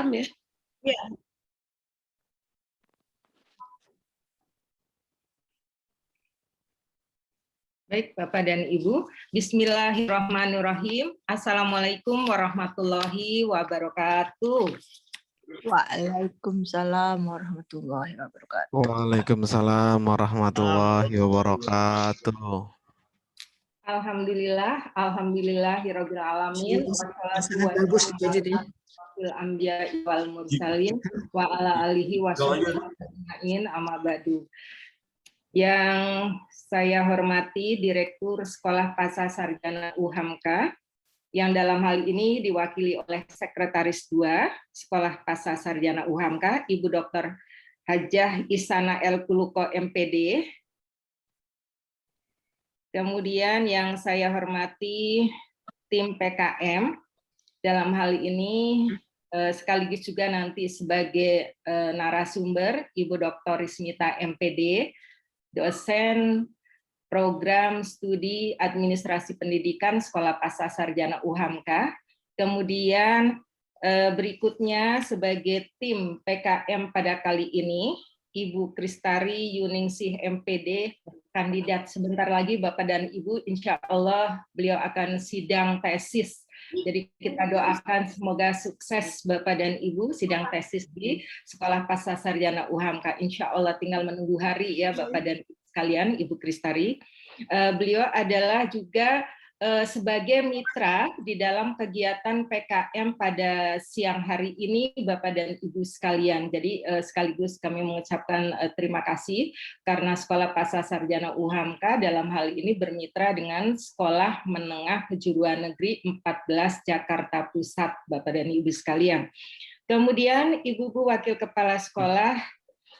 direkam ya? Iya. Baik, Bapak dan Ibu. Bismillahirrahmanirrahim. Assalamualaikum warahmatullahi wabarakatuh. Waalaikumsalam warahmatullahi wabarakatuh. Waalaikumsalam warahmatullahi wabarakatuh. Alhamdulillahirabbil alamin. Wassalatu wassalamu ala anbiya wal mursalin wa ala alihi wasahbihi amma ba'du. Yang saya hormati Direktur Sekolah Pasca Sarjana UHAMKA, yang dalam hal ini diwakili oleh Sekretaris 2 Sekolah Pasca Sarjana UHAMKA, Ibu Dr. Hajah Isana El Kuluko MPD. Kemudian yang saya hormati tim PKM, dalam hal ini sekaligus juga nanti sebagai narasumber Ibu Dr. Rismita MPD, dosen program studi administrasi pendidikan Sekolah Pasca Sarjana UHAMKA. Kemudian berikutnya sebagai tim PKM pada kali ini, Ibu Kristari Yuningsih MPD, kandidat sebentar lagi Bapak dan Ibu, insya Allah beliau akan sidang tesis. Jadi kita doakan semoga sukses Bapak dan Ibu sidang tesis di Sekolah Pasca Sarjana UHAMKA. Insya Allah tinggal menunggu hari ya Bapak dan Ibu sekalian, Ibu Kristari. Beliau adalah juga sebagai mitra di dalam kegiatan PKM pada siang hari ini Bapak dan Ibu sekalian. Jadi sekaligus kami mengucapkan terima kasih karena Sekolah Pasca Sarjana UHAMKA dalam hal ini bermitra dengan Sekolah Menengah Kejuruan Negeri 14 Jakarta Pusat Bapak dan Ibu sekalian. Kemudian Ibu Wakil Kepala Sekolah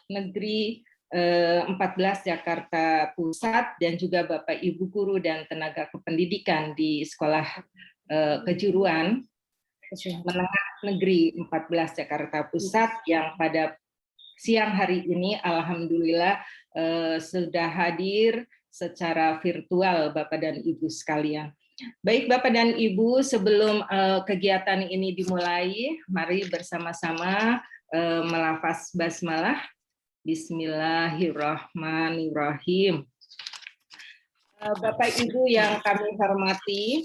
Negeri 14 Jakarta Pusat dan juga Bapak Ibu guru dan tenaga kependidikan di Sekolah Kejuruan Menengah Negeri 14 Jakarta Pusat yang pada siang hari ini alhamdulillah sudah hadir secara virtual Bapak dan Ibu sekalian. Baik Bapak dan Ibu, sebelum kegiatan ini dimulai, mari bersama-sama melafaz basmalah. Bismillahirrahmanirrahim. Bapak Ibu yang kami hormati,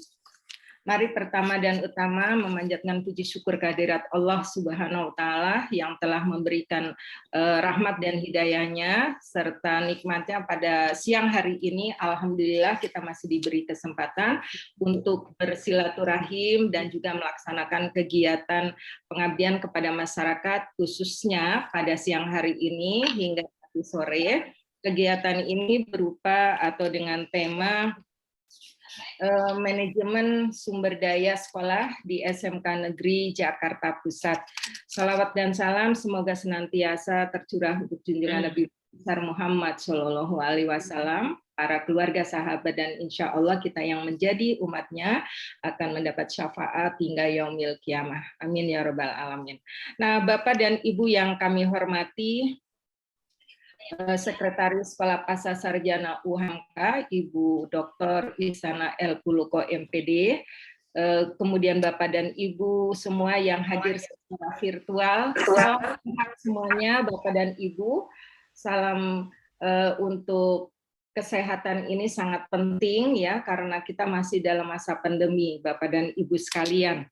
mari pertama dan utama memanjatkan puji syukur kehadirat Allah Subhanahu wa Ta'ala yang telah memberikan rahmat dan hidayahnya serta nikmatnya pada siang hari ini. Alhamdulillah kita masih diberi kesempatan untuk bersilaturahim dan juga melaksanakan kegiatan pengabdian kepada masyarakat, khususnya pada siang hari ini hingga sore. Kegiatan ini berupa atau dengan tema manajemen sumber daya sekolah di SMK Negeri Jakarta Pusat. Salawat dan salam semoga senantiasa tercurah untuk junjungan Nabi besar Muhammad Shallallahu Alaihi Wasallam, para keluarga, sahabat, dan insya Allah kita yang menjadi umatnya akan mendapat syafaat hingga yaumil kiamah. Amin ya rabbal alamin. Nah, Bapak dan Ibu yang kami hormati, Sekretaris Sekolah Pasca Sarjana UHAMKA, Ibu Dr. Isana El Kuluko MPD, kemudian Bapak dan Ibu semua yang hadir secara virtual, salam sehat semuanya Bapak dan Ibu, salam untuk kesehatan ini sangat penting ya karena kita masih dalam masa pandemi Bapak dan Ibu sekalian.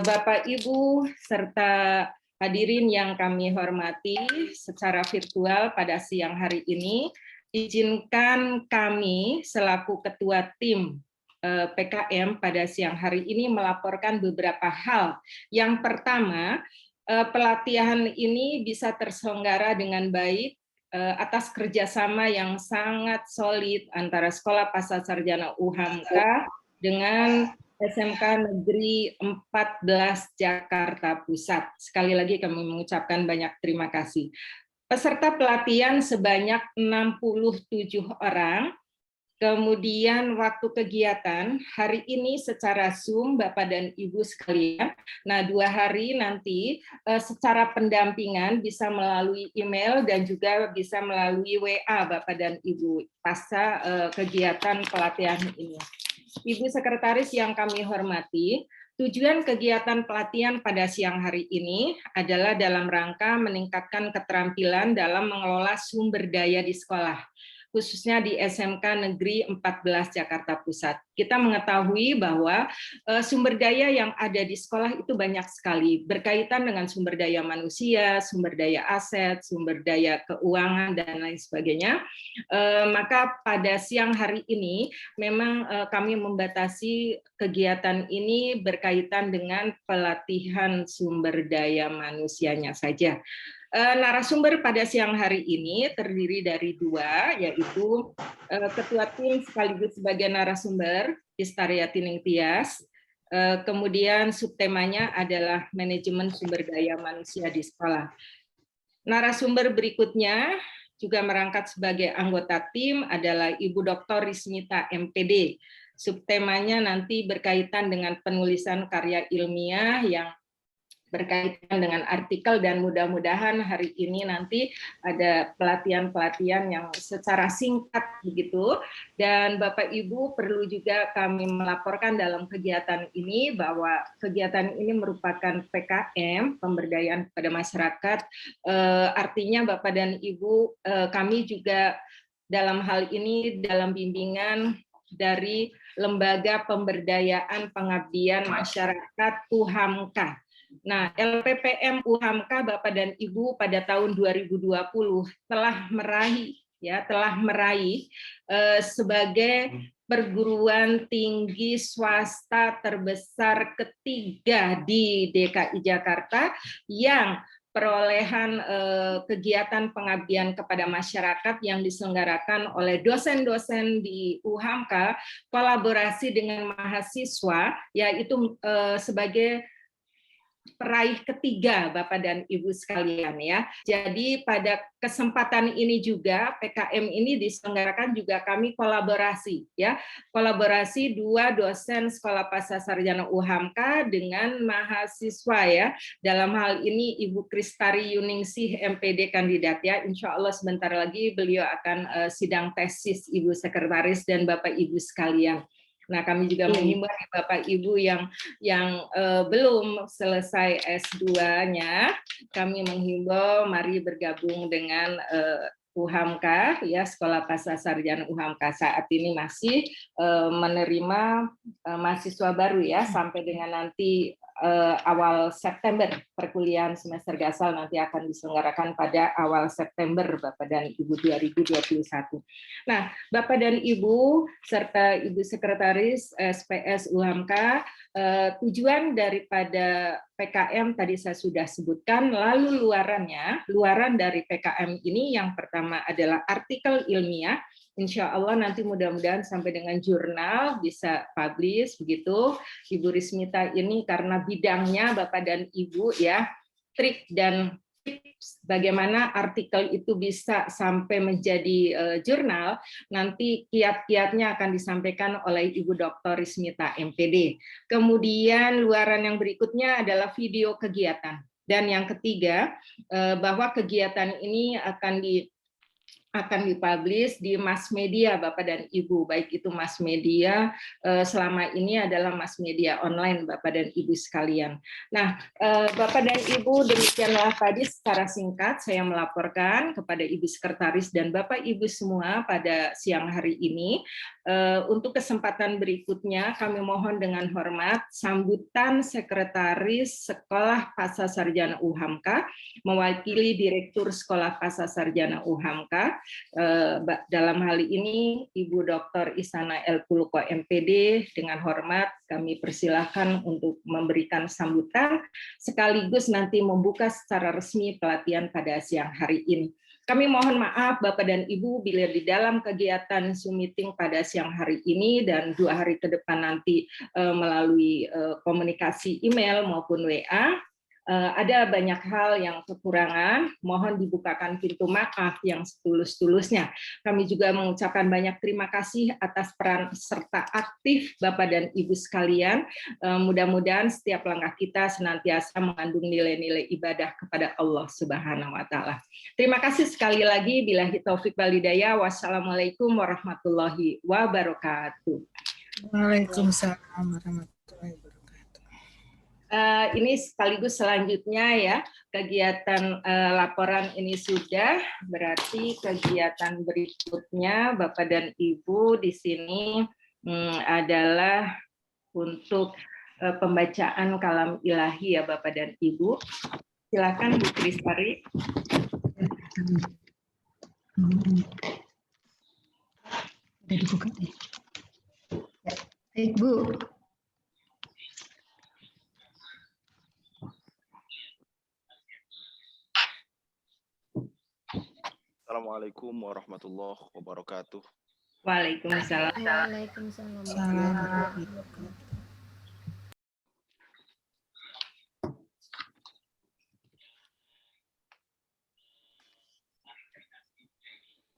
Bapak Ibu serta hadirin yang kami hormati secara virtual pada siang hari ini, izinkan kami selaku Ketua Tim PKM pada siang hari ini melaporkan beberapa hal. Yang pertama, pelatihan ini bisa terselenggara dengan baik atas kerjasama yang sangat solid antara Sekolah Pasca Sarjana UHAMKA dengan SMK Negeri 14 Jakarta Pusat. Sekali lagi kami mengucapkan banyak terima kasih. Peserta pelatihan sebanyak 67 orang. Kemudian waktu kegiatan hari ini secara Zoom Bapak dan Ibu sekalian. Nah, 2 hari nanti secara pendampingan bisa melalui email dan juga bisa melalui WA Bapak dan Ibu pasca kegiatan pelatihan ini. Ibu Sekretaris yang kami hormati, Tujuan kegiatan pelatihan pada siang hari ini adalah dalam rangka meningkatkan keterampilan dalam mengelola sumber daya di sekolah, khususnya di SMK Negeri 14 Jakarta Pusat. Kita mengetahui bahwa sumber daya yang ada di sekolah itu banyak sekali, berkaitan dengan sumber daya manusia, sumber daya aset, sumber daya keuangan, dan lain sebagainya. Maka pada siang hari ini memang kami membatasi kegiatan ini berkaitan dengan pelatihan sumber daya manusianya saja. Narasumber pada siang hari ini terdiri dari dua, yaitu Ketua Tim sekaligus sebagai narasumber, Istaryati Ningtyas. Kemudian subtemanya adalah manajemen sumber daya manusia di sekolah. Narasumber berikutnya juga merangkap sebagai anggota tim adalah Ibu Dr. Rismita MPD. Subtemanya nanti berkaitan dengan penulisan karya ilmiah yang berkaitan dengan artikel, dan mudah-mudahan hari ini nanti ada pelatihan-pelatihan yang secara singkat begitu. Dan Bapak Ibu perlu juga kami melaporkan dalam kegiatan ini bahwa kegiatan ini merupakan PKM, pemberdayaan kepada masyarakat. Artinya Bapak dan Ibu, kami juga dalam hal ini dalam bimbingan dari Lembaga Pemberdayaan Pengabdian Masyarakat UHAMKA. Nah, LPPM UHAMKA Bapak dan Ibu pada tahun 2020 telah meraih sebagai perguruan tinggi swasta terbesar ketiga di DKI Jakarta yang perolehan kegiatan pengabdian kepada masyarakat yang diselenggarakan oleh dosen-dosen di UHAMKA kolaborasi dengan mahasiswa, yaitu sebagai peraih ketiga Bapak dan Ibu sekalian ya. Jadi pada kesempatan ini juga PKM ini diselenggarakan juga kami kolaborasi ya. Kolaborasi dua dosen Sekolah Pascasarjana UHAMKA dengan mahasiswa ya. Dalam hal ini Ibu Kristari Yuningsih MPD kandidat ya. Insya Allah sebentar lagi beliau akan sidang tesis Ibu Sekretaris dan Bapak Ibu sekalian. Nah, kami juga menghimbau Bapak Ibu yang belum selesai S2-nya, kami menghimbau mari bergabung dengan UHAMKA ya, Sekolah Pascasarjana UHAMKA saat ini masih menerima mahasiswa baru ya, sampai dengan nanti awal September. Perkuliahan semester gasal nanti akan diselenggarakan pada awal September Bapak dan Ibu 2021. Nah, Bapak dan Ibu serta Ibu Sekretaris SPS UHAMKA, tujuan daripada PKM tadi saya sudah sebutkan, lalu luaran dari PKM ini yang pertama adalah artikel ilmiah. Insya Allah nanti mudah-mudahan sampai dengan jurnal bisa publish begitu. Ibu Rismita ini karena bidangnya Bapak dan Ibu ya, trik dan tips bagaimana artikel itu bisa sampai menjadi jurnal, nanti kiat-kiatnya akan disampaikan oleh Ibu Dr. Rismita MPD. Kemudian luaran yang berikutnya adalah video kegiatan. Dan yang ketiga, bahwa kegiatan ini akan dipublish di mass media Bapak dan Ibu, baik itu mass media selama ini adalah mass media online Bapak dan Ibu sekalian. Nah, Bapak dan Ibu, demikianlah tadi secara singkat saya melaporkan kepada Ibu Sekretaris dan Bapak Ibu semua pada siang hari ini. Untuk kesempatan berikutnya kami mohon dengan hormat sambutan Sekretaris Sekolah Pascasarjana UHAMKA mewakili Direktur Sekolah Pascasarjana UHAMKA. Dalam hal ini Ibu Dr. Isana El Puluko MPD, dengan hormat kami persilahkan untuk memberikan sambutan sekaligus nanti membuka secara resmi pelatihan pada siang hari ini. Kami mohon maaf Bapak dan Ibu bila di dalam kegiatan Zoom meeting pada siang hari ini dan 2 hari ke depan nanti melalui komunikasi email maupun WA, ada banyak hal yang kekurangan, mohon dibukakan pintu maaf yang setulus-tulusnya. Kami juga mengucapkan banyak terima kasih atas peran serta aktif Bapak dan Ibu sekalian. Mudah-mudahan setiap langkah kita senantiasa mengandung nilai-nilai ibadah kepada Allah Subhanahu wa Ta'ala. Terima kasih sekali lagi. Billahi taufik wal hidayah. Wassalamualaikum warahmatullahi wabarakatuh. Waalaikumsalam warahmatullahi wabarakatuh. Ini sekaligus selanjutnya ya, kegiatan laporan ini sudah, berarti kegiatan berikutnya Bapak dan Ibu di sini adalah untuk pembacaan kalam ilahi ya Bapak dan Ibu. Silakan Bu Kristari. Udah dibuka deh. Baik Bu. Assalamualaikum warahmatullahi wabarakatuh. Waalaikumsalam. Waalaikumsalam.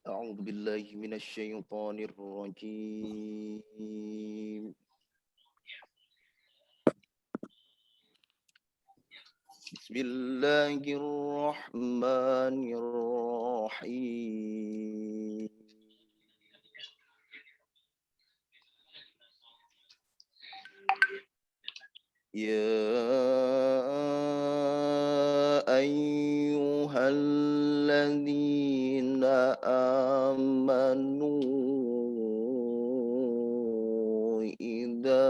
A'udzu billahi minasy syaithanir rajim. Bismillahirrahmanirrahim. Ya ayyuhalladzina amanu idza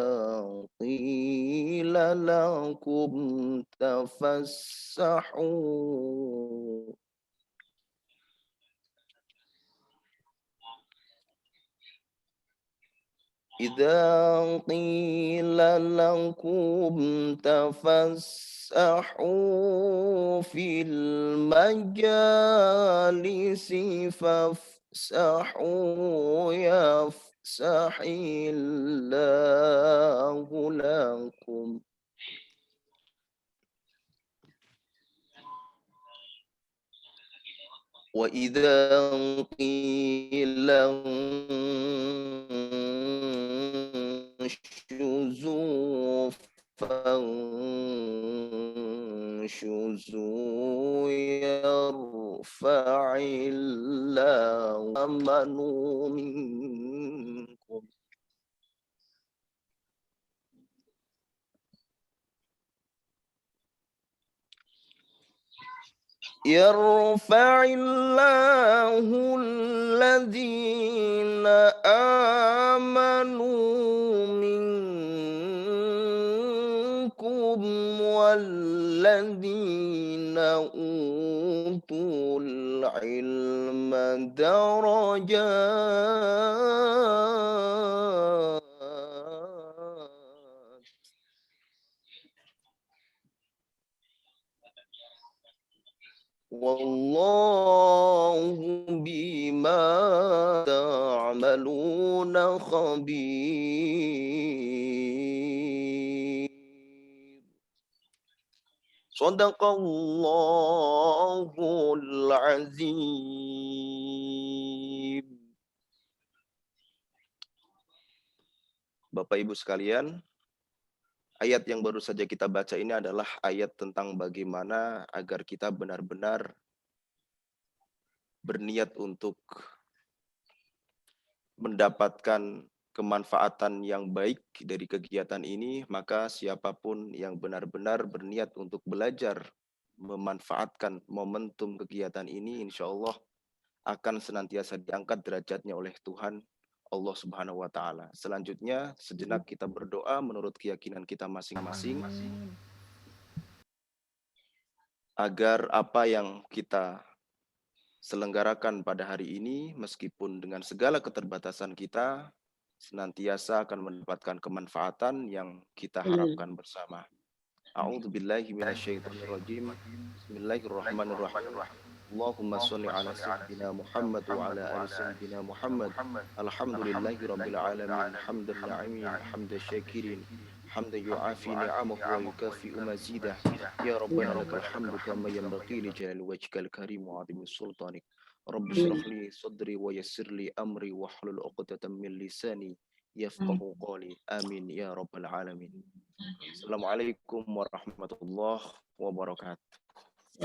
qila lakum tafassahu إذا قيل لكم تفسحوا في المجالس فافسحوا يفسح الله لكم وإذا قيل انشزوا فانشزوا يرفع الله آمنوا منكم يرفع الله الذين آمنوا منكم والذين أوتوا العلم درجات والله بما تعملون خبير صدق الله العظيم. Bapak Ibu sekalian, ayat yang baru saja kita baca ini adalah ayat tentang bagaimana agar kita benar-benar berniat untuk mendapatkan kemanfaatan yang baik dari kegiatan ini, maka siapapun yang benar-benar berniat untuk belajar memanfaatkan momentum kegiatan ini, insya Allah akan senantiasa diangkat derajatnya oleh Tuhan Allah Subhanahu wa Ta'ala. Selanjutnya, sejenak kita berdoa menurut keyakinan kita masing-masing, agar apa yang kita selenggarakan pada hari ini, meskipun dengan segala keterbatasan kita, senantiasa akan mendapatkan kemanfaatan yang kita harapkan bersama. A'udzubillahi minasyaitonirrajim. Bismillahirrahmanirrahim. Allahumma sholli ala sayyidina Muhammad wa ala ali sayyidina Muhammad. Alhamdulillahi rabbil alamin. Hamdan na'imin, hamdan syakirin. حمدا يعافي نعمه ويكافئ مزيده يا ربنا لك الحمد كما ينبغي لجلال وجهك الكريم وعظيم سلطانك رب اشرح لي صدري ويسر لي امري واحلل عقدة من لساني يفقهوا قولي آمين يا رب العالمين. Assalamualaikum warahmatullahi wabarakatuh.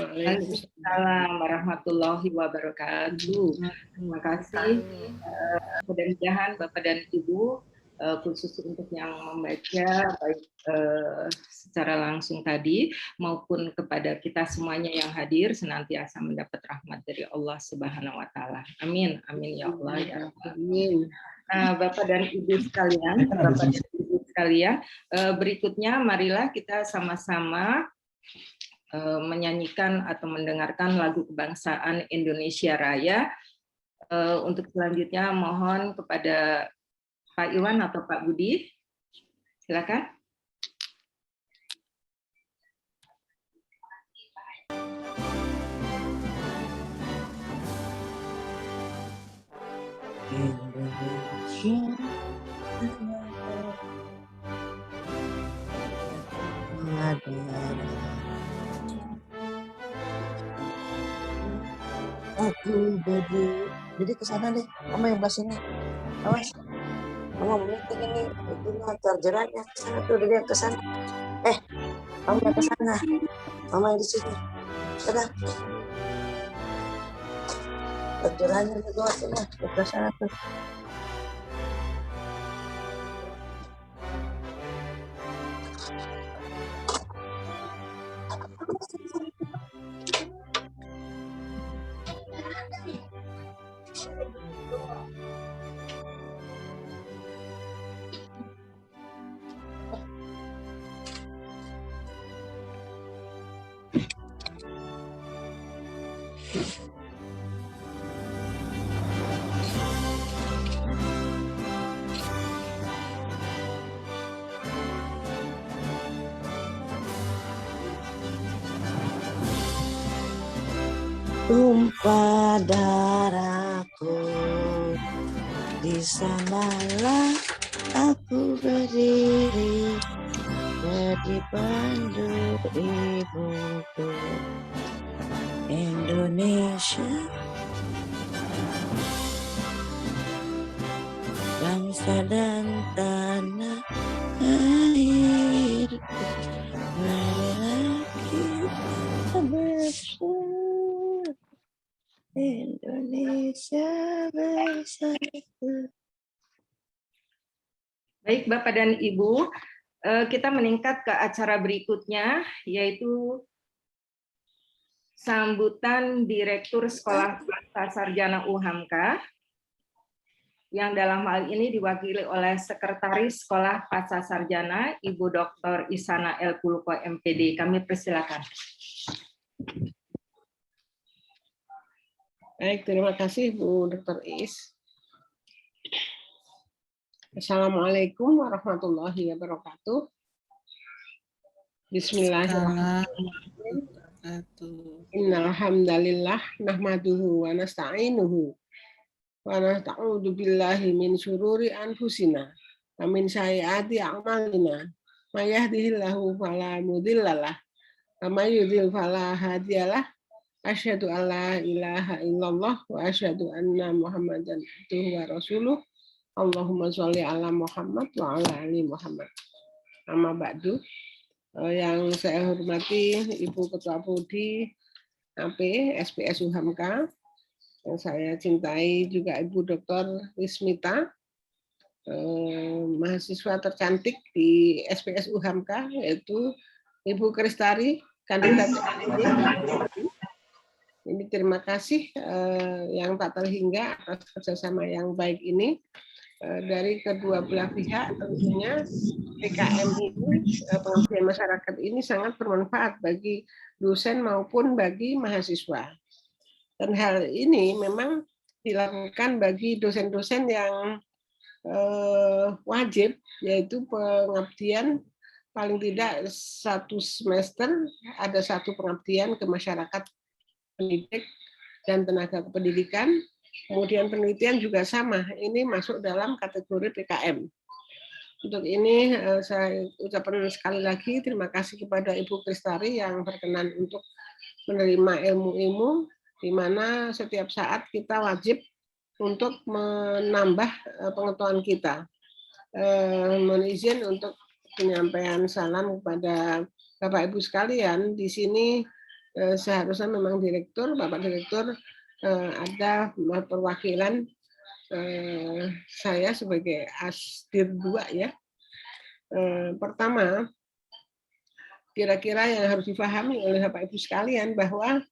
Waalaikumsalam warahmatullahi wabarakatuh. Terima kasih. Mudah-mudahan Bapak dan Ibu khusus untuk yang membaca baik secara langsung tadi maupun kepada kita semuanya yang hadir senantiasa mendapat rahmat dari Allah Subhanahu wa taala. Amin. Amin ya Allah ya Rabbal alamin. Nah, Bapak dan Ibu sekalian, berikutnya marilah kita sama-sama menyanyikan atau mendengarkan lagu kebangsaan Indonesia Raya. Untuk selanjutnya mohon kepada Pak Iwan atau Pak Budi, silakan. Indonesia aku berdiri. Jadi ke sana deh, mama yang belah sini. Awas, mama meeting ini, itunya chargerannya ke sana tuh, dia ke sana. Kamu yang ke sana, mama yang di sini. Sudah. Chargerannya di bawah sini, ke sana tuh. Tumpah darahku, di sanalah aku berdiri, jadi pandu ibuku. Indonesia, bangsa dan tanah airku, marilah kita bersatu. Indonesia bersatu. Baik Bapak dan Ibu, kita meningkat ke acara berikutnya, yaitu sambutan Direktur Sekolah Pasarjana UHAMKA, yang dalam hal ini diwakili oleh Sekretaris Sekolah Pasarjana, Ibu Dr. Isana El Pulko MPD. Kami persilakan. Baik, terima kasih Bu Dr. Is. Assalamualaikum warahmatullahi wabarakatuh. Bismillahirrahmanirrahim. Innal hamdalillah nahmaduhu wa nasta'inuhu wa nasta'udzu billahi min syururi anfusina wa min sayyiati a'malina. May yahdihillahu fala mudhillalah wa may yudhlil fala hadiyalah. Asyhadu an la ilaha illallah wa asyhadu anna Muhammadan abduhu wa rasuluh. Allahumma sholli ala Muhammad wa ala ali Muhammad. Amma ba'du. Yang saya hormati Ibu Ketua Prodi AP SPS UHAMKA, yang saya cintai juga Ibu Dr. Wismita, mahasiswa tercantik di SPS UHAMKA, yaitu Ibu Kristari, kandidat. Ini terima kasih yang tak terhingga atas kerjasama yang baik ini dari kedua belah pihak. Tentunya PKM ini, pengabdian masyarakat ini sangat bermanfaat bagi dosen maupun bagi mahasiswa. Dan hal ini memang dilakukan bagi dosen-dosen yang wajib, yaitu pengabdian paling tidak 1 semester ada 1 pengabdian ke masyarakat pendidik dan tenaga kependidikan. Kemudian penelitian juga sama, ini masuk dalam kategori PKM. Untuk ini saya ucapkan sekali lagi terima kasih kepada Ibu Kristari yang berkenan untuk menerima ilmu-ilmu di mana setiap saat kita wajib untuk menambah pengetahuan kita. Mohon izin untuk penyampaian salam kepada Bapak Ibu sekalian. Di sini seharusnya memang direktur, Bapak Direktur, ada perwakilan saya sebagai Asdir 2 ya. Pertama, kira-kira yang harus dipahami oleh Bapak Ibu sekalian bahwa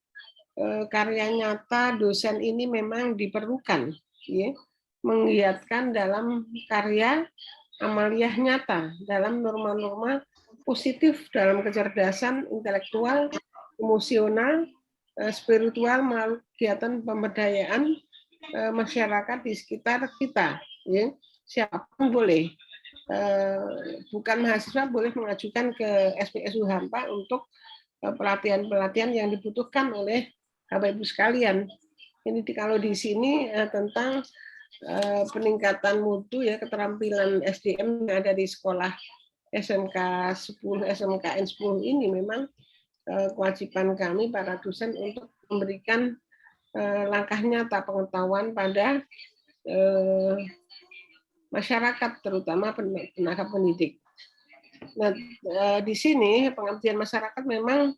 karya nyata dosen ini memang diperlukan, ya, menggiatkan dalam karya amaliyah nyata, dalam norma-norma positif dalam kecerdasan intelektual, emosional, spiritual melalui kegiatan pemberdayaan masyarakat di sekitar kita. Ya. Siapapun boleh. Bukan mahasiswa boleh mengajukan ke SPSU Hampa untuk pelatihan-pelatihan yang dibutuhkan oleh Bapak Ibu sekalian. Ini kalau di sini tentang peningkatan mutu ya keterampilan SDM yang ada di sekolah SMK 10 SMKN 10 ini memang kewajiban kami para dosen untuk memberikan langkah nyata pengetahuan pada masyarakat, terutama tenaga pendidik. Nah, di sini pengabdian masyarakat memang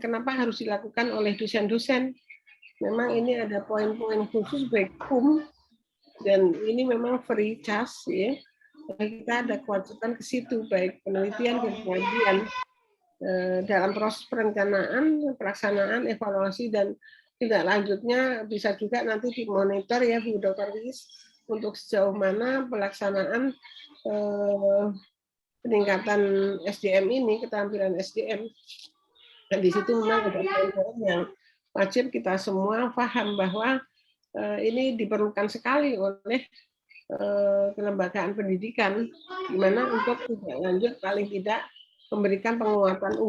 kenapa harus dilakukan oleh dosen-dosen. Memang ini ada poin-poin khusus baik dan ini memang free charge ya. Kita ada kewajiban ke situ baik penelitian dan pengabdian dalam proses perencanaan, pelaksanaan, evaluasi dan tindak lanjutnya bisa juga nanti dimonitor ya Bu Dr. Lis untuk sejauh mana pelaksanaan peningkatan SDM ini, keterampilan SDM. Dan di situ memang ada poin-poin yang wajib kita semua paham bahwa ini diperlukan sekali oleh kelembagaan pendidikan, di mana untuk tidak lanjut paling tidak memberikan penguatan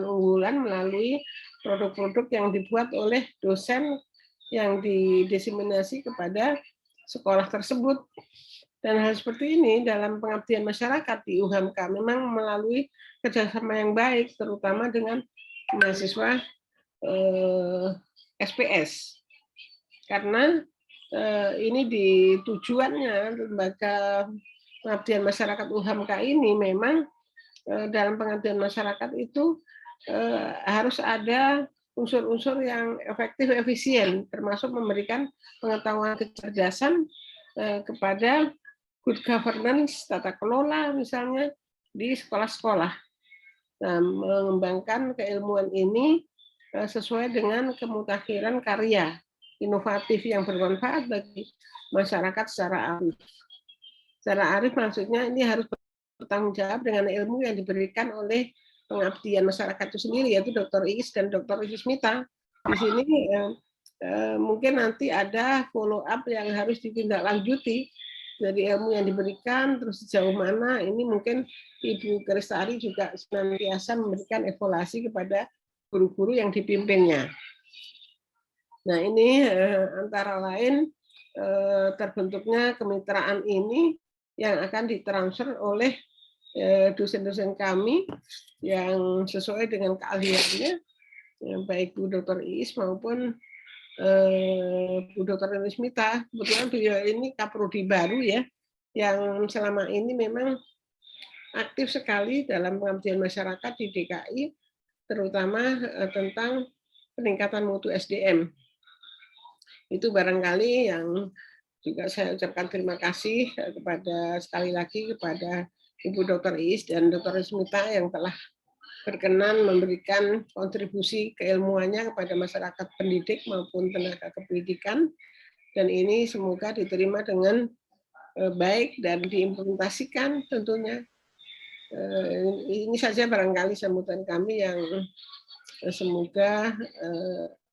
unggulan melalui produk-produk yang dibuat oleh dosen yang didiseminasi kepada sekolah tersebut. Dan hal seperti ini dalam pengabdian masyarakat di UHAMKA memang melalui kerjasama yang baik, terutama dengan mahasiswa SPS. Karena ini di tujuannya lembaga pengabdian masyarakat UHAMKA ini memang dalam pengabdian masyarakat itu harus ada unsur-unsur yang efektif, efisien, termasuk memberikan pengetahuan kecerdasan kepada good governance, tata kelola misalnya di sekolah-sekolah. Nah, mengembangkan keilmuan ini sesuai dengan kemutakhiran karya inovatif yang bermanfaat bagi masyarakat secara arif. Secara arif maksudnya ini harus bertanggung jawab dengan ilmu yang diberikan oleh pengabdian masyarakat itu sendiri, yaitu Dr. Iis dan Dr. Isusmita. Di sini mungkin nanti ada follow up yang harus ditindaklanjuti dari ilmu yang diberikan, terus sejauh mana ini mungkin Ibu Kristari juga senantiasa memberikan evaluasi kepada guru-guru yang dipimpinnya. Nah ini antara lain terbentuknya kemitraan ini yang akan ditransfer oleh dosen-dosen kami yang sesuai dengan keahliannya, baik Bu Dr. Iis maupun Bu Dr. Isusmita. Kebetulan beliau ini kaprodi baru ya, yang selama ini memang aktif sekali dalam pengabdian masyarakat di DKI, terutama tentang peningkatan mutu SDM. Itu barangkali yang juga saya ucapkan terima kasih kepada sekali lagi kepada Ibu Dr. Iis dan Dr. Isusmita yang telah berkenan memberikan kontribusi keilmuannya kepada masyarakat pendidik maupun tenaga kependidikan, dan ini semoga diterima dengan baik dan diimplementasikan tentunya. Ini saja barangkali sambutan kami yang semoga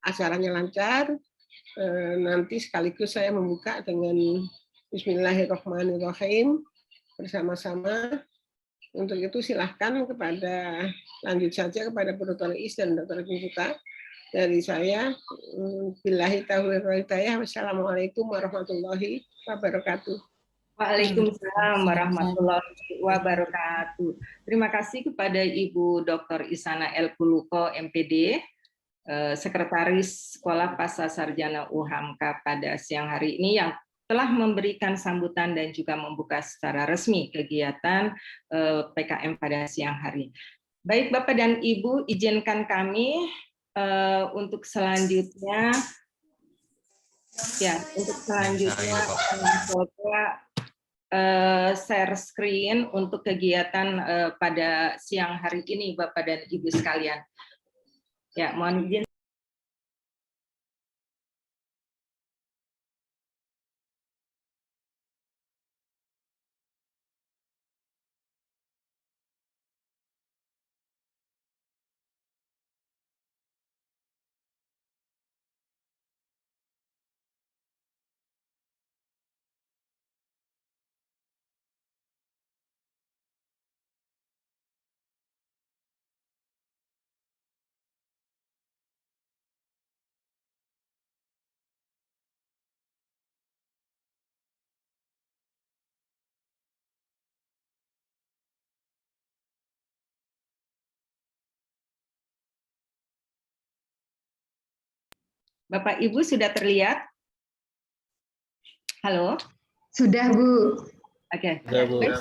acaranya lancar. Nanti sekaligus saya membuka dengan Bismillahirrahmanirrahim bersama-sama. Untuk itu silahkan lanjut saja kepada Dr. Iis dan Dr. Isusmita. Dari saya, billahi taufiq wal hidayah. Wassalamualaikum warahmatullahi wabarakatuh. Waalaikumsalam warahmatullahi wabarakatuh. Terima kasih kepada Ibu Dr. Isana El Puluko, MPD, Sekretaris Sekolah Pasca Sarjana UHAMKA pada siang hari ini yang telah memberikan sambutan dan juga membuka secara resmi kegiatan PKM pada siang hari. Baik Bapak dan Ibu, izinkan kami untuk selanjutnya Ya, untuk selanjutnya akan mencoba share screen untuk kegiatan pada siang hari ini, Bapak dan Ibu sekalian. Ya, mohon izin. Bapak Ibu sudah terlihat? Halo? Sudah, Bu. Oke. Sudah, Bu. Baik,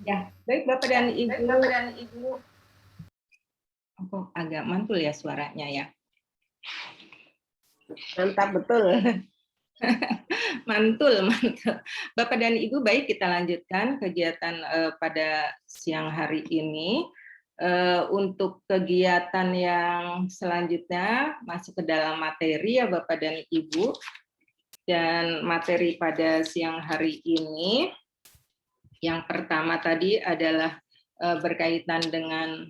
ya, baik Bapak dan Ibu. Oh, agak mantul ya suaranya ya. Mantap betul. Mantul. Bapak dan Ibu, baik kita lanjutkan kegiatan pada siang hari ini. Untuk kegiatan yang selanjutnya masuk ke dalam materi ya Bapak dan Ibu. Dan materi pada siang hari ini yang pertama tadi adalah berkaitan dengan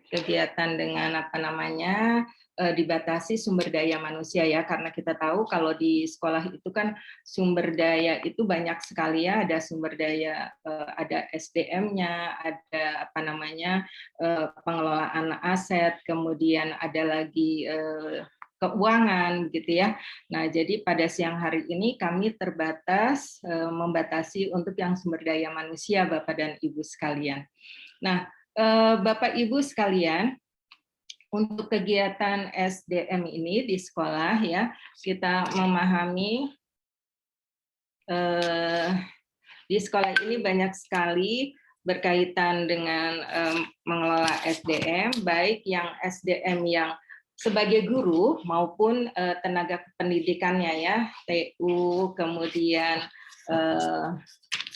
kegiatan dengan apa namanya dibatasi sumber daya manusia ya, karena kita tahu kalau di sekolah itu kan sumber daya itu banyak sekali ya, ada sumber daya ada SDM-nya, ada apa namanya pengelolaan aset, kemudian ada lagi keuangan gitu ya. Nah, jadi pada siang hari ini kami terbatas membatasi untuk yang sumber daya manusia Bapak dan Ibu sekalian. Nah, Bapak Ibu sekalian, untuk kegiatan SDM ini di sekolah ya, kita memahami di sekolah ini banyak sekali berkaitan dengan mengelola SDM, baik yang SDM yang sebagai guru maupun tenaga pendidikannya ya, TU, kemudian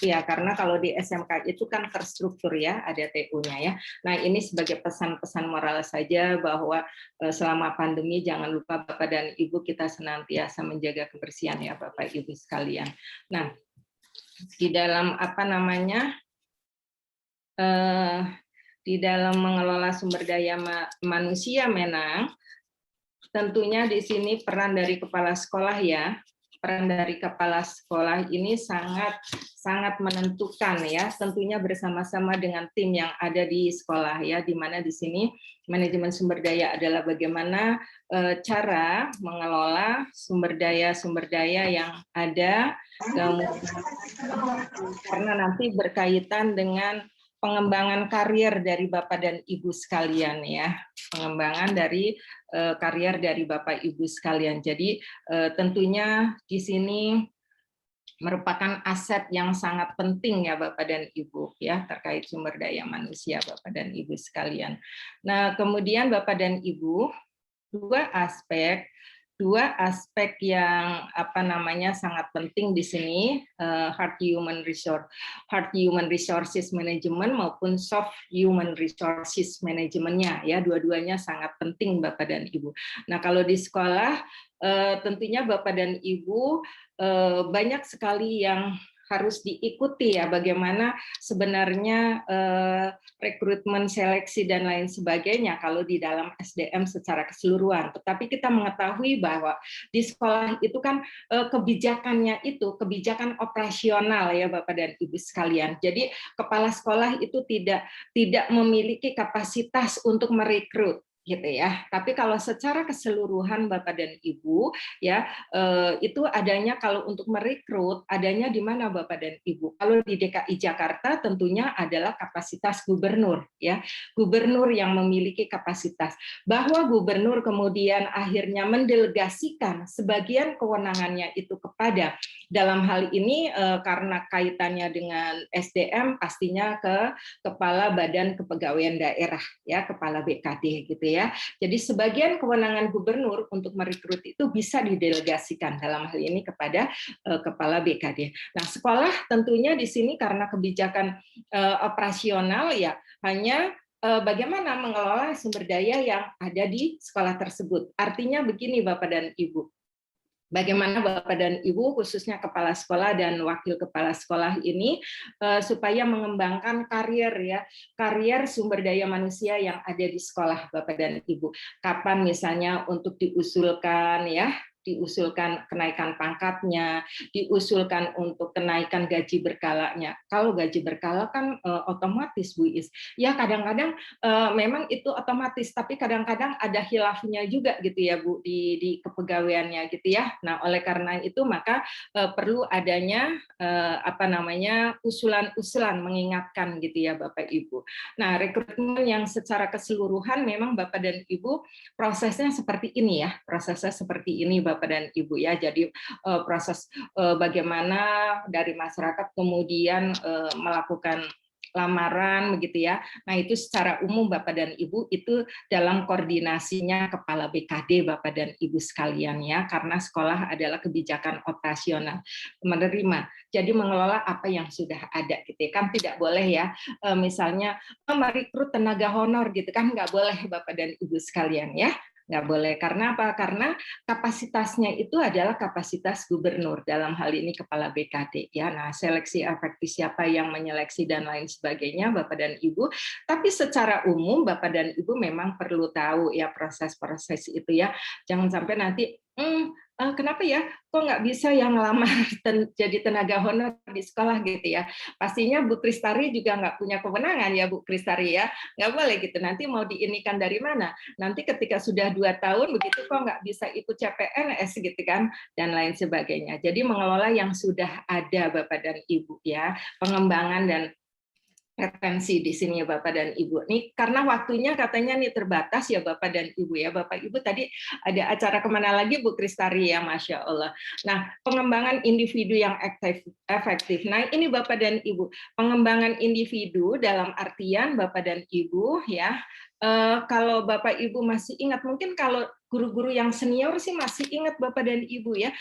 ya, karena kalau di SMK itu kan terstruktur ya, ada TU-nya ya. Nah, ini sebagai pesan-pesan moral saja bahwa selama pandemi jangan lupa Bapak dan Ibu kita senantiasa menjaga kebersihan ya Bapak Ibu sekalian. Nah, di dalam apa namanya di dalam mengelola sumber daya manusia Menang, tentunya di sini peran dari kepala sekolah ya. Peran dari kepala sekolah ini sangat menentukan ya, tentunya bersama-sama dengan tim yang ada di sekolah ya, di mana di sini manajemen sumber daya adalah bagaimana cara mengelola sumber daya yang ada, karena nanti berkaitan dengan pengembangan karier dari Bapak dan Ibu sekalian ya, pengembangan dari karier dari Bapak Ibu sekalian. Jadi tentunya di sini merupakan aset yang sangat penting ya Bapak dan Ibu ya, terkait sumber daya manusia Bapak dan Ibu sekalian. Nah, kemudian Bapak dan Ibu, dua aspek yang apa namanya sangat penting di sini, hard human resources management maupun soft human resources manajemennya ya, dua-duanya sangat penting Bapak dan Ibu. Nah, kalau di sekolah tentunya Bapak dan Ibu banyak sekali yang harus diikuti ya, bagaimana sebenarnya rekrutmen, seleksi dan lain sebagainya kalau di dalam SDM secara keseluruhan. Tetapi kita mengetahui bahwa di sekolah itu kan kebijakannya itu kebijakan operasional ya Bapak dan Ibu sekalian. Jadi kepala sekolah itu tidak memiliki kapasitas untuk merekrut gitu ya. Tapi kalau secara keseluruhan Bapak dan Ibu ya itu adanya kalau untuk merekrut adanya di mana Bapak dan Ibu. Kalau di DKI Jakarta tentunya adalah kapasitas gubernur ya. Gubernur yang memiliki kapasitas. Bahwa gubernur kemudian akhirnya mendelegasikan sebagian kewenangannya itu kepada, dalam hal ini karena kaitannya dengan SDM pastinya ke kepala Badan Kepegawaian Daerah ya, kepala BKD gitu ya. ya. Jadi sebagian kewenangan gubernur untuk merekrut itu bisa didelegasikan dalam hal ini kepada kepala BKD. Nah, sekolah tentunya di sini karena kebijakan operasional ya hanya bagaimana mengelola sumber daya yang ada di sekolah tersebut. Artinya begini Bapak dan Ibu, bagaimana Bapak dan Ibu, khususnya kepala sekolah dan wakil kepala sekolah ini supaya mengembangkan karier sumber daya manusia yang ada di sekolah Bapak dan Ibu. Kapan misalnya untuk diusulkan kenaikan pangkatnya, diusulkan untuk kenaikan gaji berkalanya. Kalau gaji berkala kan otomatis Bu Is. Ya kadang-kadang memang itu otomatis, tapi kadang-kadang ada khilafnya juga gitu ya Bu di kepegawaiannya gitu ya. Nah, oleh karena itu maka perlu adanya usulan-usulan mengingatkan gitu ya Bapak Ibu. Nah, rekrutmen yang secara keseluruhan memang Bapak dan Ibu prosesnya seperti ini ya. Prosesnya seperti ini Bapak dan Ibu ya. Jadi proses bagaimana dari masyarakat kemudian melakukan lamaran begitu ya. Nah, itu secara umum Bapak dan Ibu itu dalam koordinasinya kepala BKD Bapak dan Ibu sekalian ya, karena sekolah adalah kebijakan operasional menerima. Jadi mengelola apa yang sudah ada gitu ya. Kan tidak boleh ya misalnya merekrut tenaga honor gitu kan, nggak boleh Bapak dan Ibu sekalian ya. Nggak boleh. Karena apa? Karena kapasitasnya itu adalah kapasitas gubernur, dalam hal ini kepala BKD. Ya, nah seleksi efektif siapa yang menyeleksi dan lain sebagainya, Bapak dan Ibu. Tapi secara umum Bapak dan Ibu memang perlu tahu ya proses-proses itu ya. Jangan sampai nanti kenapa ya kok nggak bisa yang ngelamar jadi tenaga honor di sekolah gitu ya. Pastinya Bu Kristari juga nggak punya kewenangan ya Bu Kristari ya, nggak boleh gitu. Nanti mau diinikan dari mana? Nanti ketika sudah 2 tahun begitu kok nggak bisa ikut CPNS gitu kan, dan lain sebagainya. Jadi mengelola yang sudah ada Bapak dan Ibu ya, pengembangan dan retensi di sini ya Bapak dan Ibu. Nih karena waktunya katanya nih terbatas ya Bapak dan Ibu ya. Bapak Ibu tadi ada acara kemana lagi Bu Kristari ya, Masya Allah. Nah pengembangan individu yang efektif. Nah ini Bapak dan Ibu, pengembangan individu dalam artian Bapak dan Ibu ya. Kalau Bapak Ibu masih ingat, mungkin kalau guru-guru yang senior sih masih ingat Bapak dan Ibu ya,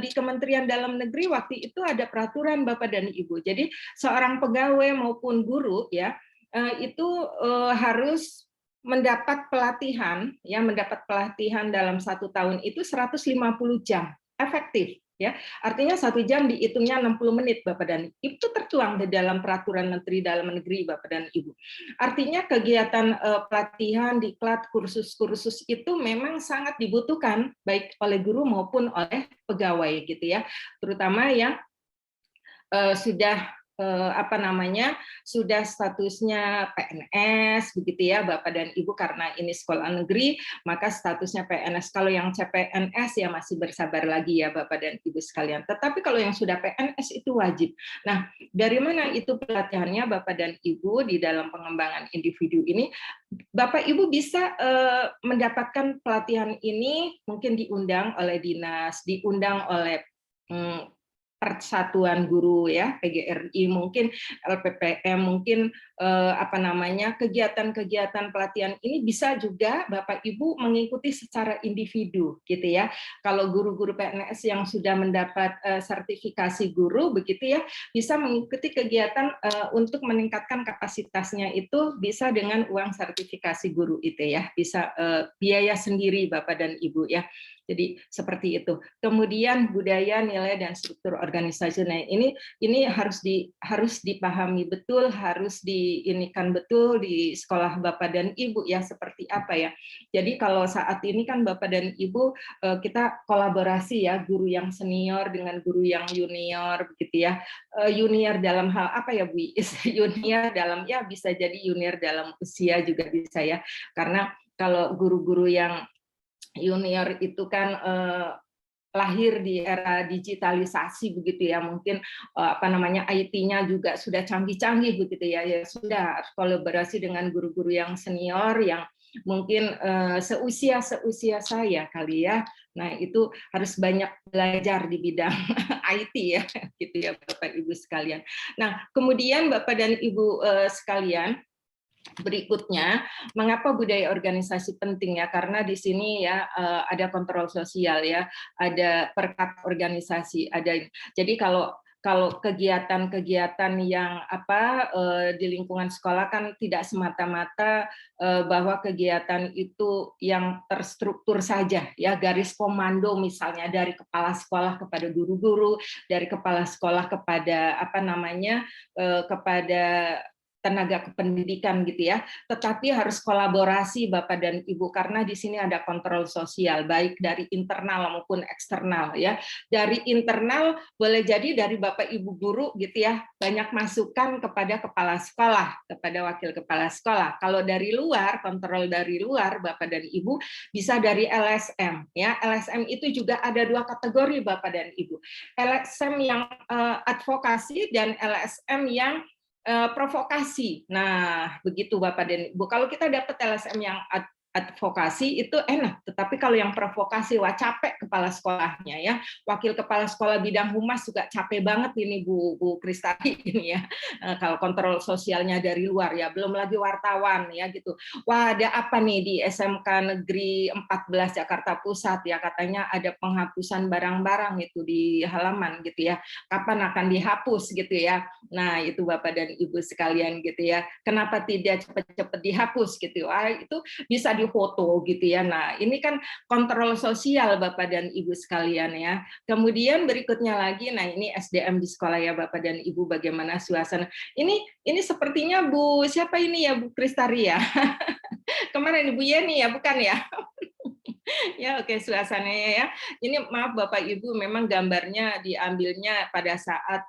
di Kementerian Dalam Negeri waktu itu ada peraturan Bapak dan Ibu. Jadi seorang pegawai maupun guru ya itu harus mendapat pelatihan dalam 1 tahun itu 150 jam efektif. Ya, artinya 1 jam dihitungnya 60 menit Bapak dan Ibu, itu tertuang di dalam peraturan Menteri Dalam Negeri Bapak dan Ibu. Artinya kegiatan pelatihan, diklat, kursus-kursus itu memang sangat dibutuhkan baik oleh guru maupun oleh pegawai gitu ya, terutama yang sudah statusnya PNS begitu ya Bapak dan Ibu, karena ini sekolah negeri maka statusnya PNS. Kalau yang CPNS ya masih bersabar lagi ya Bapak dan Ibu sekalian. Tetapi kalau yang sudah PNS itu wajib. Nah, dari mana itu pelatihannya Bapak dan Ibu di dalam pengembangan individu ini? Bapak Ibu bisa mendapatkan pelatihan ini mungkin diundang oleh dinas, diundang oleh Persatuan Guru ya, PGRI, mungkin LPPM, mungkin kegiatan-kegiatan pelatihan ini bisa juga Bapak Ibu mengikuti secara individu gitu ya. Kalau guru-guru PNS yang sudah mendapat sertifikasi guru begitu ya, bisa mengikuti kegiatan untuk meningkatkan kapasitasnya itu bisa dengan uang sertifikasi guru itu ya, bisa biaya sendiri Bapak dan Ibu ya. Jadi seperti itu. Kemudian budaya, nilai dan struktur organisasi. Nah, ini harus dipahami betul, harus diinikan betul di sekolah Bapak dan Ibu ya, seperti apa ya. Jadi kalau saat ini kan Bapak dan Ibu kita kolaborasi ya, guru yang senior dengan guru yang junior begitu ya. Junior dalam hal apa ya Bu? Junior dalam ya bisa jadi junior dalam usia juga bisa ya. Karena kalau guru-guru yang junior itu kan lahir di era digitalisasi begitu ya, mungkin IT-nya juga sudah canggih-canggih begitu ya, ya sudah kolaborasi dengan guru-guru yang senior yang mungkin seusia saya kali ya. Nah, itu harus banyak belajar di bidang IT ya, gitu ya Bapak Ibu sekalian. Nah, kemudian Bapak dan Ibu sekalian, Berikutnya, mengapa budaya organisasi penting ya? Karena di sini ya ada kontrol sosial ya, ada perkat organisasi, ada. Jadi kalau kegiatan-kegiatan yang di lingkungan sekolah kan tidak semata-mata bahwa kegiatan itu yang terstruktur saja ya, garis komando misalnya dari kepala sekolah kepada guru-guru, dari kepala sekolah kepada kepada tenaga kependidikan gitu ya, tetapi harus kolaborasi Bapak dan Ibu, karena di sini ada kontrol sosial baik dari internal maupun eksternal ya. Dari internal boleh jadi dari Bapak Ibu guru gitu ya, banyak masukan kepada kepala sekolah, kepada wakil kepala sekolah. Kalau dari luar, kontrol dari luar Bapak dan Ibu bisa dari LSM ya. LSM itu juga ada 2 kategori Bapak dan Ibu. LSM yang advokasi dan LSM yang provokasi. Nah, begitu Bapak dan Ibu. Kalau kita dapat LSM yang advokasi itu enak, tetapi kalau yang provokasi, wah capek kepala sekolahnya ya. Wakil kepala sekolah bidang humas juga capek banget ini Bu Kristari ini ya. Kalau kontrol sosialnya dari luar ya, belum lagi wartawan ya gitu. Wah, ada apa nih di SMK Negeri 14 Jakarta Pusat ya, katanya ada penghapusan barang-barang itu di halaman gitu ya. Kapan akan dihapus gitu ya. Nah, itu Bapak dan Ibu sekalian gitu ya. Kenapa tidak cepat-cepat dihapus gitu? Itu bisa difoto gitu ya. Nah, ini kan kontrol sosial Bapak dan Ibu sekalian ya. Kemudian berikutnya lagi, nah ini SDM di sekolah ya Bapak dan Ibu, bagaimana suasana. Ini sepertinya Bu siapa ini ya, Bu Kristari ya? Kemarin Ibu Yeni ya, bukan ya? Ya, oke, suasananya ya. Ini maaf Bapak Ibu, memang gambarnya diambilnya pada saat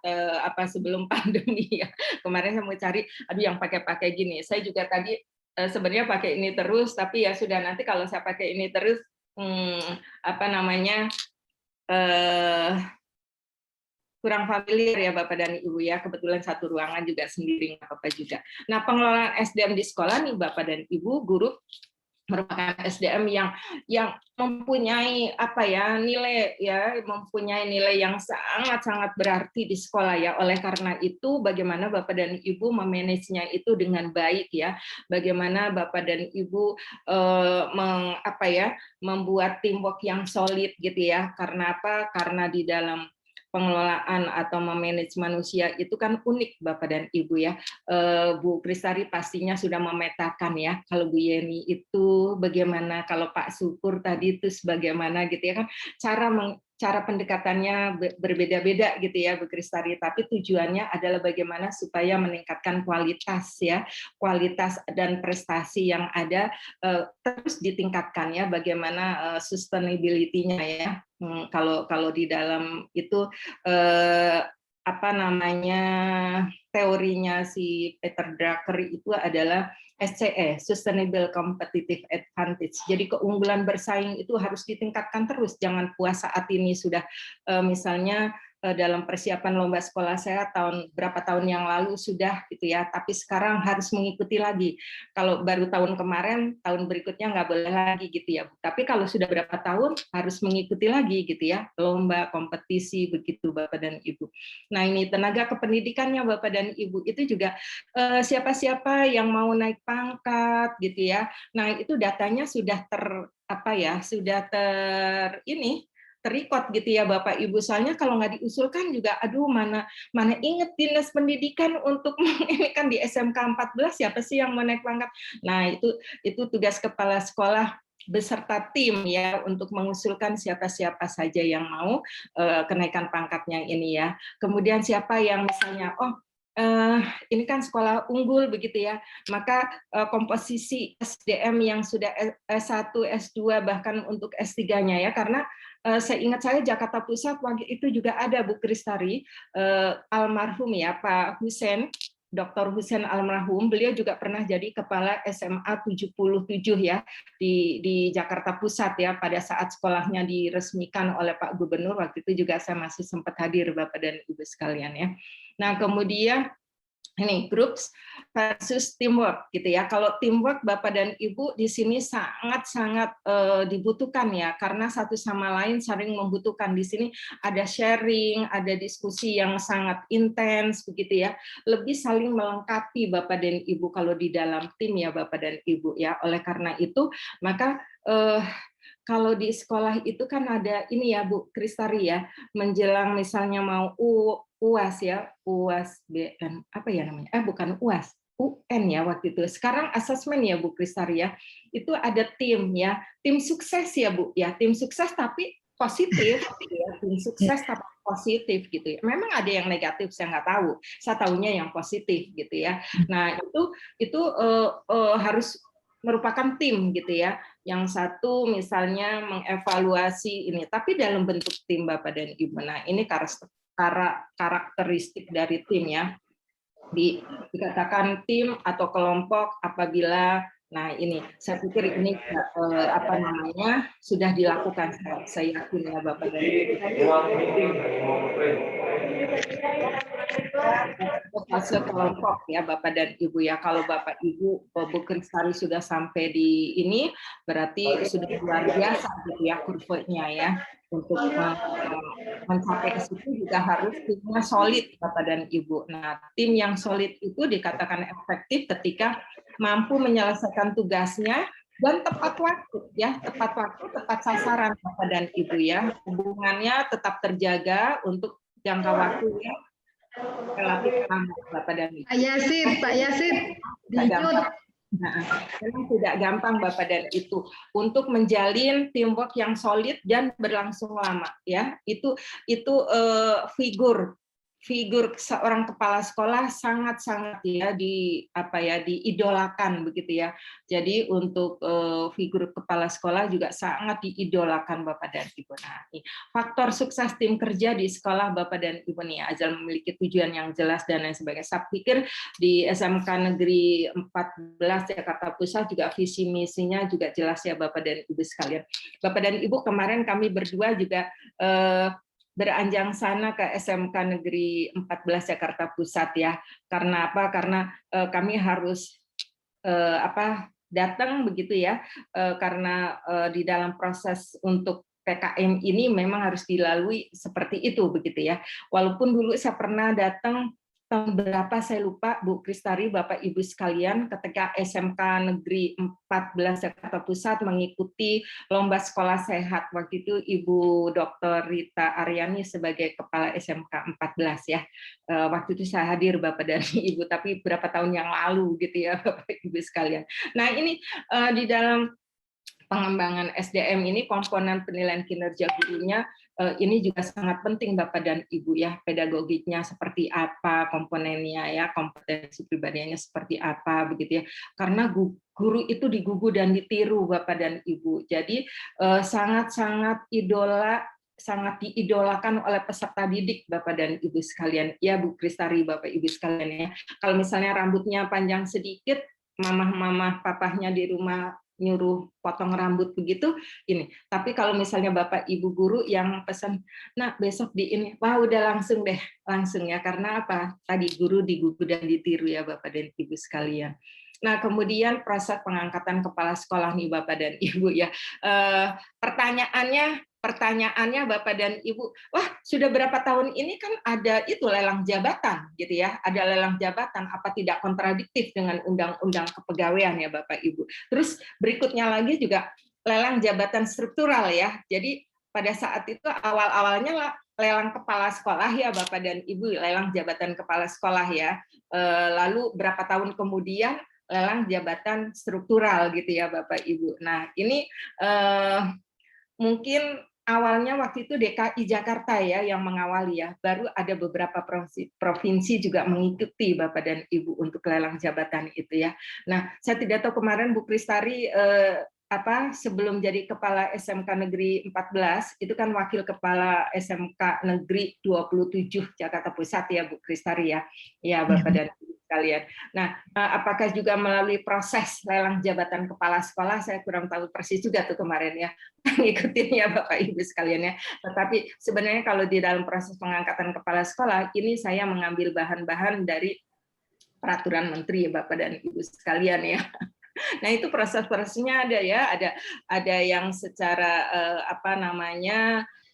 sebelum pandemi ya. Kemarin saya mau cari, aduh yang pakai gini. Saya juga tadi sebenarnya pakai ini terus, tapi ya sudah, nanti kalau saya pakai ini terus kurang familiar ya Bapak dan Ibu ya. Kebetulan satu ruangan juga sendiri, nggak apa-apa juga. Nah, pengelolaan SDM di sekolah nih Bapak dan Ibu, guru merupakan SDM yang mempunyai nilai ya, mempunyai nilai yang sangat berarti di sekolah ya. Oleh karena itu bagaimana Bapak dan Ibu memanagenya itu dengan baik ya. Bagaimana Bapak dan Ibu membuat teamwork yang solid gitu ya. Karena apa? Karena di dalam pengelolaan atau memanage manusia itu kan unik Bapak dan Ibu ya. Bu Kristari pastinya sudah memetakan ya, kalau Bu Yeni itu bagaimana, kalau Pak Syukur tadi itu bagaimana gitu ya kan, cara pendekatannya berbeda-beda gitu ya Bu Kristari, tapi tujuannya adalah bagaimana supaya meningkatkan kualitas ya, kualitas dan prestasi yang ada terus ditingkatkan ya, bagaimana sustainability-nya ya. Kalau di dalam itu teorinya si Peter Drucker itu adalah SCE, Sustainable Competitive Advantage. Jadi keunggulan bersaing itu harus ditingkatkan terus, jangan puas saat ini sudah misalnya dalam persiapan lomba sekolah saya berapa tahun yang lalu sudah gitu ya, tapi sekarang harus mengikuti lagi. Kalau baru tahun kemarin, tahun berikutnya nggak boleh lagi gitu ya. Tapi kalau sudah berapa tahun harus mengikuti lagi gitu ya, lomba, kompetisi begitu Bapak dan Ibu. Nah, ini tenaga kependidikannya Bapak dan Ibu itu juga siapa-siapa yang mau naik pangkat gitu ya. Nah, itu datanya sudah terikot gitu ya Bapak Ibu, soalnya kalau nggak diusulkan juga aduh mana inget dinas pendidikan untuk ini kan di SMK 14 siapa sih yang mau naik pangkat. Nah, itu tugas kepala sekolah beserta tim ya untuk mengusulkan siapa-siapa saja yang mau kenaikan pangkatnya ini ya. Kemudian siapa yang misalnya ini kan sekolah unggul begitu ya, maka komposisi SDM yang sudah S1, S2 bahkan untuk S3-nya ya, karena saya ingat Jakarta Pusat waktu itu juga ada Bu Kristari, almarhum ya Pak Husen, Dr. Husen almarhum, beliau juga pernah jadi kepala SMA 77 ya di Jakarta Pusat ya, pada saat sekolahnya diresmikan oleh Pak Gubernur, waktu itu juga saya masih sempat hadir Bapak dan Ibu sekalian ya. Nah, kemudian ini groups versus teamwork gitu ya. Kalau teamwork Bapak dan Ibu di sini sangat-sangat dibutuhkan ya, karena satu sama lain saling membutuhkan. Di sini ada sharing, ada diskusi yang sangat intens begitu ya. Lebih saling melengkapi Bapak dan Ibu kalau di dalam tim ya Bapak dan Ibu ya. Oleh karena itu maka kalau di sekolah itu kan ada ini ya Bu Kristari ya, menjelang misalnya mau UAS ya, UAS BN apa ya namanya? Bukan UAS, UN ya waktu itu. Sekarang asesmen ya Bu Kristari ya. Itu ada tim ya, tim sukses ya Bu ya, tim sukses tapi positif gitu ya, tim sukses tapi positif gitu ya. Memang ada yang negatif saya nggak tahu. Saya tahunya yang positif gitu ya. Nah, itu harus merupakan tim gitu ya. Yang satu misalnya mengevaluasi ini, tapi dalam bentuk tim Bapak dan Ibu. Nah, ini karakteristik dari tim ya. Dikatakan tim atau kelompok apabila, nah ini saya pikir ini sudah dilakukan, saya yakin ya Bapak dan Ibu. Fase kelompok ya Bapak dan Ibu ya. Kalau Bapak Ibu Bu Kristari sudah sampai di ini berarti sudah luar biasa gitu ya kurvanya ya. Untuk mencapai ke situ juga harus timnya solid Bapak dan Ibu. Nah, tim yang solid itu dikatakan efektif ketika mampu menyelesaikan tugasnya dan tepat waktu ya, tepat waktu, tepat sasaran Bapak dan Ibu ya. Hubungannya tetap terjaga untuk jangka waktunya relatif lama Bapak dan Ibu. Pak Yasir, dijut. Nah, memang tidak gampang Bapak dan Ibu untuk menjalin teamwork yang solid dan berlangsung lama ya. Itu figur seorang kepala sekolah sangat-sangat ya diidolakan begitu ya. Jadi untuk figur kepala sekolah juga sangat diidolakan Bapak dan Ibu. Nah, faktor sukses tim kerja di sekolah Bapak dan Ibu nih Azal memiliki tujuan yang jelas dan lain sebagainya. Saya pikir di SMK Negeri 14 Jakarta Pusat juga visi misinya juga jelas ya Bapak dan Ibu sekalian. Bapak dan Ibu kemarin kami berdua juga beranjang sana ke SMK Negeri 14 Jakarta Pusat ya. Karena apa? Karena kami harus datang begitu ya. Karena di dalam proses untuk PKM ini memang harus dilalui seperti itu begitu ya. Walaupun dulu saya pernah datang tahun berapa saya lupa Bu Kristari, Bapak Ibu sekalian, ketika SMK Negeri 14 Jakarta Pusat mengikuti lomba sekolah sehat. Waktu itu Ibu Dr. Rita Aryani sebagai kepala SMK 14 ya. Waktu itu saya hadir Bapak dan Ibu, tapi berapa tahun yang lalu gitu ya Bapak Ibu sekalian. Nah ini di dalam pengembangan SDM ini komponen penilaian kinerja gurunya ini juga sangat penting Bapak dan Ibu ya, pedagogiknya seperti apa, komponennya ya, kompetensi pribadinya seperti apa begitu ya. Karena guru itu digugu dan ditiru Bapak dan Ibu. Jadi sangat-sangat sangat diidolakan oleh peserta didik Bapak dan Ibu sekalian. Ya Bu Kristari, Bapak Ibu sekalian ya. Kalau misalnya rambutnya panjang sedikit, mamah papahnya di rumah nyuruh potong rambut begitu ini. Tapi kalau misalnya Bapak Ibu guru yang pesan, nah besok di ini, wah udah langsung deh, langsung ya. Karena apa? Tadi guru digugu dan ditiru ya Bapak dan Ibu sekalian. Nah kemudian proses pengangkatan kepala sekolah nih Bapak dan Ibu ya. Pertanyaannya Bapak dan Ibu, wah sudah berapa tahun ini kan ada itu lelang jabatan gitu ya, ada lelang jabatan, apa tidak kontradiktif dengan undang-undang kepegawaian ya Bapak Ibu. Terus berikutnya lagi juga lelang jabatan struktural ya. Jadi pada saat itu awal-awalnya lelang kepala sekolah ya Bapak dan Ibu, lelang jabatan kepala sekolah ya. Lalu berapa tahun kemudian lelang jabatan struktural gitu ya Bapak Ibu. Nah ini mungkin awalnya waktu itu DKI Jakarta ya yang mengawali ya, baru ada beberapa provinsi juga mengikuti Bapak dan Ibu untuk lelang jabatan itu ya. Nah, saya tidak tahu kemarin Bu Kristari sebelum jadi kepala SMK Negeri 14 itu kan wakil kepala SMK Negeri 27 Jakarta Pusat ya Bu Kristari ya. Ya Bapak dan Ibu sekalian. Nah, apakah juga melalui proses lelang jabatan kepala sekolah, saya kurang tahu persis juga tuh kemarin ya, ngikutin ya Bapak Ibu sekalian ya. Tetapi sebenarnya kalau di dalam proses pengangkatan kepala sekolah, ini saya mengambil bahan-bahan dari peraturan menteri Bapak dan Ibu sekalian ya. Nah, itu proses-prosesnya ada ya, ada yang secara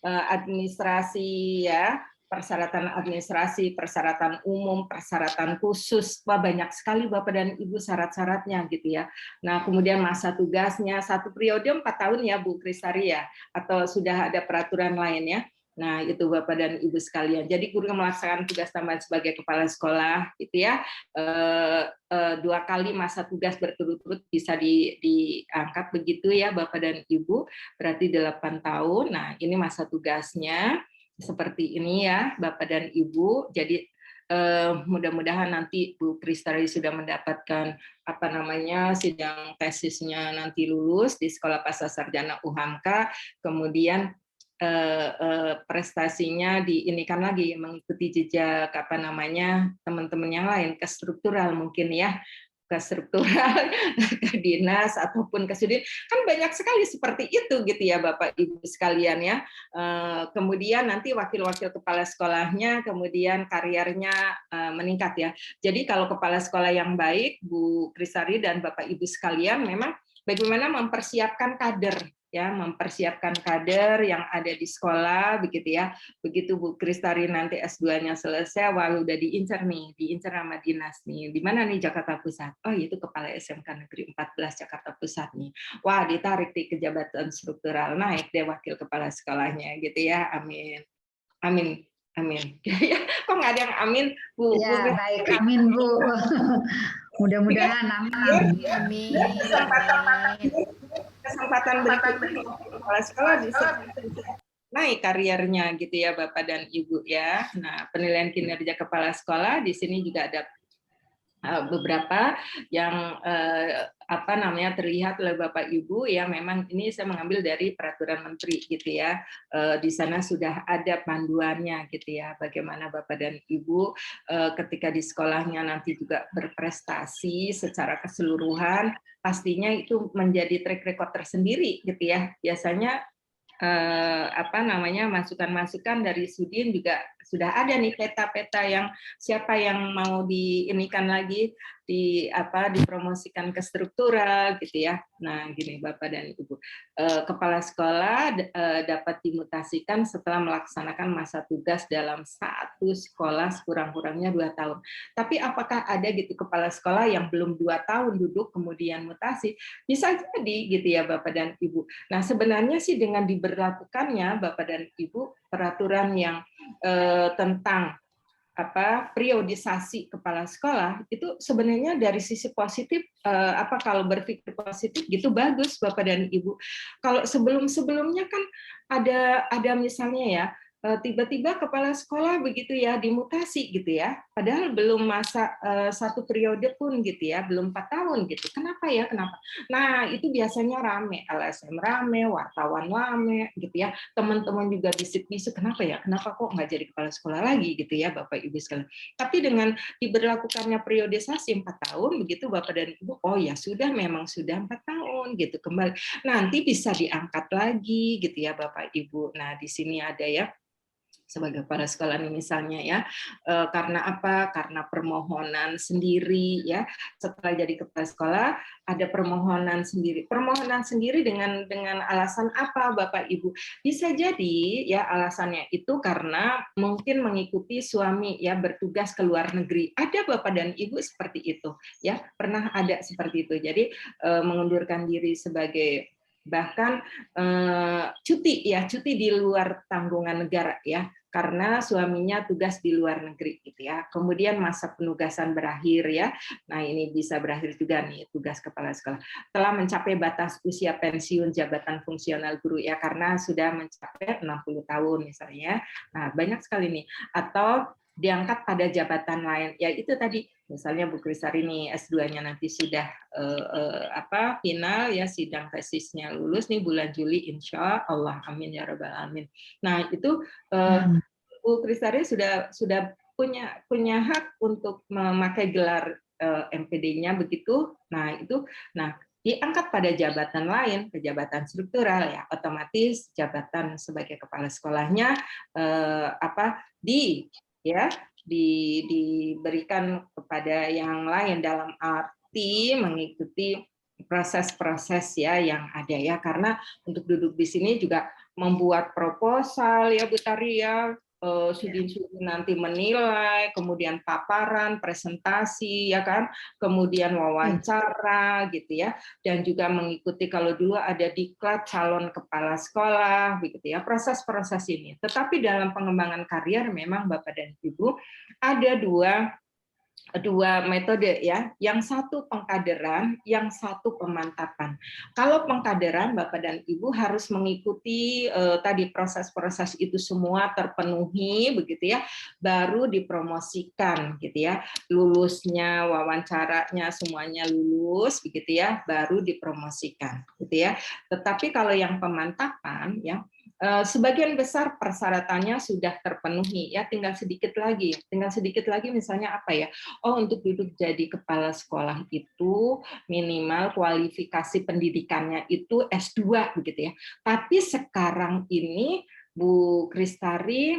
administrasi ya, persyaratan administrasi, persyaratan umum, persyaratan khusus. Wah, banyak sekali Bapak dan Ibu syarat-syaratnya gitu ya. Nah, kemudian masa tugasnya 1 periode 4 tahun ya Bu Kristari ya, atau sudah ada peraturan lain ya. Nah, itu Bapak dan Ibu sekalian. Jadi guru yang melaksanakan tugas tambahan sebagai kepala sekolah gitu ya, 2 kali masa tugas berturut-turut bisa diangkat begitu ya Bapak dan Ibu, berarti 8 tahun. Nah, ini masa tugasnya seperti ini ya Bapak dan Ibu. Jadi mudah-mudahan nanti Bu Kristari sudah mendapatkan sidang tesisnya nanti lulus di Sekolah Pascasarjana UHAMKA, kemudian prestasinya diinikan lagi, mengikuti jejak teman-teman yang lain, ke struktural mungkin ya, ke struktural, ke dinas ataupun ke sudin, kan banyak sekali seperti itu gitu ya Bapak Ibu sekalian ya. Kemudian nanti wakil-wakil kepala sekolahnya kemudian karirnya meningkat ya. Jadi kalau kepala sekolah yang baik Bu Kristari dan Bapak Ibu sekalian, memang bagaimana mempersiapkan kader ya, mempersiapkan kader yang ada di sekolah begitu ya. Begitu Bu Kristari nanti S2-nya selesai, wah udah diincar sama dinas nih. Di mana nih Jakarta Pusat? Oh, itu kepala SMK Negeri 14 Jakarta Pusat nih. Wah, ditarik di kejabatan struktural, naik deh wakil kepala sekolahnya gitu ya. Amin. Amin. Amin. Kok nggak ada yang amin, Bu? Ya, Bu, baik. Amin, Bu. Mudah-mudahan amin. Amin. Kesempatan berikutnya kepala sekolah bisa naik karirnya gitu ya Bapak dan Ibu ya. Nah, penilaian kinerja kepala sekolah di sini juga ada beberapa yang terlihat oleh Bapak Ibu ya, memang ini saya mengambil dari peraturan menteri gitu ya. Di sana sudah ada panduannya gitu ya, bagaimana Bapak dan Ibu ketika di sekolahnya nanti juga berprestasi secara keseluruhan, pastinya itu menjadi track record tersendiri gitu ya. Biasanya masukan-masukan dari Sudin juga sudah ada nih peta-peta yang siapa yang mau diinikan lagi dipromosikan ke struktural gitu ya. Nah, gini Bapak dan Ibu, kepala sekolah dapat dimutasikan setelah melaksanakan masa tugas dalam satu sekolah sekurang-kurangnya 2 tahun. Tapi apakah ada gitu kepala sekolah yang belum 2 tahun duduk kemudian mutasi? Bisa jadi gitu ya Bapak dan Ibu. Nah, sebenarnya sih dengan diberlakukannya Bapak dan Ibu peraturan yang tentang periodisasi kepala sekolah itu sebenarnya dari sisi positif kalau berpikir positif gitu bagus Bapak dan Ibu. Kalau sebelum-sebelumnya kan ada misalnya ya tiba-tiba kepala sekolah begitu ya dimutasi gitu ya, padahal belum masa 1 periode pun gitu ya, belum 4 tahun gitu. Kenapa ya? Kenapa? Nah, itu biasanya rame, LSM rame, wartawan rame gitu ya, teman-teman juga bisik-bisik, kenapa ya? Kenapa kok nggak jadi kepala sekolah lagi gitu ya Bapak Ibu sekalian. Tapi dengan diberlakukannya periodisasi 4 tahun begitu Bapak dan Ibu, oh ya sudah, memang sudah 4 tahun gitu kembali. Nanti bisa diangkat lagi gitu ya Bapak Ibu. Nah, di sini ada ya sebagai kepala sekolah nih misalnya ya, karena apa? Karena permohonan sendiri ya. Setelah jadi kepala sekolah ada permohonan sendiri dengan alasan apa Bapak Ibu? Bisa jadi ya alasannya itu karena mungkin mengikuti suami ya bertugas ke luar negeri. Ada Bapak dan Ibu seperti itu ya, pernah ada seperti itu. Jadi mengundurkan diri sebagai bahkan cuti di luar tanggungan negara ya, karena suaminya tugas di luar negeri gitu ya. Kemudian masa penugasan berakhir ya. Nah, ini bisa berakhir juga nih tugas kepala sekolah. Telah mencapai batas usia pensiun jabatan fungsional guru ya, karena sudah mencapai 60 tahun misalnya. Nah, banyak sekali nih. Atau diangkat pada jabatan lain. Ya itu tadi, misalnya Bu Kristari ini S2-nya nanti sudah final ya, sidang tesisnya lulus nih bulan Juli, insya Allah, amin ya rabbal alamin. Nah itu Bu Kristari sudah punya hak untuk memakai gelar MPD-nya begitu. Nah itu, diangkat pada jabatan lain, ke jabatan struktural ya, otomatis jabatan sebagai kepala sekolahnya diberikan kepada yang lain dalam arti mengikuti proses-proses ya yang ada ya, karena untuk duduk di sini juga membuat proposal ya Bu Tari ya, Sudin-sudin nanti menilai, kemudian paparan, presentasi ya kan, kemudian wawancara gitu ya, dan juga mengikuti kalau dulu ada diklat calon kepala sekolah begitu ya, proses-proses ini. Tetapi dalam pengembangan karier memang Bapak dan Ibu ada dua metode ya, yang satu pengkaderan, yang satu pemantapan. Kalau pengkaderan Bapak dan Ibu harus mengikuti tadi proses-proses itu semua terpenuhi begitu ya, baru dipromosikan gitu ya, lulusnya, wawancaranya semuanya lulus begitu ya, baru dipromosikan gitu ya. Tetapi kalau yang pemantapan ya, sebagian besar persyaratannya sudah terpenuhi ya, tinggal sedikit lagi misalnya apa ya, untuk duduk jadi kepala sekolah itu minimal kualifikasi pendidikannya itu S2 begitu ya. Tapi sekarang ini Bu Kristari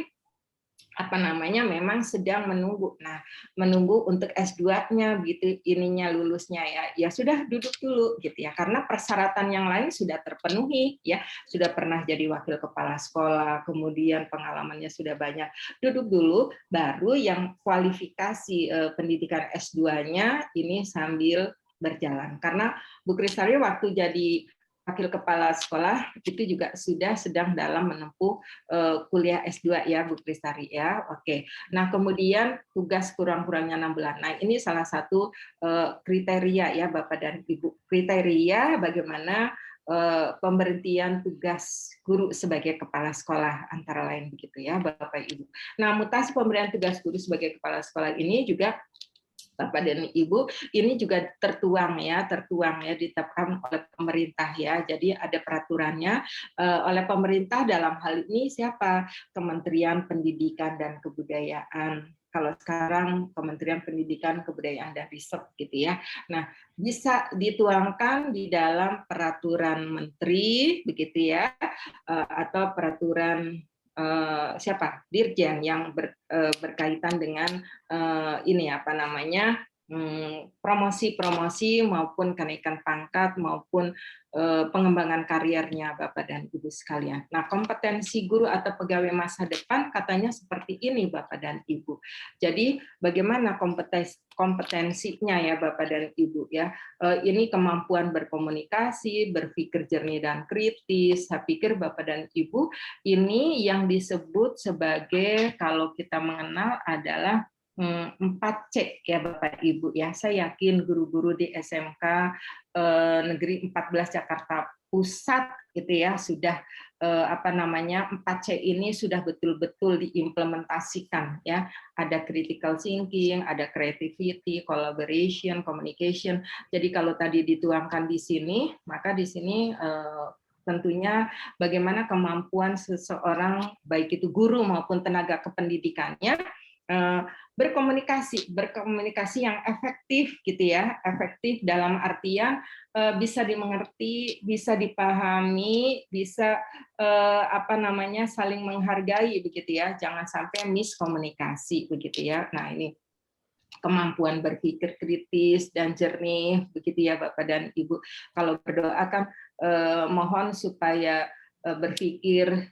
memang sedang menunggu. Nah, menunggu untuk S2-nya gitu, ininya lulusnya ya. Ya sudah duduk dulu gitu ya. Karena persyaratan yang lain sudah terpenuhi ya. Sudah pernah jadi wakil kepala sekolah, kemudian pengalamannya sudah banyak. Duduk dulu baru yang kualifikasi pendidikan S2-nya ini sambil berjalan. Karena Bu Kristari waktu jadi wakil kepala sekolah itu juga sudah sedang dalam menempuh kuliah S2 ya Bu Kristari ya. Oke. Nah, kemudian tugas kurang-kurangnya 6 bulan. Nah, ini salah satu kriteria ya Bapak dan Ibu. Kriteria bagaimana pemberhentian tugas guru sebagai kepala sekolah antara lain begitu ya Bapak Ibu. Nah, mutasi pemberian tugas guru sebagai kepala sekolah ini juga Bapak dan Ibu, ini juga tertuang ya, ditetapkan oleh pemerintah ya. Jadi ada peraturannya oleh pemerintah dalam hal ini siapa? Kementerian Pendidikan dan Kebudayaan. Kalau sekarang Kementerian Pendidikan, Kebudayaan dan Riset gitu ya. Nah, bisa dituangkan di dalam peraturan menteri begitu ya, atau peraturan Dirjen yang berkaitan dengan promosi maupun kenaikan pangkat maupun pengembangan kariernya Bapak dan Ibu sekalian. Nah, kompetensi guru atau pegawai masa depan katanya seperti ini Bapak dan Ibu. Jadi bagaimana kompetensinya ya Bapak dan Ibu ya. Ini kemampuan berkomunikasi, berpikir jernih dan kritis. Saya pikir Bapak dan Ibu ini yang disebut sebagai kalau kita mengenal adalah 4C ya Bapak Ibu ya. Saya yakin guru-guru di SMK Negeri 14 Jakarta Pusat gitu ya sudah 4C ini sudah betul-betul diimplementasikan ya. Ada critical thinking, ada creativity, collaboration, communication. Jadi kalau tadi dituangkan di sini, maka di sini tentunya bagaimana kemampuan seseorang baik itu guru maupun tenaga kependidikannya berkomunikasi yang efektif gitu ya, efektif dalam artian bisa dimengerti, bisa dipahami, bisa saling menghargai begitu ya, jangan sampai miskomunikasi begitu ya. Nah, ini kemampuan berpikir kritis dan jernih begitu ya Bapak dan Ibu. Kalau berdoa kan mohon supaya berpikir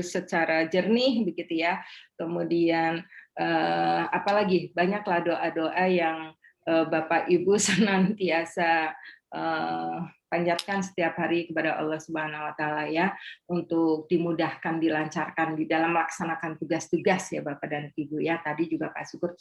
secara jernih begitu ya. Kemudian apalagi banyaklah doa-doa yang Bapak Ibu senantiasa panjatkan setiap hari kepada Allah Subhanahu wa taala ya, untuk dimudahkan, dilancarkan di dalam melaksanakan tugas-tugas ya Bapak dan Ibu ya. Tadi juga Pak Syukur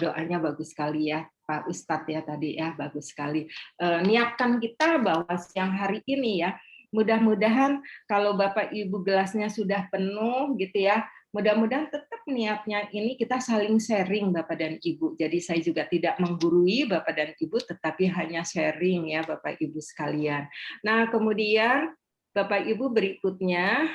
doanya bagus sekali ya Pak Ustadz ya tadi ya, bagus sekali. Niatkan kita bahwa siang hari ini ya, mudah-mudahan kalau Bapak Ibu gelasnya sudah penuh gitu ya, mudah-mudahan tetap niatnya ini kita saling sharing Bapak dan Ibu. Jadi saya juga tidak menggurui Bapak dan Ibu, tetapi hanya sharing ya Bapak Ibu sekalian. Nah, kemudian Bapak Ibu berikutnya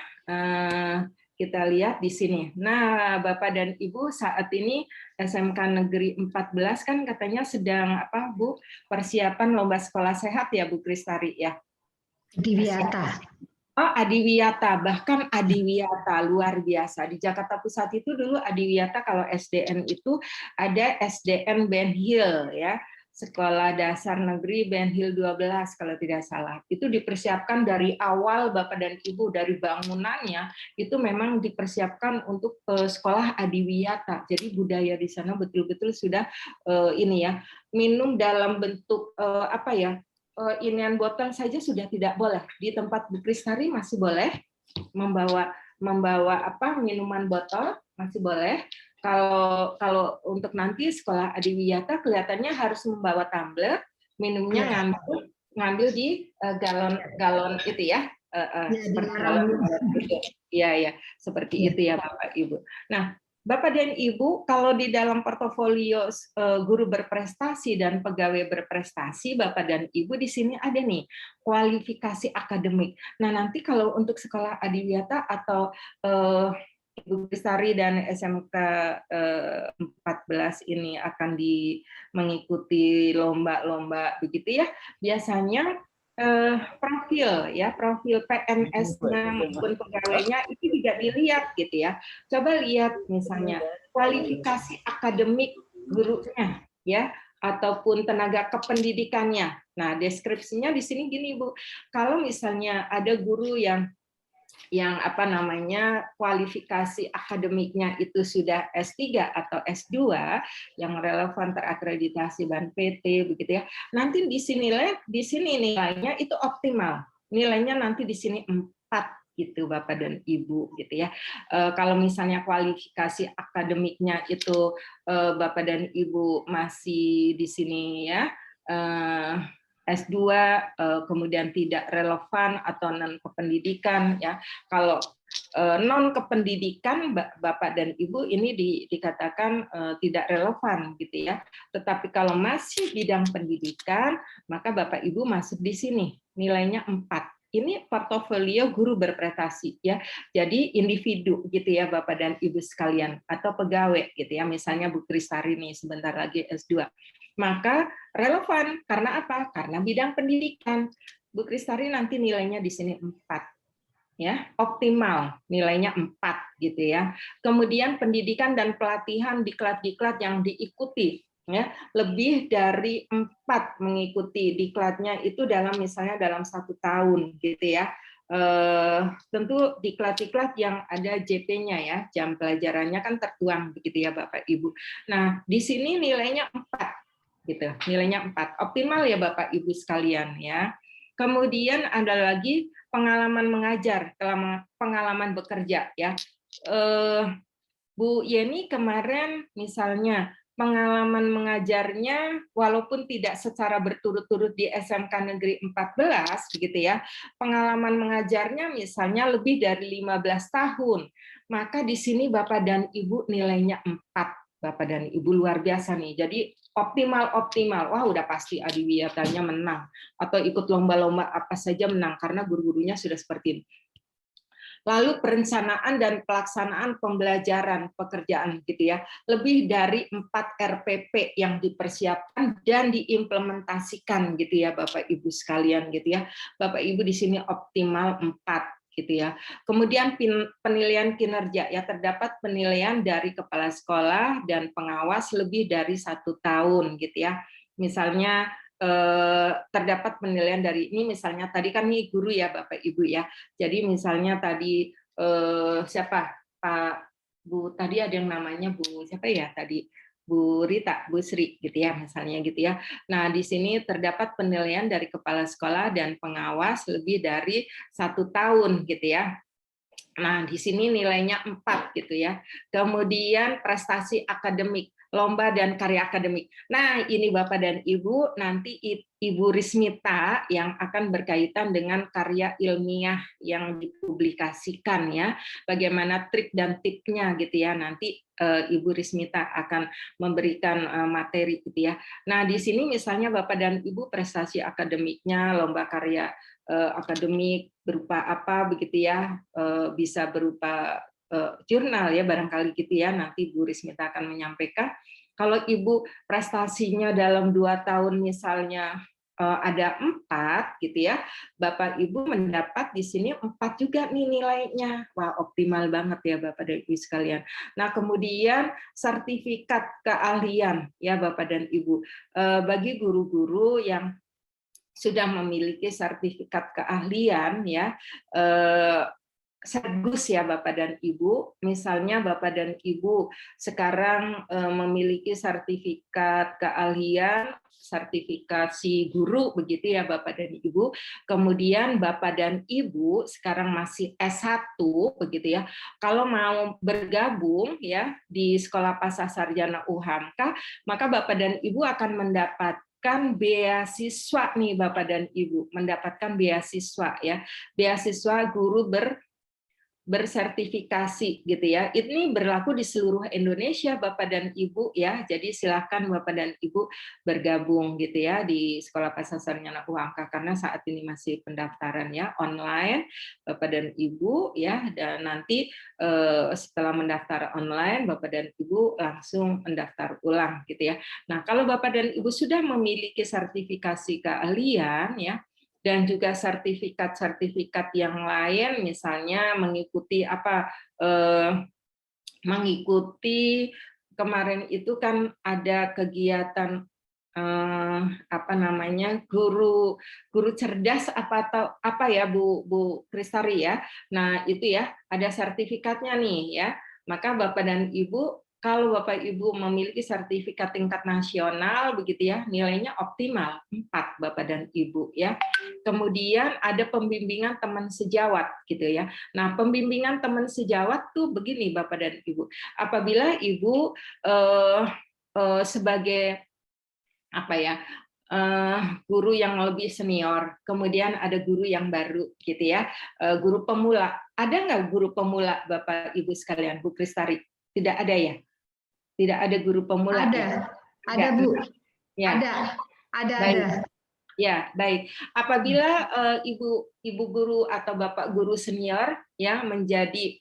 kita lihat di sini. Nah, Bapak dan Ibu saat ini SMK Negeri 14 kan katanya sedang Bu persiapan lomba sekolah sehat ya Bu Kristari ya. Di Wiata. Oh, Adiwiyata, bahkan Adiwiyata luar biasa. Di Jakarta Pusat itu dulu Adiwiyata kalau SDN itu ada SDN Ben Hill ya. Sekolah Dasar Negeri Ben Hill 12 kalau tidak salah. Itu dipersiapkan dari awal Bapak dan Ibu, dari bangunannya itu memang dipersiapkan untuk sekolah Adiwiyata. Jadi budaya di sana betul-betul sudah ini ya, minum dalam bentuk apa ya? Inian botol saja sudah tidak boleh. Di tempat Bu Kristari masih boleh membawa apa minuman botol masih boleh. Kalau untuk nanti sekolah Adiwiyata kelihatannya harus membawa tumbler, minumnya ngambil di galon itu ya. Seperti galon itu. Iya ya, seperti itu ya Bapak Ibu. Nah, Bapak dan Ibu, kalau di dalam portofolio guru berprestasi dan pegawai berprestasi, Bapak dan Ibu di sini ada nih kualifikasi akademik. Nah, nanti kalau untuk sekolah Adiwiyata atau Ibu Bestari dan SMK 14 ini akan mengikuti lomba-lomba begitu ya, biasanya profil PNS-nya maupun pegawainya itu juga dilihat gitu ya. Coba lihat misalnya kualifikasi akademik gurunya ya ataupun tenaga kependidikannya. Nah, deskripsinya di sini gini Bu. Kalau misalnya ada guru yang apa namanya kualifikasi akademiknya itu sudah S3 atau S2 yang relevan terakreditasi BAN PT begitu ya. Nanti di sini nilainya itu optimal. Nilainya nanti di sini 4 gitu Bapak dan Ibu gitu ya. Kalau misalnya kualifikasi akademiknya itu Bapak dan Ibu masih di sini ya S2 kemudian tidak relevan atau non kependidikan ya. Kalau non kependidikan Bapak dan Ibu ini dikatakan tidak relevan gitu ya. Tetapi kalau masih bidang pendidikan maka Bapak Ibu masuk di sini nilainya 4. Ini portofolio guru berprestasi ya. Jadi individu gitu ya Bapak dan Ibu sekalian atau pegawai gitu ya. Misalnya Bu Kristari nih sebentar lagi S2. Maka relevan karena apa? Karena bidang pendidikan. Bu Kristari nanti nilainya di sini 4. Ya, optimal nilainya 4 gitu ya. Kemudian pendidikan dan pelatihan diklat-diklat yang diikuti ya, lebih dari 4 mengikuti diklatnya itu misalnya dalam 1 tahun gitu ya. Tentu diklat-diklat yang ada JP-nya ya, jam pelajarannya kan tertuang begitu ya Bapak Ibu. Nah, di sini nilainya 4 gitu. Nilainya 4. Optimal ya Bapak Ibu sekalian ya. Kemudian ada lagi pengalaman mengajar, pengalaman bekerja ya. Bu Yeni kemarin misalnya pengalaman mengajarnya walaupun tidak secara berturut-turut di SMK Negeri 14 begitu ya. Pengalaman mengajarnya misalnya lebih dari 15 tahun. Maka di sini Bapak dan Ibu nilainya 4. Bapak dan Ibu luar biasa nih. Jadi optimal. Wah, udah pasti Adiwiyatanya menang atau ikut lomba-lomba apa saja menang karena guru-gurunya sudah seperti ini. Lalu perencanaan dan pelaksanaan pembelajaran pekerjaan gitu ya. Lebih dari 4 RPP yang dipersiapkan dan diimplementasikan gitu ya Bapak Ibu sekalian gitu ya. Bapak Ibu di sini optimal 4 gitu ya. Kemudian penilaian kinerja ya, terdapat penilaian dari kepala sekolah dan pengawas lebih dari 1 tahun gitu ya. Misalnya terdapat penilaian dari ini misalnya tadi kan nih guru ya Bapak Ibu ya. Jadi misalnya tadi siapa Pak Bu tadi ada yang namanya Bu siapa ya tadi Bu Rita, Bu Sri gitu ya misalnya gitu ya. Nah, di sini terdapat penilaian dari kepala sekolah dan pengawas lebih dari 1 tahun gitu ya. Nah, di sini nilainya 4 gitu ya. Kemudian prestasi akademik, lomba dan karya akademik. Nah, ini Bapak dan Ibu, nanti Ibu Rismita yang akan berkaitan dengan karya ilmiah yang dipublikasikan ya. Bagaimana trik dan tipsnya gitu ya. Nanti Ibu Rismita akan memberikan materi gitu ya. Nah, di sini misalnya Bapak dan Ibu prestasi akademiknya, lomba karya akademik berupa apa begitu ya, bisa berupa jurnal ya barangkali gitu ya, nanti Bu Rismita akan menyampaikan. Kalau Ibu prestasinya dalam 2 tahun misalnya ada 4 gitu ya, Bapak Ibu mendapat di sini 4 juga nih nilainya. Wah, optimal banget ya Bapak dan Ibu sekalian. Nah, kemudian sertifikat keahlian ya Bapak dan Ibu. Bagi guru-guru yang sudah memiliki sertifikat keahlian ya, Sergus ya Bapak dan Ibu, misalnya Bapak dan Ibu sekarang memiliki sertifikat keahlian, sertifikasi guru begitu ya Bapak dan Ibu, kemudian Bapak dan Ibu sekarang masih S1 begitu ya, kalau mau bergabung ya di Sekolah Pasca Sarjana UHAMKA, maka Bapak dan Ibu akan mendapatkan beasiswa nih Bapak dan Ibu, mendapatkan beasiswa ya, beasiswa guru bersertifikasi gitu ya. Ini berlaku di seluruh Indonesia Bapak dan Ibu ya. Jadi silakan Bapak dan Ibu bergabung gitu ya di Sekolah Pasca Sarjana UHAMKA karena saat ini masih pendaftaran ya online Bapak dan Ibu ya, dan nanti setelah mendaftar online Bapak dan Ibu langsung mendaftar ulang gitu ya. Nah, kalau Bapak dan Ibu sudah memiliki sertifikasi keahlian ya, dan juga sertifikat-sertifikat yang lain, misalnya mengikuti mengikuti kemarin itu kan ada kegiatan guru cerdas atau apa ya Bu Kristari ya. Nah itu ya ada sertifikatnya nih ya. Maka Bapak dan Ibu, kalau Bapak Ibu memiliki sertifikat tingkat nasional begitu ya, nilainya optimal 4 Bapak dan Ibu ya. Kemudian ada pembimbingan teman sejawat gitu ya. Nah, pembimbingan teman sejawat tuh begini Bapak dan Ibu. Apabila Ibu sebagai guru yang lebih senior, kemudian ada guru yang baru gitu ya, guru pemula. Ada nggak guru pemula Bapak Ibu sekalian, Bu Kristari? Tidak ada ya? Tidak ada guru pemula. Ada Bu. Ya. Ada. Ya, baik. Apabila ibu guru atau bapak guru senior ya menjadi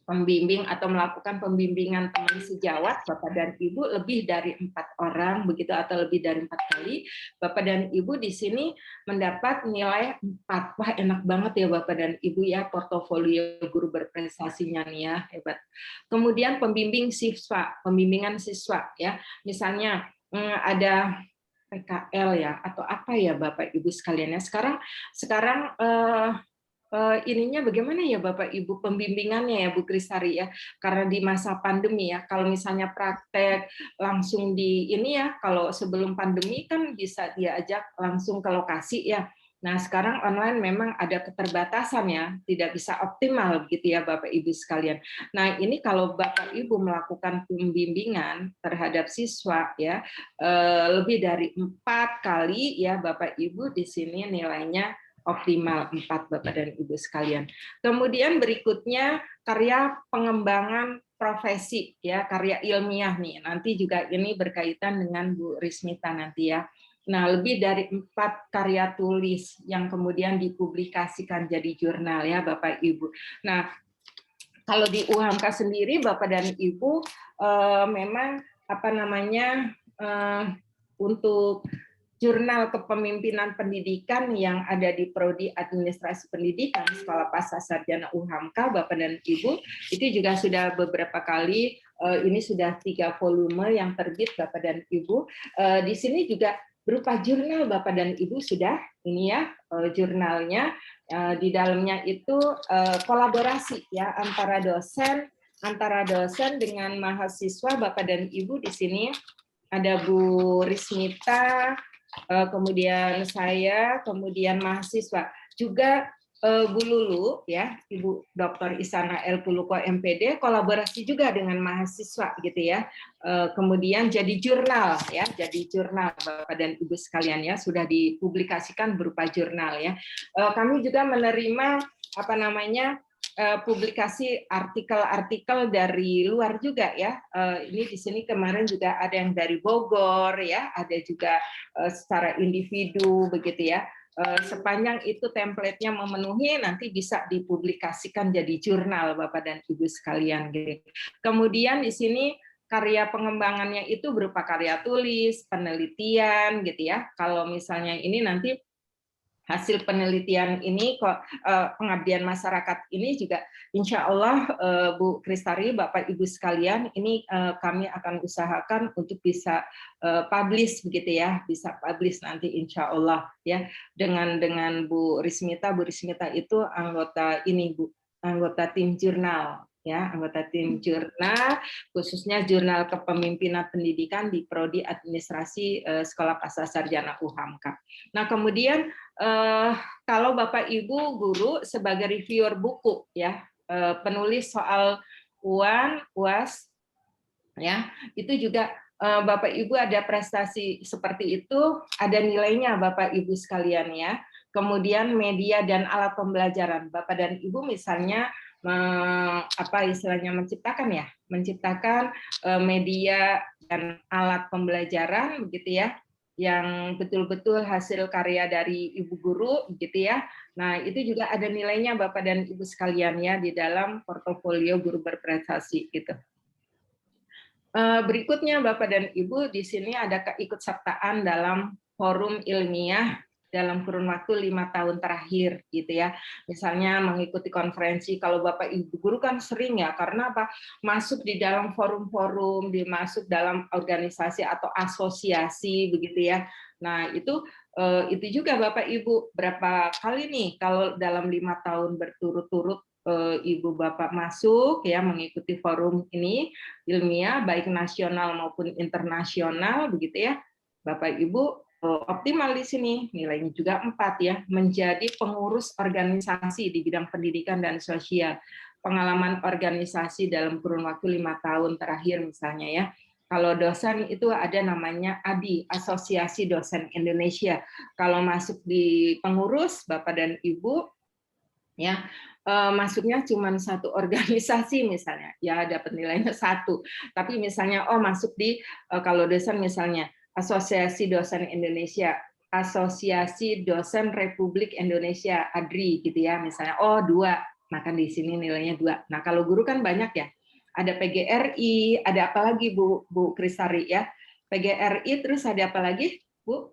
pembimbing atau melakukan pembimbingan teman sejawat, Bapak dan Ibu lebih dari 4 orang begitu atau lebih dari 4 kali, Bapak dan Ibu di sini mendapat nilai 4. Wah, enak banget ya Bapak dan Ibu ya, portofolio guru berprestasinya nih ya, hebat. Kemudian pembimbingan siswa ya. Misalnya ada PKL ya atau apa ya Bapak Ibu sekalian ya. Sekarang ininya bagaimana ya Bapak Ibu pembimbingannya ya Bu Kristari ya, karena di masa pandemi ya, kalau misalnya praktek langsung di ini ya, kalau sebelum pandemi kan bisa diajak langsung ke lokasi ya. Nah sekarang online memang ada keterbatasan ya, tidak bisa optimal begitu ya Bapak Ibu sekalian. Nah ini kalau Bapak Ibu melakukan pembimbingan terhadap siswa ya, lebih dari 4 kali ya Bapak Ibu di sini nilainya optimal 4 Bapak dan Ibu sekalian. Kemudian berikutnya karya pengembangan profesi ya, karya ilmiah nih. Nanti juga ini berkaitan dengan Bu Rismita nanti ya. Nah, lebih dari 4 karya tulis yang kemudian dipublikasikan jadi jurnal ya Bapak Ibu. Nah, kalau di UHAMKA sendiri Bapak dan Ibu memang untuk Jurnal Kepemimpinan Pendidikan yang ada di Prodi Administrasi Pendidikan Sekolah Pasca Sarjana UHAMKA, Bapak dan Ibu, itu juga sudah beberapa kali, ini sudah 3 volume yang terbit Bapak dan Ibu. Di sini juga berupa jurnal Bapak dan Ibu sudah, ini ya jurnalnya, di dalamnya itu kolaborasi ya antara dosen dengan mahasiswa Bapak dan Ibu. Di sini ada Bu Rismita, kemudian saya, kemudian mahasiswa juga Bu Lulu ya, Ibu Dr. Isana El Puluko MPD kolaborasi juga dengan mahasiswa gitu ya. Kemudian jadi jurnal ya, jadi jurnal Bapak dan Ibu sekalian ya, sudah dipublikasikan berupa jurnal ya. Kami juga menerima publikasi artikel-artikel dari luar juga ya. Ini di sini kemarin juga ada yang dari Bogor ya, ada juga secara individu begitu ya. Sepanjang itu template-nya memenuhi, nanti bisa dipublikasikan jadi jurnal Bapak dan Ibu sekalian gitu. Kemudian di sini karya pengembangannya itu berupa karya tulis, penelitian gitu ya. Kalau misalnya ini nanti hasil penelitian ini kok pengabdian masyarakat ini juga insya Allah Bu Kristari, Bapak Ibu sekalian, ini kami akan usahakan untuk bisa publish begitu ya, bisa publish nanti insya Allah ya dengan Bu Rismita. Bu Rismita itu anggota ini Bu, anggota tim jurnal ya, anggota tim jurnal, khususnya jurnal kepemimpinan pendidikan di Prodi Administrasi Sekolah Pasca Sarjana UHAMKA. Nah, kemudian kalau Bapak Ibu guru sebagai reviewer buku ya, penulis soal UAN, UAS ya, itu juga Bapak Ibu ada prestasi seperti itu, ada nilainya Bapak Ibu sekalian ya. Kemudian media dan alat pembelajaran. Bapak dan Ibu misalnya apa istilahnya menciptakan media dan alat pembelajaran begitu ya, yang betul-betul hasil karya dari ibu guru gitu ya. Nah, itu juga ada nilainya Bapak dan Ibu sekalian ya di dalam portofolio guru berprestasi gitu. Berikutnya Bapak dan Ibu di sini ada keikutsertaan dalam forum ilmiah dalam kurun waktu 5 tahun terakhir gitu ya. Misalnya mengikuti konferensi, kalau Bapak Ibu guru kan sering ya, karena apa? Masuk di dalam forum-forum, masuk dalam organisasi atau asosiasi begitu ya. Nah, itu juga Bapak Ibu berapa kali nih kalau dalam 5 tahun berturut-turut Ibu Bapak masuk ya mengikuti forum ini ilmiah baik nasional maupun internasional begitu ya. Bapak Ibu optimal di sini, nilainya juga 4 ya, menjadi pengurus organisasi di bidang pendidikan dan sosial. Pengalaman organisasi dalam kurun waktu 5 tahun terakhir misalnya ya. Kalau dosen itu ada namanya ADI, Asosiasi Dosen Indonesia. Kalau masuk di pengurus Bapak dan Ibu ya, masuknya cuma satu organisasi misalnya, ya dapat nilainya 1. Tapi misalnya masuk di kalau dosen misalnya Asosiasi Dosen Indonesia, Asosiasi Dosen Republik Indonesia, ADRI gitu ya, misalnya 2, maka di sini nilainya 2. Nah, kalau guru kan banyak ya. Ada PGRI, ada apa lagi Bu Kristari ya? PGRI terus ada apa lagi, Bu?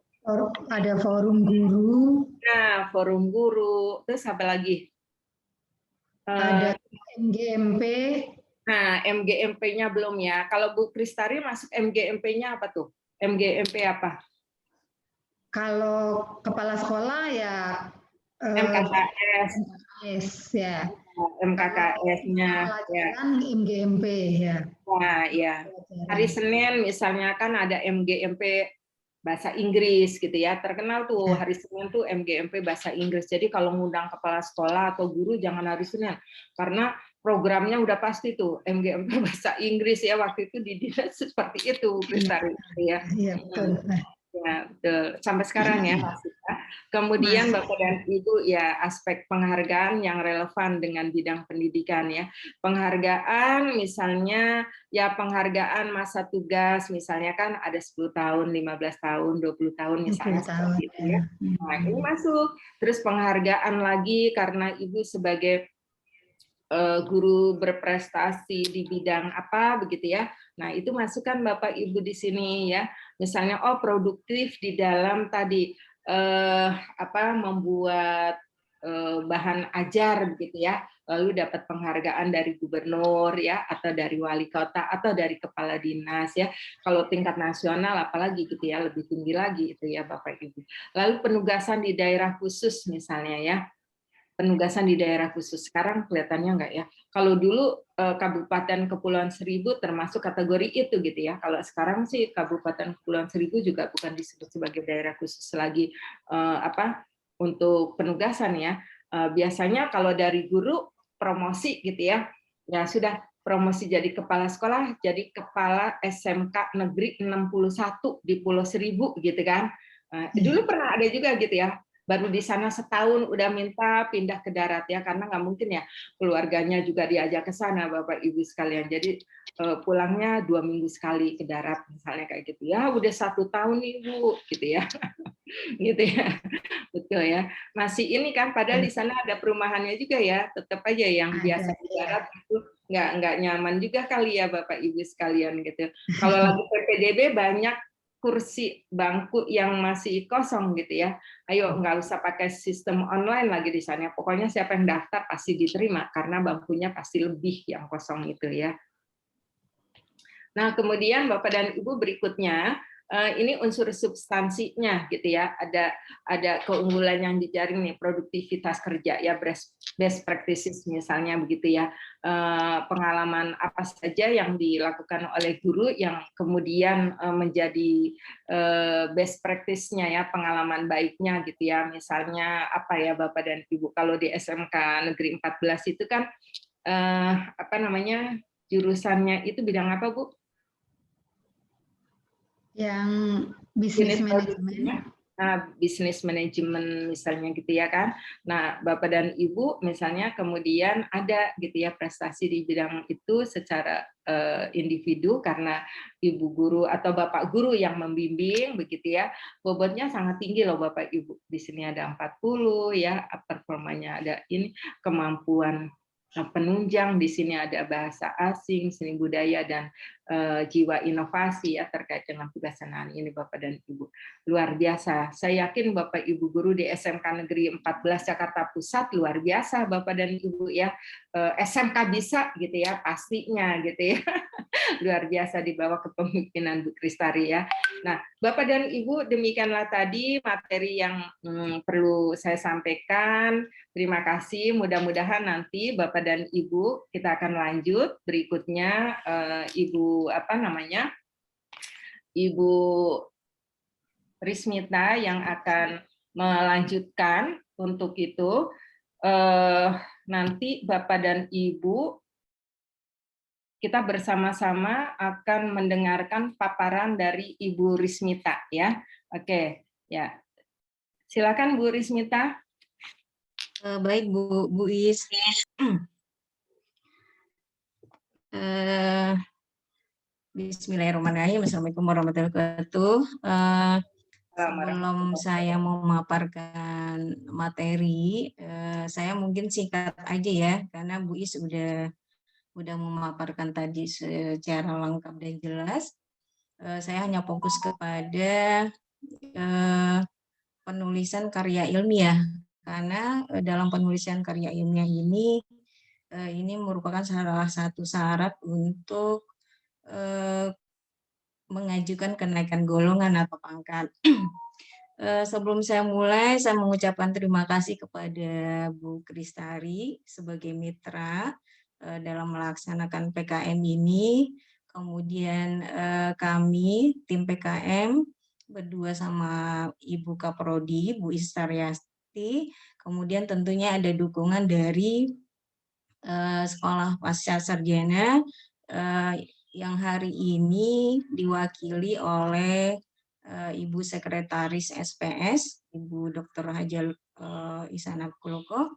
Ada forum guru. Nah, forum guru, terus apa lagi? Ada MGMP. Nah, MGMP-nya belum ya. Kalau Bu Kristari masuk MGMP-nya apa tuh? MGMP apa? Kalau kepala sekolah ya MKKS. Ya. MKKS-nya ya. MGMP ya. Nah, ya. Hari Senin misalnya kan ada MGMP bahasa Inggris gitu ya. Terkenal tuh hari Senin tuh MGMP bahasa Inggris. Jadi kalau ngundang kepala sekolah atau guru jangan hari Senin karena programnya udah pasti tuh MGMP bahasa Inggris ya, waktu itu di dinas seperti itu Kristari ya. Iya betul. Ya, betul. Sampai sekarang ya Mas. Kemudian Bapak dan Ibu ya aspek penghargaan yang relevan dengan bidang pendidikan ya. Penghargaan misalnya ya penghargaan masa tugas misalnya kan ada 10 tahun, 15 tahun, 20 tahun misalnya seperti itu ya. Nah, ini masuk. Terus penghargaan lagi karena Ibu sebagai guru berprestasi di bidang apa begitu ya. Nah, itu masukkan Bapak Ibu di sini ya. Misalnya produktif di dalam tadi membuat bahan ajar begitu ya. Lalu dapat penghargaan dari gubernur ya atau dari wali kota atau dari kepala dinas ya. Kalau tingkat nasional apalagi gitu ya, lebih tinggi lagi itu ya Bapak Ibu. Lalu penugasan di daerah khusus misalnya ya. Penugasan di daerah khusus sekarang kelihatannya enggak ya. Kalau dulu Kabupaten Kepulauan Seribu termasuk kategori itu gitu ya. Kalau sekarang sih Kabupaten Kepulauan Seribu juga bukan disebut sebagai daerah khusus lagi untuk penugasan ya. Biasanya kalau dari guru promosi gitu ya. Ya sudah promosi jadi kepala sekolah, jadi kepala SMK Negeri 61 di Pulau Seribu gitu kan. Dulu pernah ada juga gitu ya. Baru di sana setahun udah minta pindah ke darat ya, karena nggak mungkin ya keluarganya juga diajak ke sana Bapak Ibu sekalian. Jadi pulangnya 2 minggu sekali ke darat misalnya kayak gitu ya. Udah 1 tahun nih Bu gitu ya. Gitu ya. Betul ya. Masih ini kan padahal di sana ada perumahannya juga ya, tetap aja yang biasa di darat itu nggak nyaman juga kali ya Bapak Ibu sekalian gitu. Kalau lagi PPDB banyak kursi bangku yang masih kosong gitu ya. Ayo nggak usah pakai sistem online lagi di sana. Pokoknya siapa yang daftar pasti diterima karena bangkunya pasti lebih yang kosong itu ya. Nah, kemudian Bapak dan Ibu berikutnya ini unsur substansinya gitu ya. Ada keunggulan yang dijaring nih, produktivitas kerja ya, best practices misalnya begitu ya. Pengalaman apa saja yang dilakukan oleh guru yang kemudian menjadi best practice-nya ya, pengalaman baiknya gitu ya. Misalnya apa ya Bapak dan Ibu, kalau di SMK Negeri 14 itu kan apa namanya, jurusannya itu bidang apa Bu? Yang bisnis Unit manajemen. Nah, bisnis manajemen misalnya gitu ya kan. Nah, Bapak dan Ibu misalnya kemudian ada gitu ya prestasi di bidang itu secara individu karena Ibu guru atau Bapak guru yang membimbing begitu ya. Bobotnya sangat tinggi loh Bapak Ibu. Di sini ada 40 ya, performanya ada ini, kemampuan penunjang, di sini ada bahasa asing, seni budaya dan jiwa inovasi ya terkait dengan pelaksanaan ini Bapak dan Ibu. Luar biasa. Saya yakin Bapak Ibu guru di SMK Negeri 14 Jakarta Pusat luar biasa Bapak dan Ibu ya. SMK bisa gitu ya, pastinya gitu ya. Luar biasa di bawah kepemimpinan Bu Kristari ya. Nah, Bapak dan Ibu, demikianlah tadi materi yang perlu saya sampaikan. Terima kasih. Mudah-mudahan nanti Bapak dan Ibu kita akan lanjut berikutnya Ibu apa namanya? Ibu Rismita yang akan melanjutkan untuk itu. Nanti Bapak dan Ibu kita bersama-sama akan mendengarkan paparan dari Ibu Rismita ya. Oke, ya. Silakan Bu Rismita. Baik Bu Is. Bismillahirrahmanirrahim. Assalamualaikum warahmatullahi wabarakatuh. Sebelum saya memaparkan materi, saya mungkin singkat aja ya, karena Bu Is udah memaparkan tadi secara lengkap dan jelas. Saya hanya fokus kepada penulisan karya ilmiah, karena dalam penulisan karya ilmiah ini merupakan salah satu syarat untuk mengajukan kenaikan golongan atau pangkat. Sebelum saya mulai, saya mengucapkan terima kasih kepada Bu Kristari sebagai mitra dalam melaksanakan PKM ini. Kemudian kami, tim PKM, berdua sama Ibu Kaprodi, Bu Istaryasti. Kemudian tentunya ada dukungan dari Sekolah Pasca Sarjana yang hari ini diwakili oleh Ibu Sekretaris SPS, Ibu Dr. Hajal Isana Kuloko.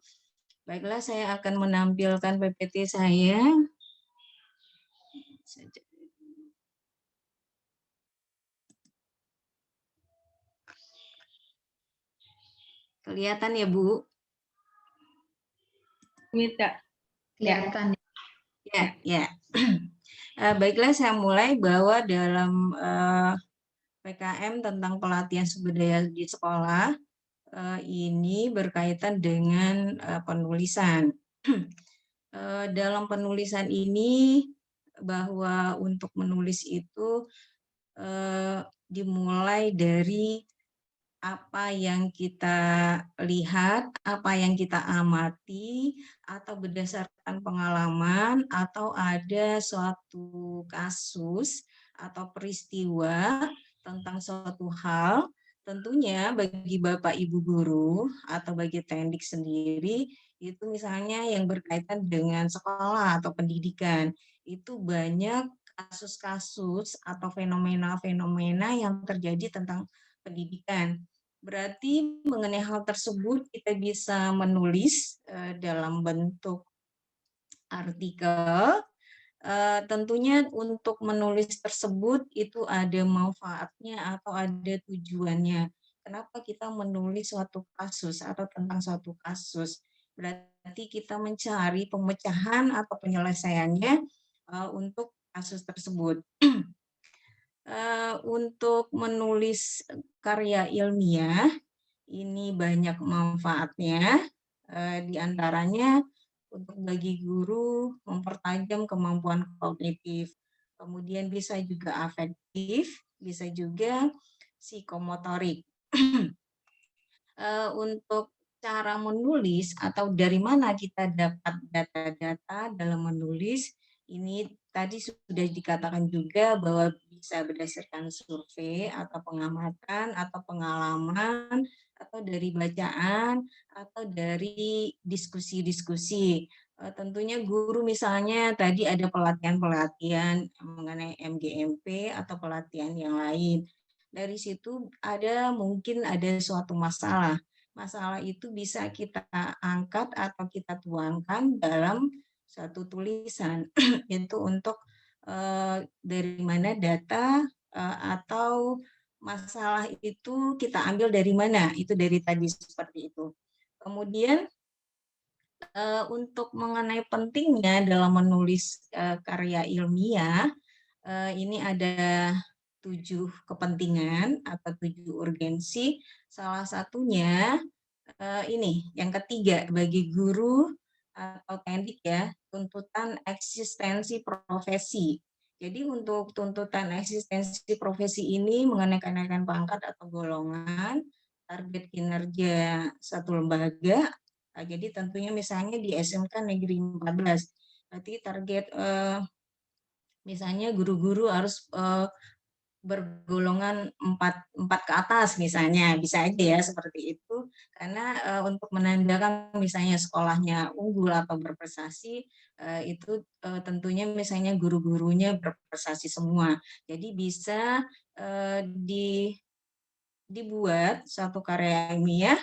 Baiklah, saya akan menampilkan PPT saya. Kelihatan ya, Bu? Minta. Kelihatan. Ya. Baiklah, saya mulai bahwa dalam PKM tentang pelatihan sumber daya di sekolah ini berkaitan dengan penulisan. Dalam penulisan ini bahwa untuk menulis itu dimulai dari apa yang kita lihat, apa yang kita amati, atau berdasarkan pengalaman, atau ada suatu kasus atau peristiwa tentang suatu hal. Tentunya bagi Bapak Ibu guru atau bagi Tendik sendiri, itu misalnya yang berkaitan dengan sekolah atau pendidikan, itu banyak kasus-kasus atau fenomena-fenomena yang terjadi tentang pendidikan. Berarti mengenai hal tersebut kita bisa menulis dalam bentuk artikel. Tentunya untuk menulis tersebut itu ada manfaatnya atau ada tujuannya. Kenapa kita menulis suatu kasus atau tentang suatu kasus? berarti kita mencari pemecahan atau penyelesaiannya untuk kasus tersebut. Untuk menulis karya ilmiah ini banyak manfaatnya, di antaranya untuk bagi guru mempertajam kemampuan kognitif, kemudian bisa juga afektif, bisa juga psikomotorik. Untuk cara menulis atau dari mana kita dapat data-data dalam menulis, ini tadi sudah dikatakan juga bahwa bisa berdasarkan survei atau pengamatan atau pengalaman atau dari bacaan atau dari diskusi-diskusi. Tentunya guru misalnya tadi ada pelatihan-pelatihan mengenai MGMP atau pelatihan yang lain. Dari situ mungkin ada suatu masalah. Masalah itu bisa kita angkat atau kita tuangkan dalam satu tulisan, yaitu untuk dari mana data atau masalah itu kita ambil dari mana, itu dari tadi seperti itu. Kemudian untuk mengenai pentingnya dalam menulis karya ilmiah, ini ada 7 kepentingan atau 7 urgensi. Salah satunya ini, yang ketiga, bagi guru atau teknik ya, tuntutan eksistensi profesi. Jadi untuk tuntutan eksistensi profesi ini mengenai kenaikan pangkat atau golongan, target kinerja satu lembaga. Jadi tentunya misalnya di SMK Negeri 14, berarti target misalnya guru-guru harus bergolongan 4 ke atas misalnya, bisa aja ya seperti itu, karena untuk menandakan misalnya sekolahnya unggul atau berprestasi, itu tentunya misalnya guru-gurunya berprestasi semua. Jadi bisa dibuat suatu karya ilmiah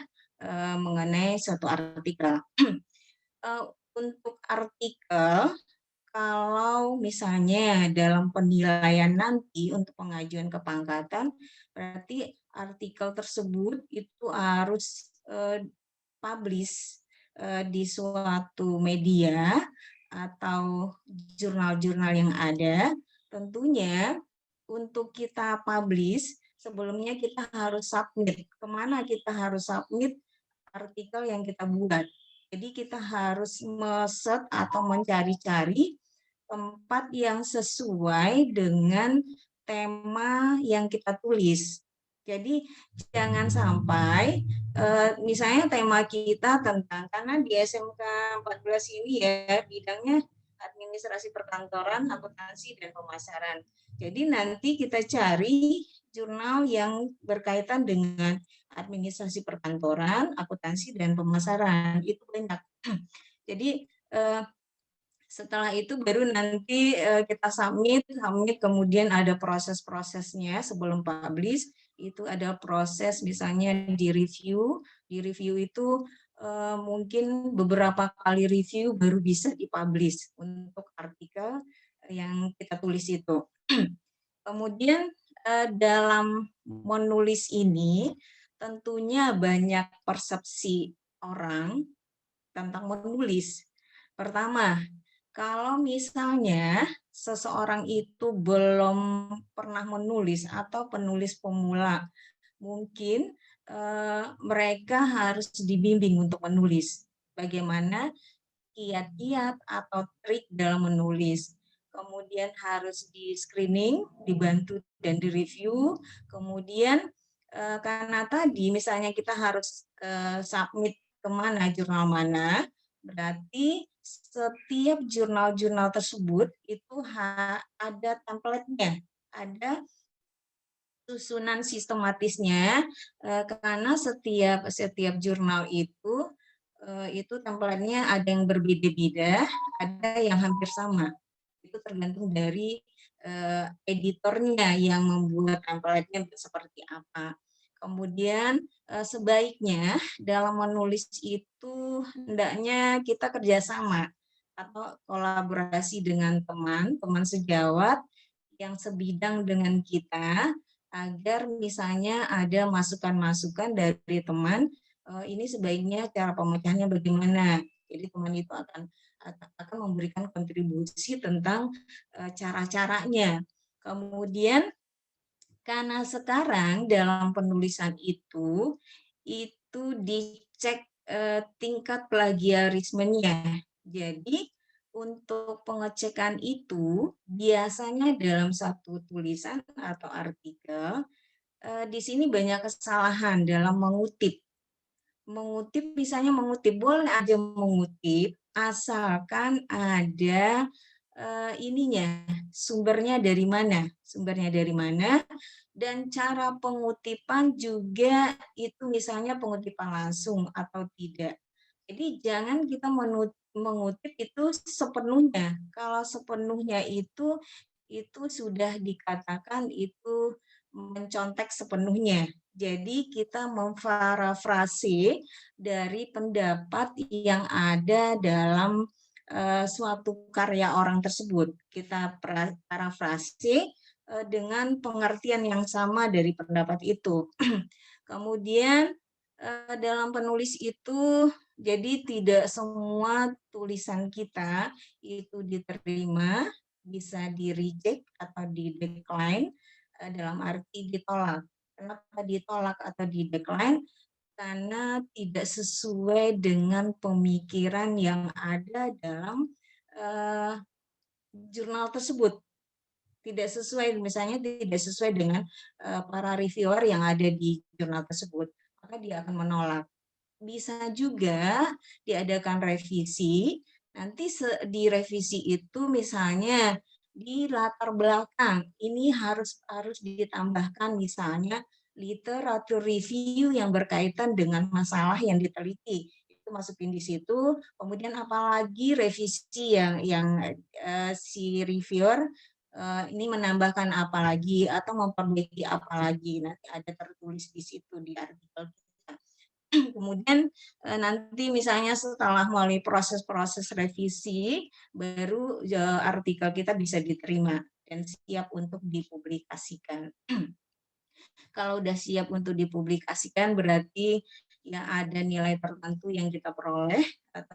mengenai suatu artikel. Untuk artikel, kalau misalnya dalam penilaian nanti untuk pengajuan kepangkatan, berarti artikel tersebut itu harus publish di suatu media atau jurnal-jurnal yang ada. Tentunya untuk kita publish, sebelumnya kita harus submit. Kemana kita harus submit artikel yang kita buat? Jadi kita harus meset atau mencari-cari tempat yang sesuai dengan tema yang kita tulis. Jadi jangan sampai misalnya tema kita tentang, karena di SMK 14 ini ya bidangnya administrasi perkantoran, akuntansi, dan pemasaran. Jadi nanti kita cari jurnal yang berkaitan dengan administrasi perkantoran, akuntansi, dan pemasaran. Itu banyak. Jadi setelah itu baru nanti kita submit, kemudian ada proses-prosesnya sebelum publish. Itu ada proses misalnya di review itu mungkin beberapa kali review baru bisa dipublish untuk artikel yang kita tulis itu. Kemudian dalam menulis ini tentunya banyak persepsi orang tentang menulis. Pertama, kalau misalnya seseorang itu belum pernah menulis atau penulis pemula, mungkin mereka harus dibimbing untuk menulis. Bagaimana kiat-kiat atau trik dalam menulis. Kemudian harus di screening, dibantu dan direview. Kemudian karena tadi misalnya kita harus submit kemana, jurnal mana, berarti setiap jurnal-jurnal tersebut itu ada template-nya, ada susunan sistematisnya, karena setiap jurnal itu template-nya ada yang berbeda-beda, ada yang hampir sama. Itu tergantung dari editornya yang membuat template-nya seperti apa. Kemudian sebaiknya dalam menulis itu hendaknya kita kerjasama atau kolaborasi dengan teman sejawat yang sebidang dengan kita, agar misalnya ada masukan-masukan dari teman ini sebaiknya cara pemecahannya bagaimana. Jadi teman itu akan memberikan kontribusi tentang cara-caranya. Kemudian karena sekarang dalam penulisan itu dicek tingkat plagiarismenya. Jadi untuk pengecekan itu biasanya dalam satu tulisan atau artikel di sini banyak kesalahan dalam mengutip. Misalnya mengutip, boleh aja mengutip asalkan ada sumbernya dari mana, dan cara pengutipan juga itu misalnya pengutipan langsung atau tidak. Jadi jangan kita mengutip itu sepenuhnya. Kalau sepenuhnya itu sudah dikatakan itu mencontek sepenuhnya. Jadi kita memparafrase dari pendapat yang ada dalam suatu karya orang tersebut. Kita parafrase dengan pengertian yang sama dari pendapat itu. Kemudian dalam penulis itu, jadi tidak semua tulisan kita itu diterima, bisa di-reject atau di-decline, dalam arti ditolak. Kenapa ditolak atau di-decline? Karena tidak sesuai dengan pemikiran yang ada dalam jurnal tersebut. Tidak sesuai, misalnya tidak sesuai dengan para reviewer yang ada di jurnal tersebut, maka dia akan menolak. Bisa juga diadakan revisi, nanti di revisi itu misalnya di latar belakang ini harus ditambahkan misalnya literatur review yang berkaitan dengan masalah yang diteliti, itu masukin di situ. Kemudian apalagi revisi yang si reviewer ini menambahkan apa lagi atau memperbaiki apa lagi, nanti ada tertulis di situ di artikel kita. Kemudian nanti misalnya setelah melalui proses-proses revisi, baru artikel kita bisa diterima dan siap untuk dipublikasikan. Kalau udah siap untuk dipublikasikan berarti ya ada nilai tertentu yang kita peroleh,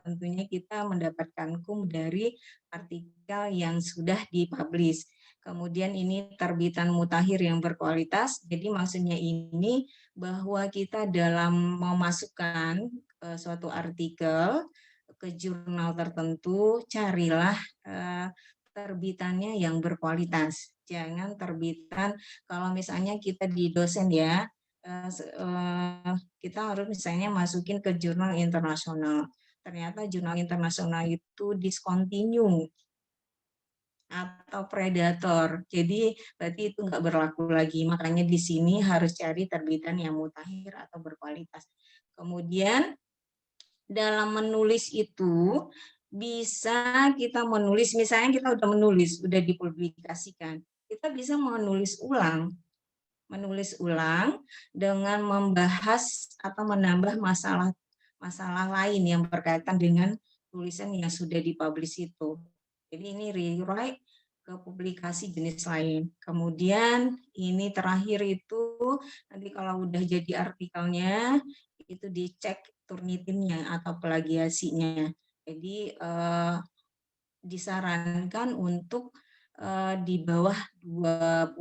tentunya kita mendapatkan kum dari artikel yang sudah dipublish. Kemudian ini terbitan mutakhir yang berkualitas, jadi maksudnya ini bahwa kita dalam memasukkan suatu artikel ke jurnal tertentu, carilah terbitannya yang berkualitas. Jangan terbitan, kalau misalnya kita di dosen ya, kita harus misalnya masukin ke jurnal internasional. Ternyata jurnal internasional itu discontinue atau predator. Jadi berarti itu nggak berlaku lagi. Makanya di sini harus cari terbitan yang mutakhir atau berkualitas. Kemudian dalam menulis itu bisa kita menulis, misalnya kita udah menulis, udah dipublikasikan, kita bisa menulis ulang dengan membahas atau menambah masalah lain yang berkaitan dengan tulisan yang sudah dipublish itu. Jadi ini rewrite ke publikasi jenis lain. Kemudian ini terakhir itu nanti kalau udah jadi artikelnya itu dicek Turnitinnya atau plagiasinya. Jadi disarankan untuk di bawah 25%.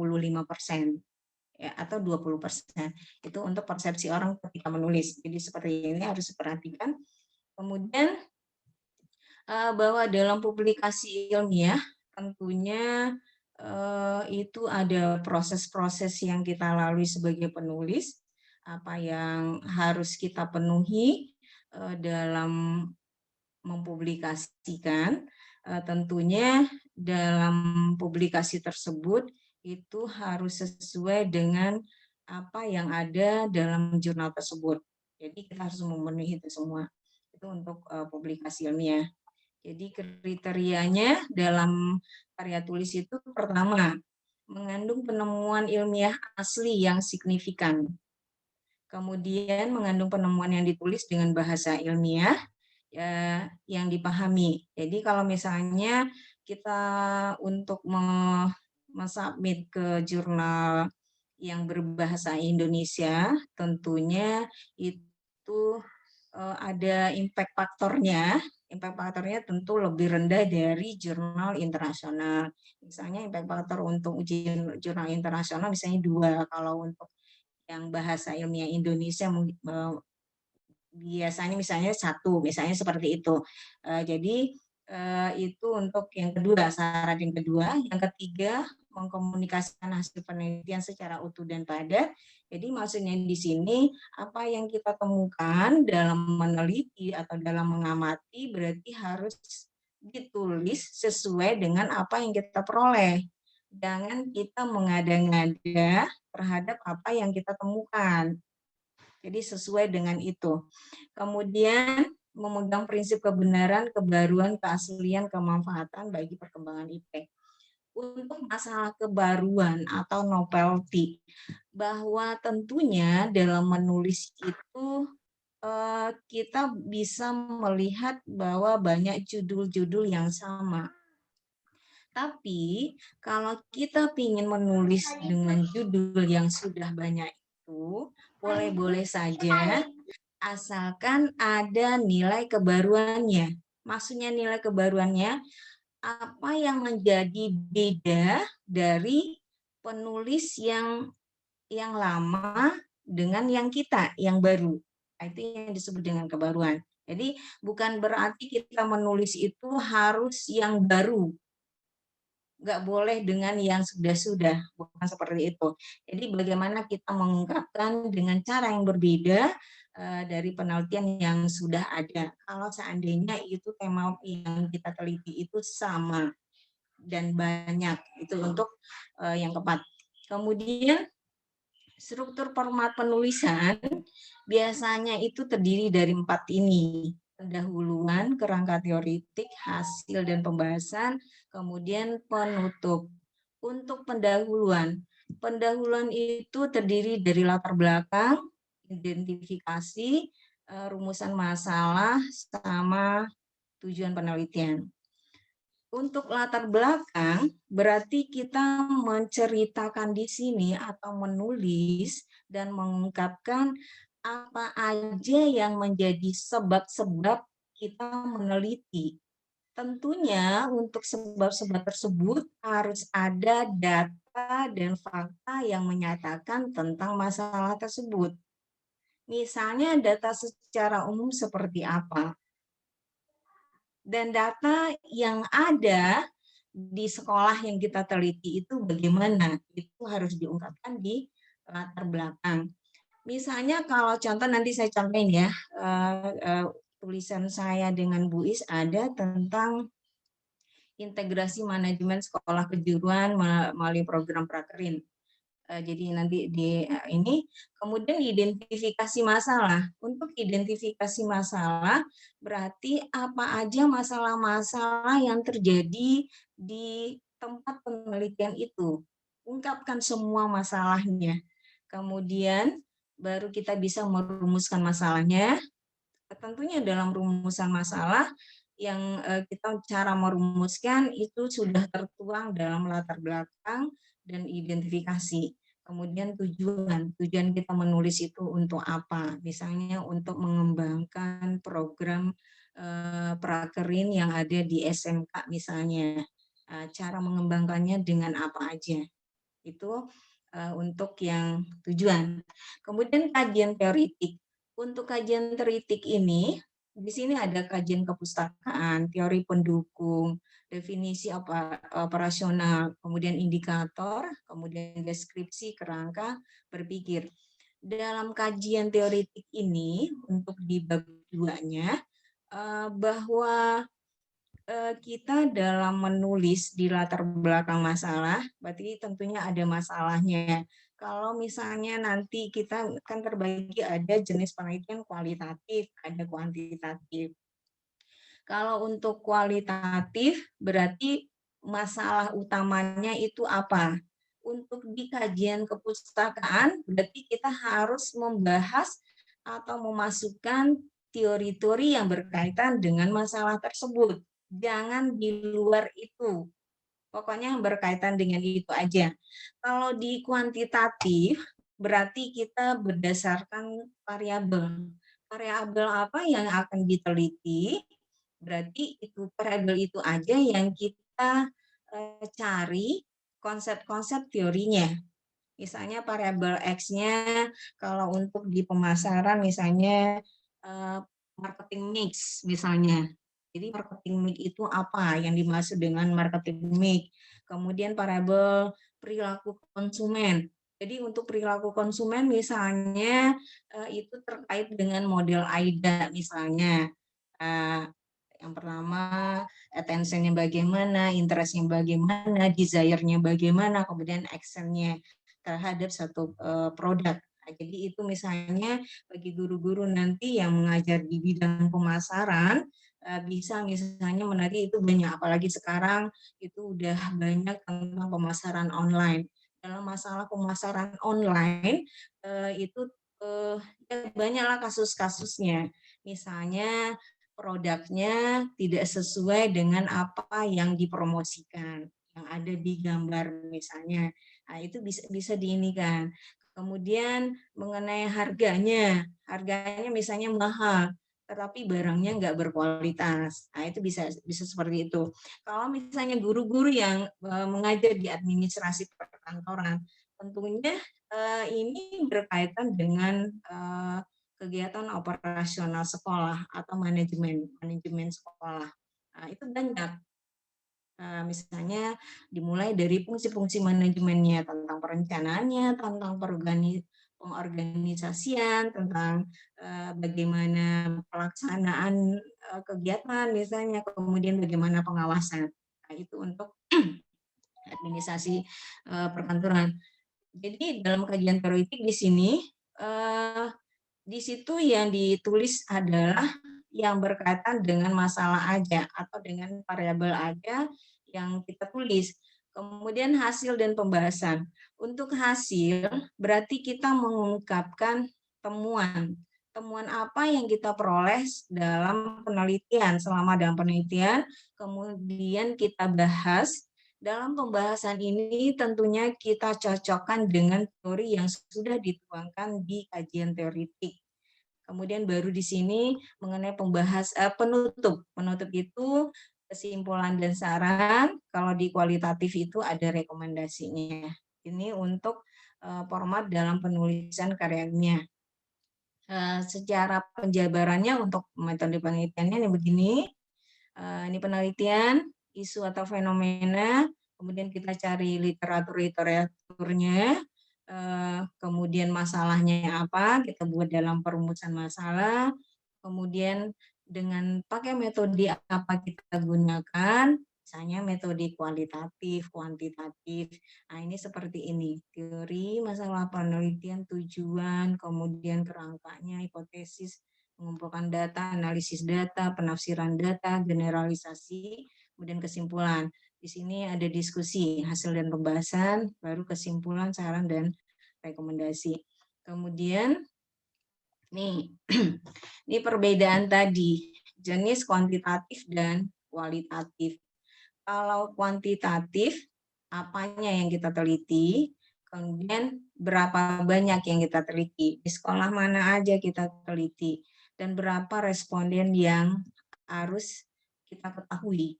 Ya, atau 20%. Itu untuk persepsi orang ketika menulis. Jadi seperti ini harus diperhatikan. Kemudian bahwa dalam publikasi ilmiah tentunya itu ada proses-proses yang kita lalui sebagai penulis, apa yang harus kita penuhi dalam mempublikasikan. Tentunya dalam publikasi tersebut itu harus sesuai dengan apa yang ada dalam jurnal tersebut. Jadi kita harus memenuhi itu semua. Itu untuk publikasi ilmiah. Jadi kriterianya dalam karya tulis itu pertama, mengandung penemuan ilmiah asli yang signifikan. Kemudian mengandung penemuan yang ditulis dengan bahasa ilmiah ya, yang dipahami. Jadi kalau misalnya kita untuk submit ke jurnal yang berbahasa Indonesia, tentunya itu itu ada impact faktornya. Impact faktornya tentu lebih rendah dari jurnal internasional. Misalnya impact faktor untuk ujian jurnal internasional misalnya 2, kalau untuk yang bahasa ilmiah Indonesia biasanya misalnya 1, misalnya seperti itu. Jadi itu untuk yang kedua, syarat yang kedua. Yang ketiga, mengkomunikasikan hasil penelitian secara utuh dan padat. Jadi maksudnya di sini apa yang kita temukan dalam meneliti atau dalam mengamati berarti harus ditulis sesuai dengan apa yang kita peroleh. Jangan kita mengada-ngada terhadap apa yang kita temukan. Jadi sesuai dengan itu. Kemudian memegang prinsip kebenaran, kebaruan, keaslian, kemanfaatan bagi perkembangan IP. Untuk masalah kebaruan atau novelty, bahwa tentunya dalam menulis itu kita bisa melihat bahwa banyak judul-judul yang sama. Tapi kalau kita ingin menulis dengan judul yang sudah banyak itu, boleh-boleh saja, asalkan ada nilai kebaruannya. Maksudnya nilai kebaruannya, apa yang menjadi beda dari penulis yang lama dengan yang kita, yang baru. Itu yang disebut dengan kebaruan. Jadi bukan berarti kita menulis itu harus yang baru. Nggak boleh dengan yang sudah-sudah, bukan seperti itu. Jadi bagaimana kita mengungkapkan dengan cara yang berbeda dari penelitian yang sudah ada. Kalau seandainya itu tema yang kita teliti itu sama dan banyak, itu untuk yang keempat. Kemudian struktur format penulisan biasanya itu terdiri dari 4 ini. Pendahuluan, kerangka teoritik, hasil dan pembahasan, kemudian penutup. Untuk pendahuluan itu terdiri dari latar belakang, identifikasi, rumusan masalah, sama tujuan penelitian. Untuk latar belakang, berarti kita menceritakan di sini atau menulis dan mengungkapkan apa aja yang menjadi sebab-sebab kita meneliti. Tentunya untuk sebab-sebab tersebut harus ada data dan fakta yang menyatakan tentang masalah tersebut. Misalnya data secara umum seperti apa? Dan data yang ada di sekolah yang kita teliti itu bagaimana? Itu harus diungkapkan di latar belakang. Misalnya kalau contoh nanti saya contohin ya, tulisan saya dengan Bu Is ada tentang integrasi manajemen sekolah kejuruan melalui program Prakerin. Jadi nanti di ini, kemudian identifikasi masalah. Untuk identifikasi masalah berarti apa aja masalah-masalah yang terjadi di tempat penelitian itu. Ungkapkan semua masalahnya. Kemudian baru kita bisa merumuskan masalahnya. Tentunya dalam rumusan masalah yang kita cara merumuskan itu sudah tertuang dalam latar belakang dan identifikasi. Kemudian tujuan kita menulis itu untuk apa? Misalnya untuk mengembangkan program Prakerin yang ada di SMK misalnya. Cara mengembangkannya dengan apa aja. Itu untuk yang tujuan. Kemudian kajian teoritik. Untuk kajian teoritik ini, di sini ada kajian kepustakaan, teori pendukung, definisi operasional, kemudian indikator, kemudian deskripsi, kerangka, berpikir. Dalam kajian teoritik ini, untuk di bab 2-nya, bahwa kita dalam menulis di latar belakang masalah, berarti tentunya ada masalahnya. Kalau misalnya nanti kita kan terbagi ada jenis penelitian kualitatif, ada kuantitatif. Kalau untuk kualitatif berarti masalah utamanya itu apa? Untuk di kajian kepustakaan berarti kita harus membahas atau memasukkan teori-teori yang berkaitan dengan masalah tersebut. Jangan di luar itu. Pokoknya yang berkaitan dengan itu aja. Kalau di kuantitatif berarti kita berdasarkan variabel. variabel apa yang akan diteliti, berarti itu variabel itu aja yang kita cari konsep-konsep teorinya. Misalnya variabel X-nya kalau untuk di pemasaran misalnya marketing mix misalnya. Jadi marketing mix itu apa yang dimaksud dengan marketing mix? Kemudian variabel perilaku konsumen. Jadi untuk perilaku konsumen misalnya itu terkait dengan model AIDA misalnya. Yang pertama attention-nya bagaimana, interest-nya bagaimana, desire-nya bagaimana, kemudian action-nya terhadap satu produk. Nah, jadi itu misalnya bagi guru-guru nanti yang mengajar di bidang pemasaran bisa misalnya menarik itu banyak, apalagi sekarang itu udah banyak tentang pemasaran online. Dalam masalah pemasaran online itu ya banyaklah kasus-kasusnya. Misalnya produknya tidak sesuai dengan apa yang dipromosikan, yang ada di gambar misalnya. Nah, itu bisa diinikan. Kemudian mengenai harganya misalnya mahal, tetapi barangnya nggak berkualitas. Nah, itu bisa seperti itu. Kalau misalnya guru-guru yang mengajar di administrasi perkantoran, tentunya ini berkaitan dengan kegiatan operasional sekolah atau manajemen sekolah. Nah, itu banyak. Misalnya dimulai dari fungsi-fungsi manajemennya, tentang perencanaannya, tentang pengorganisasian, tentang bagaimana pelaksanaan kegiatan misalnya, kemudian bagaimana pengawasan. Nah, itu untuk administrasi perkantoran. Jadi dalam kajian teoretik di sini di situ yang ditulis adalah yang berkaitan dengan masalah aja atau dengan variabel aja yang kita tulis. Kemudian hasil dan pembahasan. Untuk hasil berarti kita mengungkapkan temuan. Temuan apa yang kita peroleh dalam penelitian, selama dalam penelitian, kemudian kita bahas. Dalam pembahasan ini tentunya kita cocokkan dengan teori yang sudah dituangkan di kajian teoretik. Kemudian baru di sini mengenai penutup. Penutup itu kesimpulan dan saran. Kalau di kualitatif itu ada rekomendasinya. Ini untuk format dalam penulisan karyanya. Secara penjabarannya untuk metode penelitiannya ini begini. Ini penelitian isu atau fenomena, kemudian kita cari literaturnya, kemudian masalahnya apa, kita buat dalam perumusan masalah, kemudian dengan pakai metode apa kita gunakan, misalnya metode kualitatif, kuantitatif. Nah, ini seperti ini, teori, masalah penelitian, tujuan, kemudian kerangkanya, hipotesis, mengumpulkan data, analisis data, penafsiran data, generalisasi, kemudian kesimpulan. Di sini ada diskusi, hasil dan pembahasan, baru kesimpulan, saran, dan rekomendasi. Kemudian, nih, ini perbedaan tadi, jenis kuantitatif dan kualitatif. Kalau kuantitatif, apanya yang kita teliti, kemudian berapa banyak yang kita teliti, di sekolah mana aja kita teliti, dan berapa responden yang harus kita ketahui.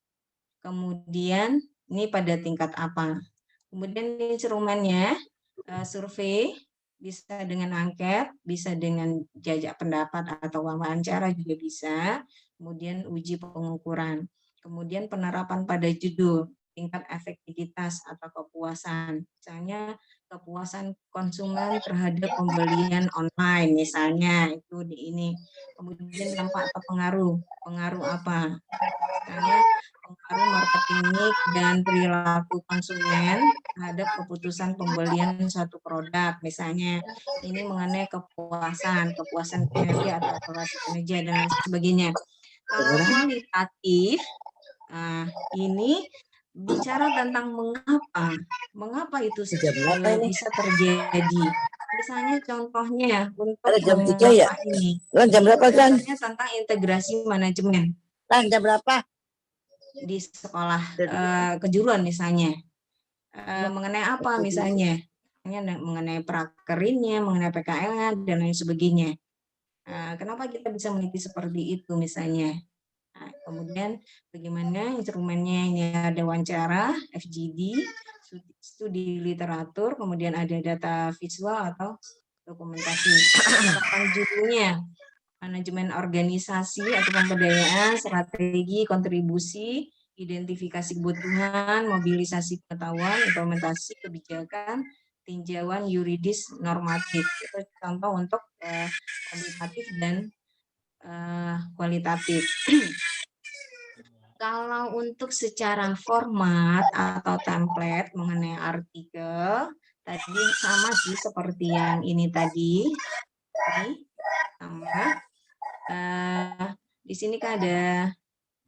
Kemudian ini pada tingkat apa. Kemudian instrumennya, survei, bisa dengan angket, bisa dengan jajak pendapat atau wawancara juga bisa. Kemudian uji pengukuran. Kemudian penerapan pada judul, tingkat efektivitas atau kepuasan. Misalnya kepuasan konsumen terhadap pembelian online misalnya itu di ini. Kemudian dampak atau pengaruh apa? Misalnya pengaruh marketing mix dan perilaku konsumen terhadap keputusan pembelian suatu produk. Misalnya ini mengenai kepuasan kinerja atau evaluasi kinerja dan lain sebagainya. Kalau kualitatif, ini bicara tentang mengapa itu bisa terjadi. Misalnya contohnya untuk jam 3 ya? ini. Jam berapa kan? Tentang integrasi manajemen. Jam berapa? Di sekolah kejuruan misalnya. Mengenai apa misalnya? Mengenai prakerinnya, mengenai PKL-nya, dan lain sebagainya. Nah, kenapa kita bisa meneliti seperti itu misalnya? Nah, kemudian bagaimana instrumennya, ini ada wawancara, FGD, studi literatur, kemudian ada data visual atau dokumentasi. Penerapan judulnya, manajemen organisasi atau pemberdayaan, strategi, kontribusi, identifikasi kebutuhan, mobilisasi pengetahuan, implementasi kebijakan, tinjauan yuridis normatif. Itu contoh untuk kuantitatif dan kualitatif. Kalau untuk secara format atau template mengenai artikel, tadi sama sih seperti yang ini tadi. Ini sama. Di sini kan ada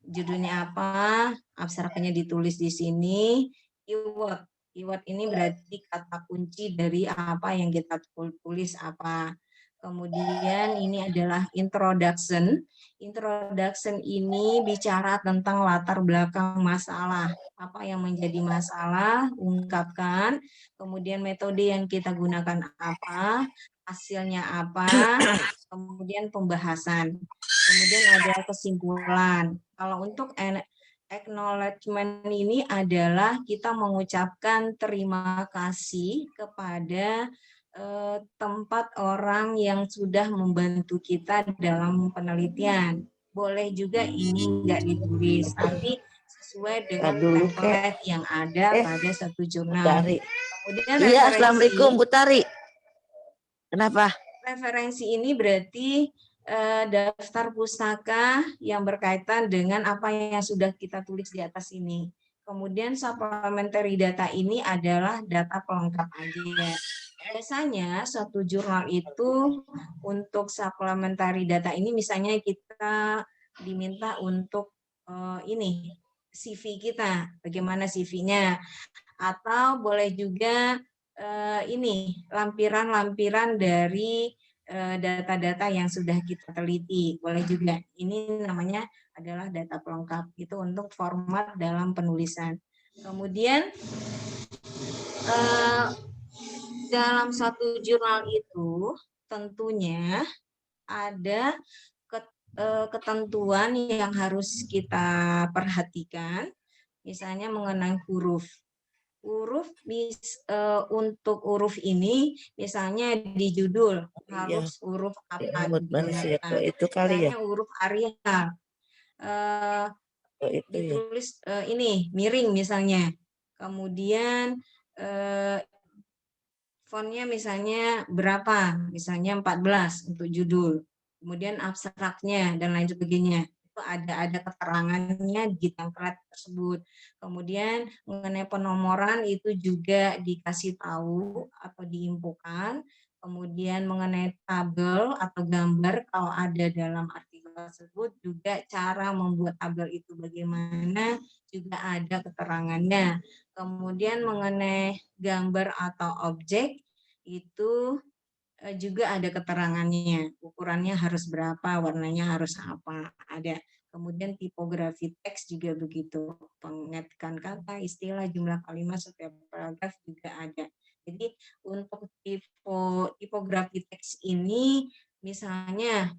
judulnya apa, abstraknya ditulis di sini. Keyword. Keyword ini berarti kata kunci dari apa yang kita tulis apa. Kemudian ini adalah introduction. Introduction ini bicara tentang latar belakang masalah. Apa yang menjadi masalah, ungkapkan. Kemudian metode yang kita gunakan apa, hasilnya apa, kemudian pembahasan. Kemudian ada kesimpulan. Kalau untuk acknowledgement ini adalah kita mengucapkan terima kasih kepada tempat orang yang sudah membantu kita dalam penelitian. Boleh juga ini enggak ditulis, tapi sesuai dengan template yang ada pada satu jurnal. Kemudian iya, assalamualaikum Bu Tari. Kenapa? Referensi ini berarti daftar pustaka yang berkaitan dengan apa yang sudah kita tulis di atas ini. Kemudian supplementary data ini adalah data pelengkap aja. Biasanya suatu jurnal itu untuk supplementary data ini misalnya kita diminta untuk ini CV kita, bagaimana CV-nya, atau boleh juga ini lampiran-lampiran dari data-data yang sudah kita teliti, boleh juga. Ini namanya adalah data pelengkap, itu untuk format dalam penulisan. Kemudian dalam satu jurnal itu tentunya ada ketentuan yang harus kita perhatikan, misalnya mengenai huruf. Untuk huruf ini misalnya di judul harus huruf apa digunakan. Itu kali ya. Misalnya huruf Arial ditulis ini miring misalnya. Kemudian fontnya misalnya berapa? Misalnya 14 untuk judul. Kemudian abstraknya dan lain sebagainya. Itu ada keterangannya di template tersebut. Kemudian mengenai penomoran itu juga dikasih tahu atau diinfokan. Kemudian mengenai tabel atau gambar kalau ada dalam artikel tersebut juga cara membuat tabel itu bagaimana juga ada keterangannya. Kemudian mengenai gambar atau objek itu juga ada keterangannya, ukurannya harus berapa, warnanya harus apa, ada. Kemudian tipografi teks juga begitu, pengetikan kata, istilah, jumlah kalimat setiap paragraf juga ada. Jadi untuk tipografi teks ini misalnya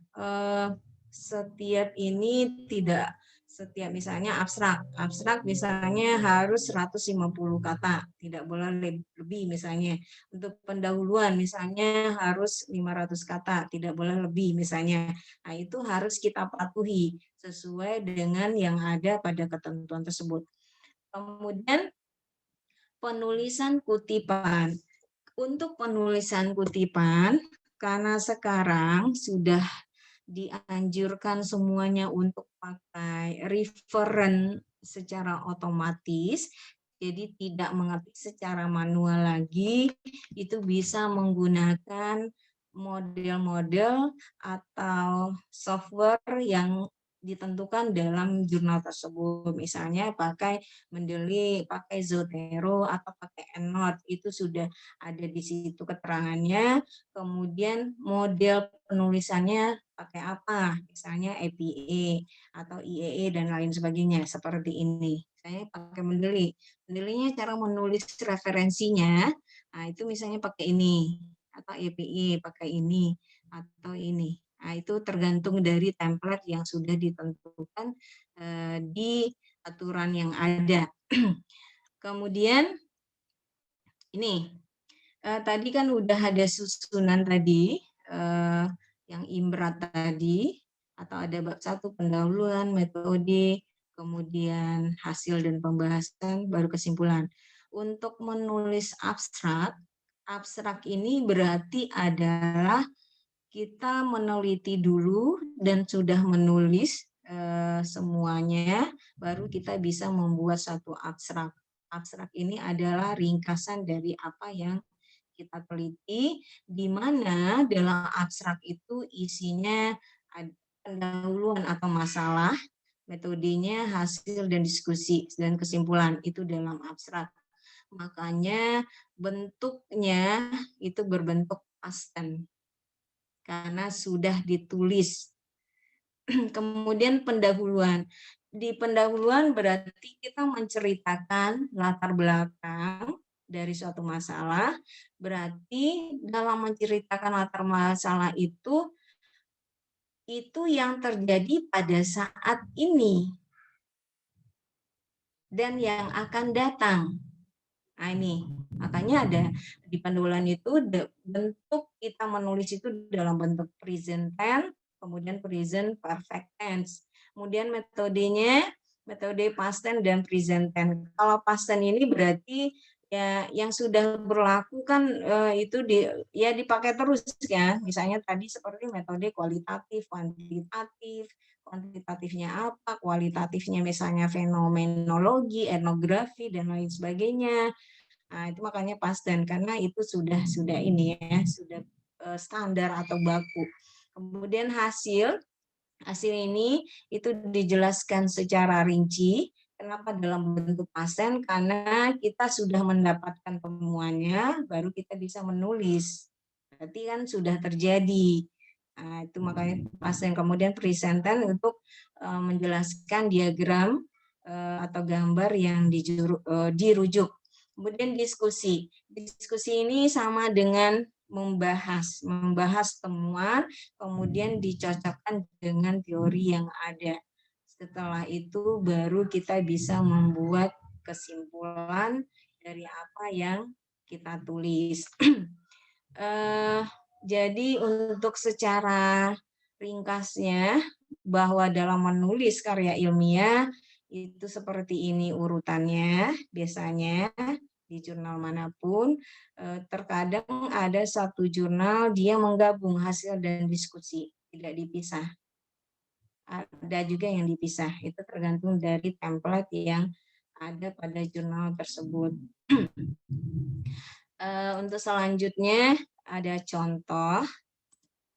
setiap ini tidak setiap misalnya abstrak misalnya harus 150 kata, tidak boleh lebih misalnya. Untuk pendahuluan misalnya harus 500 kata, tidak boleh lebih misalnya. Nah, itu harus kita patuhi sesuai dengan yang ada pada ketentuan tersebut. Kemudian penulisan kutipan. Untuk penulisan kutipan, karena sekarang sudah dianjurkan semuanya untuk pakai referen secara otomatis, jadi tidak mengetik secara manual lagi, itu bisa menggunakan model-model atau software yang ditentukan dalam jurnal tersebut. Misalnya pakai Mendeley, pakai Zotero, atau pakai EndNote, itu sudah ada di situ keterangannya. Kemudian model penulisannya pakai apa? Misalnya APA atau IEE dan lain sebagainya seperti ini. Saya pakai Mendeley. Mendeley-nya cara menulis referensinya, nah itu misalnya pakai ini atau APA pakai ini atau ini. Nah, itu tergantung dari template yang sudah ditentukan di aturan yang ada. Kemudian ini tadi kan udah ada susunan tadi yang imrat tadi, atau ada bab 1 pendahuluan, metode, kemudian hasil dan pembahasan, baru kesimpulan. Untuk menulis abstrak, abstrak ini berarti adalah kita meneliti dulu dan sudah menulis semuanya, baru kita bisa membuat satu abstrak. Abstrak ini adalah ringkasan dari apa yang kita teliti, di mana dalam abstrak itu isinya pendahuluan atau masalah, metodenya, hasil dan diskusi, dan kesimpulan itu dalam abstrak. Makanya bentuknya itu berbentuk past tense karena sudah ditulis. Kemudian pendahuluan. Di pendahuluan berarti kita menceritakan latar belakang dari suatu masalah. Berarti dalam menceritakan latar masalah itu yang terjadi pada saat ini dan yang akan datang. Nah ini, makanya ada di pendahuluan itu bentuk kita menulis itu dalam bentuk present tense, kemudian present perfect tense. Kemudian metodenya, metode past tense dan present tense. Kalau past tense ini berarti ya yang sudah berlaku kan itu dipakai terus ya. Misalnya tadi seperti metode kualitatif, kuantitatif. Kuantitatifnya apa, kualitatifnya misalnya fenomenologi, etnografi dan lain sebagainya. Nah, itu makanya past tense karena itu sudah ini ya, sudah standar atau baku. Kemudian hasil ini itu dijelaskan secara rinci. Kenapa dalam bentuk past tense? Karena kita sudah mendapatkan temuannya, baru kita bisa menulis. Berarti kan sudah terjadi. Nah, itu makanya past tense. Kemudian present tense untuk menjelaskan diagram atau gambar yang dirujuk. Kemudian diskusi. Diskusi ini sama dengan membahas temuan, kemudian dicocokkan dengan teori yang ada. Setelah itu baru kita bisa membuat kesimpulan dari apa yang kita tulis. Jadi untuk secara ringkasnya, bahwa dalam menulis karya ilmiah itu seperti ini urutannya biasanya di jurnal manapun. Terkadang ada satu jurnal dia menggabung hasil dan diskusi, tidak dipisah. Ada juga yang dipisah, itu tergantung dari template yang ada pada jurnal tersebut. Untuk selanjutnya ada contoh.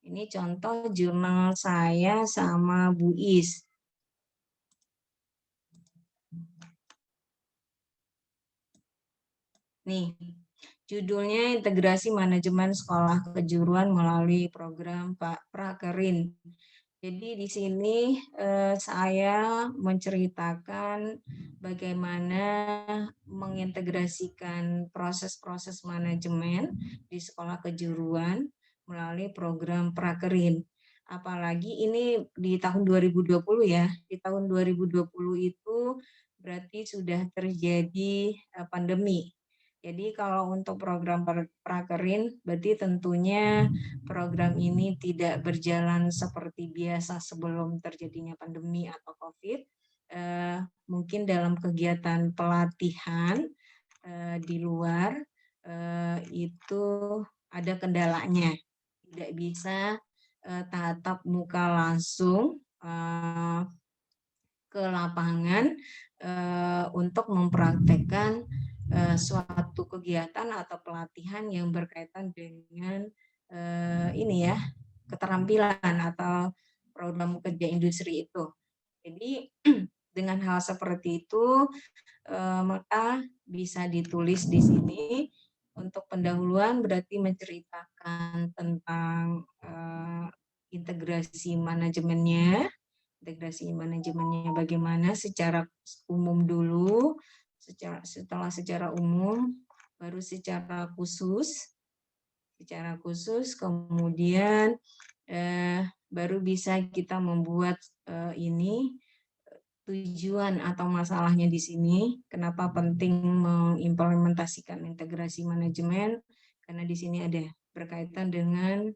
Ini contoh jurnal saya sama Bu Is. Nih, judulnya Integrasi Manajemen Sekolah Kejuruan melalui program Pak Prakerin. Jadi di sini saya menceritakan bagaimana mengintegrasikan proses-proses manajemen di sekolah kejuruan melalui program Prakerin. Apalagi ini di tahun 2020 ya. Di tahun 2020 itu berarti sudah terjadi pandemi. Jadi kalau untuk program Prakerin, berarti tentunya program ini tidak berjalan seperti biasa sebelum terjadinya pandemi atau COVID. Mungkin dalam kegiatan pelatihan di luar itu ada kendalanya. Tidak bisa tatap muka langsung ke lapangan untuk mempraktekkan suatu kegiatan atau pelatihan yang berkaitan dengan ini ya, keterampilan atau program kerja industri itu. Jadi dengan hal seperti itu maka bisa ditulis di sini. Untuk pendahuluan berarti menceritakan tentang integrasi manajemennya bagaimana secara umum dulu, setelah secara umum, baru secara khusus kemudian baru bisa kita membuat ini tujuan atau masalahnya di sini. Kenapa penting mengimplementasikan integrasi manajemen? Karena di sini ada berkaitan dengan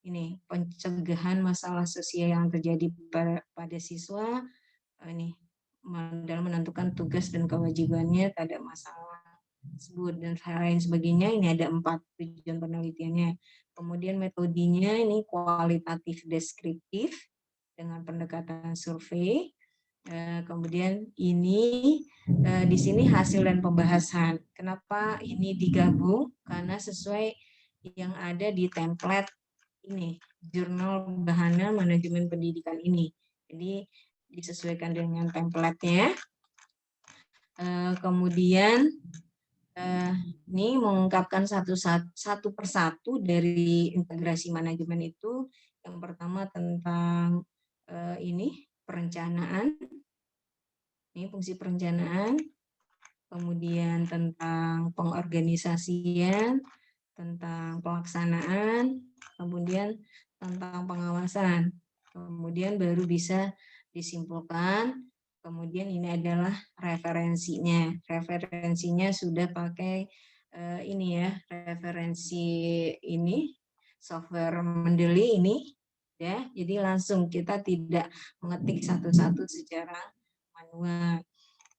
ini pencegahan masalah sosial yang terjadi pada siswa, ini dalam menentukan tugas dan kewajibannya terhadap masalah tersebut dan lain sebagainya. Ini ada 4 tujuan penelitiannya. Kemudian metodenya ini kualitatif deskriptif dengan pendekatan survei. Kemudian ini di sini hasil dan pembahasan. Kenapa ini digabung? Karena sesuai yang ada di template ini, jurnal bahana manajemen pendidikan ini. Jadi disesuaikan dengan template-nya. Kemudian ini mengungkapkan satu persatu dari integrasi manajemen itu. Yang pertama tentang ini perencanaan, ini fungsi perencanaan, kemudian tentang pengorganisasian, tentang pelaksanaan, kemudian tentang pengawasan, kemudian baru bisa disimpulkan. Kemudian ini adalah referensinya. Referensinya sudah pakai ini ya, referensi ini software Mendeley ini ya. Jadi langsung kita tidak mengetik satu-satu secara manual.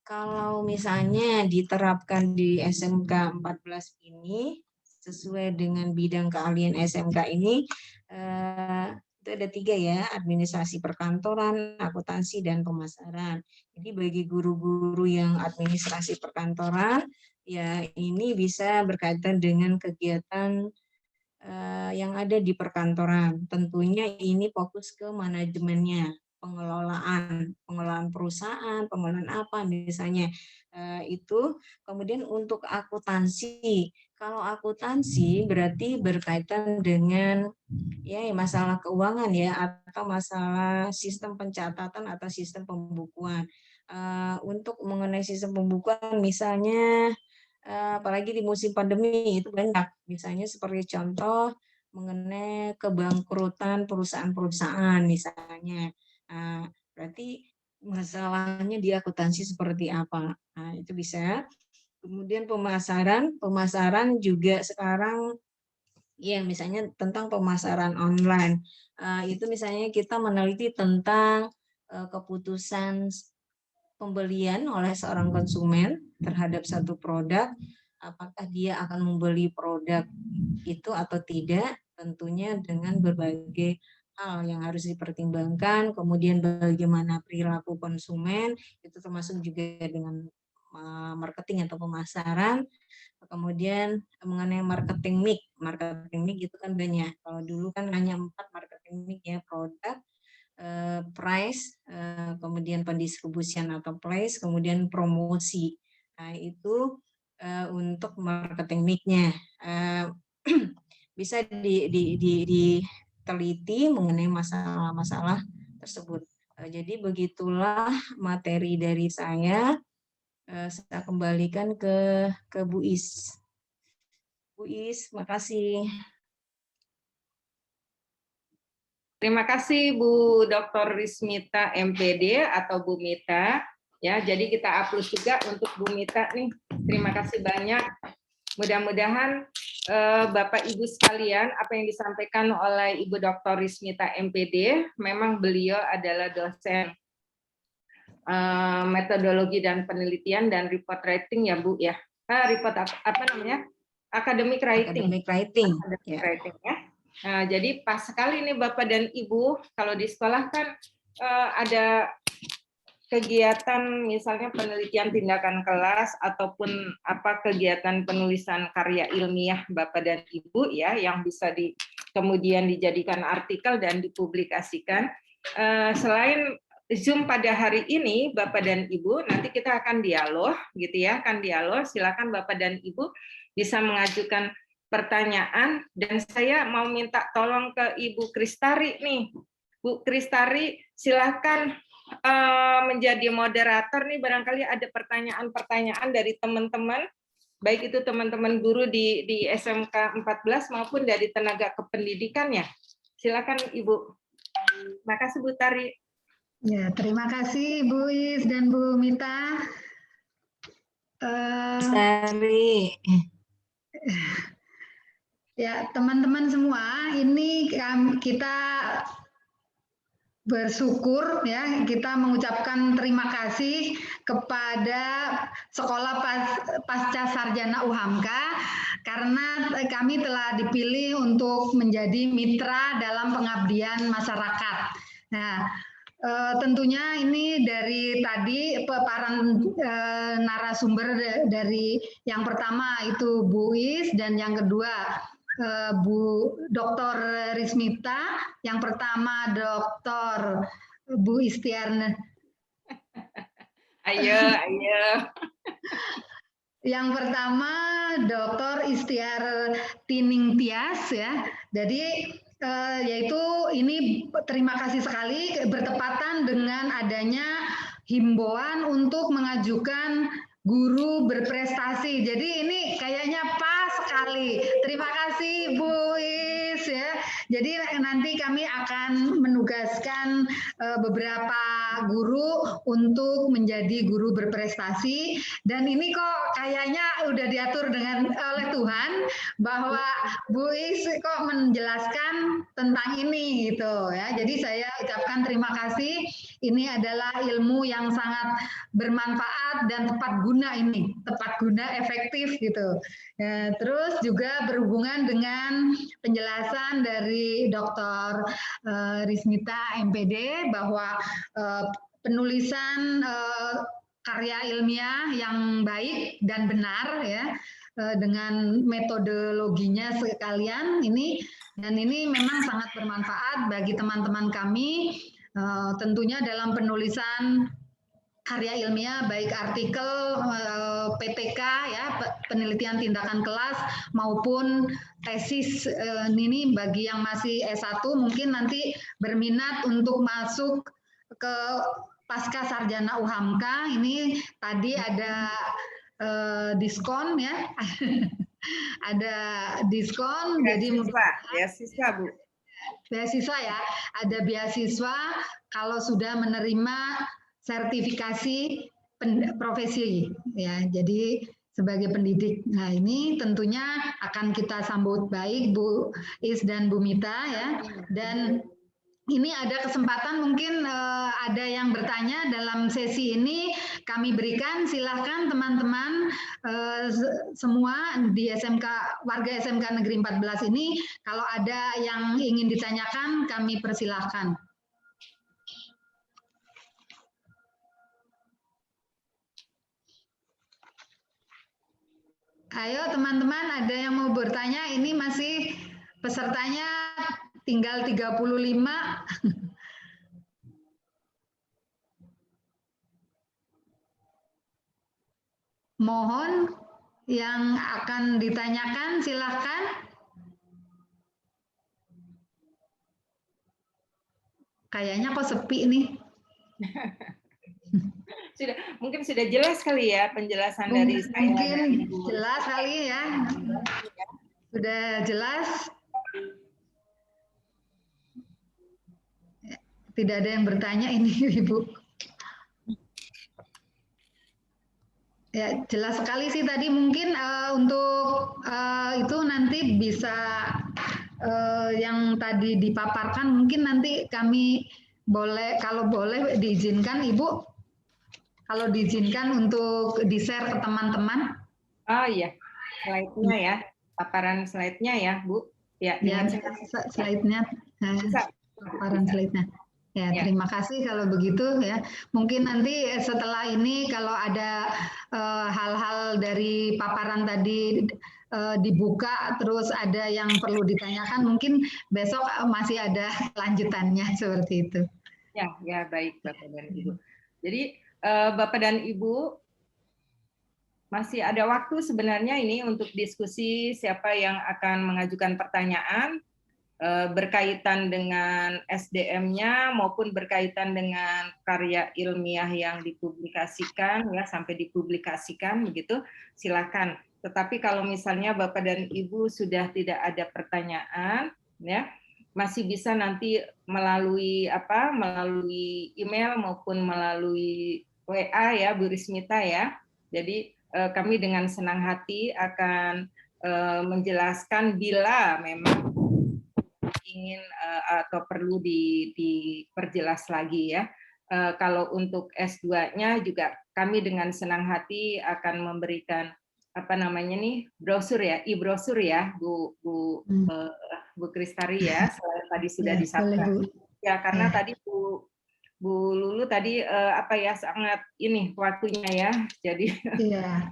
Kalau misalnya diterapkan di SMK 14 ini sesuai dengan bidang keahlian SMK ini itu ada 3 ya, administrasi perkantoran, akuntansi, dan pemasaran. Jadi bagi guru-guru yang administrasi perkantoran, ya ini bisa berkaitan dengan kegiatan yang ada di perkantoran. Tentunya ini fokus ke manajemennya, pengelolaan perusahaan, pengelolaan apa misalnya itu. Kemudian untuk akuntansi, kalau akuntansi berarti berkaitan dengan ya masalah keuangan ya, atau masalah sistem pencatatan atau sistem pembukuan. Untuk mengenai sistem pembukuan misalnya apalagi di musim pandemi itu banyak, misalnya seperti contoh mengenai kebangkrutan perusahaan-perusahaan misalnya. Berarti masalahnya di akuntansi seperti apa. Nah, itu bisa. Kemudian pemasaran juga sekarang ya misalnya tentang pemasaran online. Itu misalnya kita meneliti tentang keputusan pembelian oleh seorang konsumen terhadap satu produk, apakah dia akan membeli produk itu atau tidak, tentunya dengan berbagai hal yang harus dipertimbangkan. Kemudian bagaimana perilaku konsumen, itu termasuk juga dengan marketing atau pemasaran. Kemudian mengenai marketing mix itu kan banyak. Kalau dulu kan hanya 4 marketing mix ya, produk, price, kemudian pendistribusian atau place, kemudian promosi. Nah, itu untuk marketing mix-nya. Bisa diteliti mengenai masalah-masalah tersebut. Jadi begitulah materi dari saya. Saya kembalikan ke Bu Is. Bu Is, makasih. Terima kasih Bu Dr. Rismita MPD atau Bu Mita. Ya, jadi kita aplaus juga untuk Bu Mita nih. Terima kasih banyak. Mudah-mudahan Bapak Ibu sekalian, apa yang disampaikan oleh Ibu Dr. Rismita MPD, memang beliau adalah dosen metodologi dan penelitian dan report writing ya Bu ya. Report apa namanya? Academic writing. Academic writing. Academic writing ya. Nah, jadi pas sekali nih Bapak dan Ibu, kalau di sekolah kan ada kegiatan misalnya penelitian tindakan kelas ataupun apa kegiatan penulisan karya ilmiah Bapak dan Ibu ya yang bisa kemudian dijadikan artikel dan dipublikasikan. Selain Zoom pada hari ini Bapak dan Ibu, nanti kita akan dialog gitu ya, akan dialog. Silakan Bapak dan Ibu bisa mengajukan pertanyaan dan saya mau minta tolong ke Ibu Kristari nih. Bu Kristari, silakan menjadi moderator nih, barangkali ada pertanyaan-pertanyaan dari teman-teman, baik itu teman-teman guru di SMK 14 maupun dari tenaga kependidikannya. Silakan Ibu. Terima kasih Bu Tari. Ya, terima kasih Bu Is dan Bu Mita. Sari. Ya, teman-teman semua, ini kita bersyukur ya, kita mengucapkan terima kasih kepada Sekolah Pasca Sarjana UHAMKA karena kami telah dipilih untuk menjadi mitra dalam pengabdian masyarakat. Nah, tentunya ini dari tadi paparan narasumber dari yang pertama itu Bu Is dan yang kedua Bu Dr. Rismita, yang pertama Dr. Bu Istiarna. Ayo. Yang pertama Dr. Istiar Tining Tias ya. Jadi yaitu ini terima kasih sekali bertepatan dengan adanya himbauan untuk mengajukan guru berprestasi. Jadi ini kayaknya pas sekali. Terima kasih Bu Is ya. Jadi nanti kami akan menugaskan beberapa guru untuk menjadi guru berprestasi dan ini kok kayaknya udah diatur oleh Tuhan bahwa Bu Is kok menjelaskan tentang ini gitu ya. Jadi saya ucapkan terima kasih. Ini adalah ilmu yang sangat bermanfaat dan tepat guna efektif gitu. Ya, terus juga berhubungan dengan penjelasan dari Dr. Rismita MPD bahwa penulisan karya ilmiah yang baik dan benar ya dengan metodologinya sekalian ini dan ini memang sangat bermanfaat bagi teman-teman kami tentunya dalam penulisan karya ilmiah baik artikel PTK ya penelitian tindakan kelas maupun tesis ini bagi yang masih S1 mungkin nanti berminat untuk masuk ke pasca sarjana UHAMKA ini tadi ada diskon ya ada diskon jadi beasiswa Bu. Beasiswa ya ada beasiswa kalau sudah menerima sertifikasi profesi ya jadi sebagai pendidik. Nah ini tentunya akan kita sambut baik Bu Is dan Bu Mita ya dan ini ada kesempatan mungkin ada yang bertanya dalam sesi ini kami berikan silahkan teman-teman semua di SMK warga SMK Negeri 14 ini kalau ada yang ingin ditanyakan kami persilahkan. Ayo teman-teman ada yang mau bertanya ini masih pesertanya tinggal 35. Mohon yang akan ditanyakan silahkan. Kayaknya kok sepi nih. Mungkin sudah jelas kali ya penjelasan dari saya. Mungkin jelas kali ya. Sudah jelas. Tidak ada yang bertanya ini Ibu. Ya jelas sekali sih tadi mungkin untuk itu nanti bisa yang tadi dipaparkan mungkin nanti kami boleh kalau boleh diizinkan Ibu kalau diizinkan untuk di-share ke teman-teman. Oh iya, slide-nya ya, paparan slide-nya ya, Bu. Ya, slide-nya, paparan slide-nya. Ya, terima kasih kalau begitu ya. Mungkin nanti setelah ini kalau ada hal-hal dari paparan tadi dibuka, terus ada yang perlu ditanyakan, mungkin besok masih ada lanjutannya seperti itu. Ya baik Bapak dan Ibu. Jadi Bapak dan Ibu, masih ada waktu sebenarnya ini untuk diskusi siapa yang akan mengajukan pertanyaan berkaitan dengan SDM-nya maupun berkaitan dengan karya ilmiah yang dipublikasikan ya sampai dipublikasikan begitu, silakan. Tetapi kalau misalnya Bapak dan Ibu sudah tidak ada pertanyaan ya, masih bisa nanti melalui email maupun melalui WA ya Bu Rismita ya. Jadi kami dengan senang hati akan menjelaskan bila memang ingin atau perlu diperjelas lagi ya. Kalau untuk S2-nya juga kami dengan senang hati akan memberikan brosur ya, e-brosur ya Bu Kristari ya, selain tadi sudah disampaikan. Ya, karena tadi Bu Lulu tadi sangat waktunya ya. Jadi iya.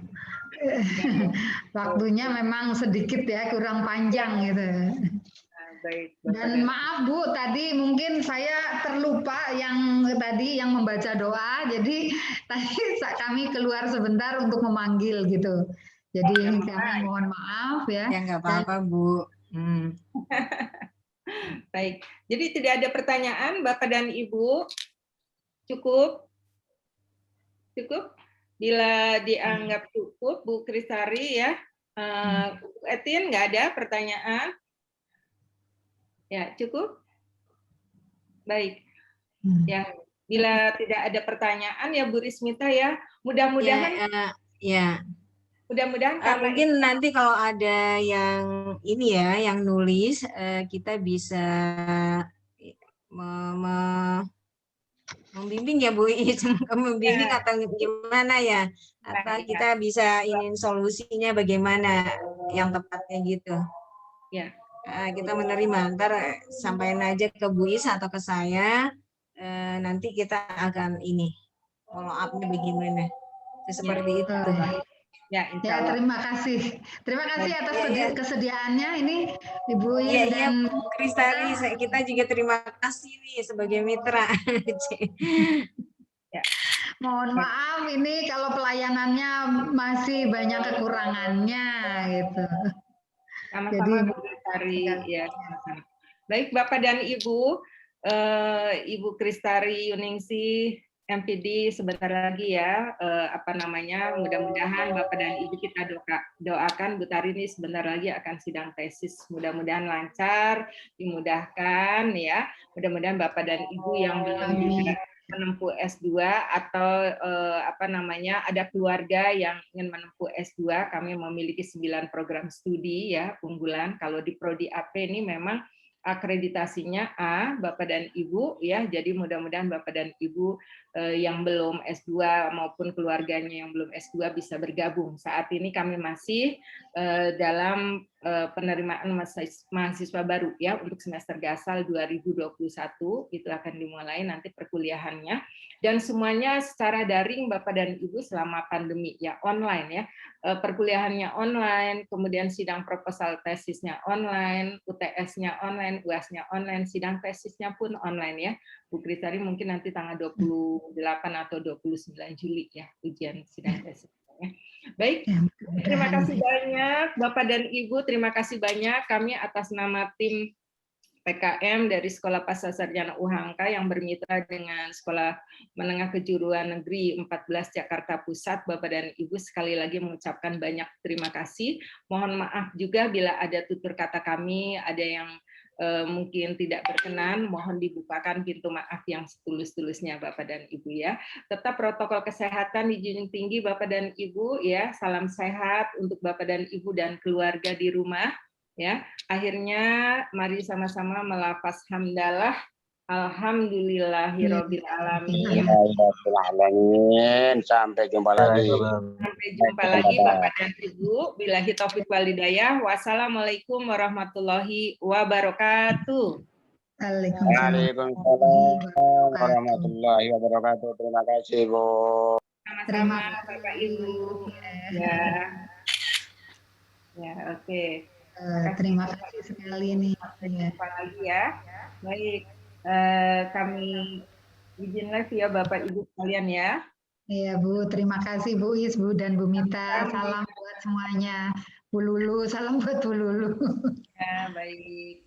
Waktunya memang sedikit ya, kurang panjang gitu. Baik, dan maaf Bu, tadi mungkin saya terlupa yang membaca doa, jadi tadi kami keluar sebentar untuk memanggil gitu. Jadi kami mohon maaf ya. Ya nggak apa-apa Bu. Baik, jadi tidak ada pertanyaan Bapak dan Ibu. Cukup? Bila dianggap cukup Bu Kristari ya. Bu Etin nggak ada pertanyaan? Ya, cukup? Baik. Ya, bila tidak ada pertanyaan ya Bu Rismita ya, mudah-mudahan mudah-mudahan mungkin nanti kalau ada yang ini ya, yang nulis, kita bisa membimbing ya Bu Is, membimbing atau gimana ya, atau kita bisa ingin solusinya bagaimana yang tepatnya gitu. Ya. Kita menerima, ntar sampaikan aja ke Bu Is atau ke saya, nanti kita akan follow up-nya bagaimana. Seperti itu. Ya, terima kasih atas kesediaannya ini Ibu Is dan Bu Kristari, kita juga terima kasih nih sebagai mitra. Mohon maaf ini kalau pelayanannya masih banyak kekurangannya gitu. Sama-sama Bu Kristari ya. Baik Bapak dan Ibu, Ibu Kristari Yuningsih MPD sebentar lagi ya, mudah-mudahan Bapak dan Ibu kita doakan Bu Tarini sebentar lagi akan sidang tesis, mudah-mudahan lancar, dimudahkan ya, mudah-mudahan Bapak dan Ibu yang belum bisa menempuh S2 atau ada keluarga yang ingin menempuh S2, kami memiliki 9 program studi ya unggulan. Kalau di Prodi AP ini memang akreditasinya A, Bapak dan Ibu ya. Jadi mudah-mudahan Bapak dan Ibu yang belum S2 maupun keluarganya yang belum S2 bisa bergabung. Saat ini kami masih dalam penerimaan mahasiswa baru ya untuk semester gasal 2021, itu akan dimulai nanti perkuliahannya, dan semuanya secara daring Bapak dan Ibu selama pandemi ya, online ya. Perkuliahannya online, kemudian sidang proposal tesisnya online, UTS-nya online, UAS-nya online, sidang tesisnya pun online ya. Bu Kristari mungkin nanti tanggal 28 atau 29 Juli ya ujian sidang tesis. Baik, terima kasih banyak Bapak dan Ibu, terima kasih banyak kami atas nama tim PKM dari Sekolah Pasca Sarjana UHANKA yang bermitra dengan Sekolah Menengah Kejuruan Negeri 14 Jakarta Pusat. Bapak dan Ibu sekali lagi mengucapkan banyak terima kasih. Mohon maaf juga bila ada tutur kata kami, ada yang mungkin tidak berkenan, mohon dibukakan pintu maaf yang setulus-tulusnya Bapak dan Ibu ya. Tetap protokol kesehatan dijunjung tinggi Bapak dan Ibu ya. Salam sehat untuk Bapak dan Ibu dan keluarga di rumah ya. Akhirnya mari sama-sama melafaz hamdalah. Alhamdulillahirabbil alamin. Sampai jumpa lagi. Sampai jumpa lagi Bapak dan Ibu. Billahi taufiq wal hidayah. Wassalamualaikum warahmatullahi wabarakatuh. Waalaikumsalam warahmatullahi wabarakatuh. Terima kasih Bu. Sama-sama Bapak Ibu. Ya. Ya, oke. Terima kasih sekali nih. Jumpa lagi ya. Baik. Kami izin live ya Bapak Ibu sekalian ya. Iya Bu, terima kasih Bu Is, Bu dan Bu Mita. Salam buat semuanya. Bu Lulu, salam buat Bu Lulu. Ya, baik.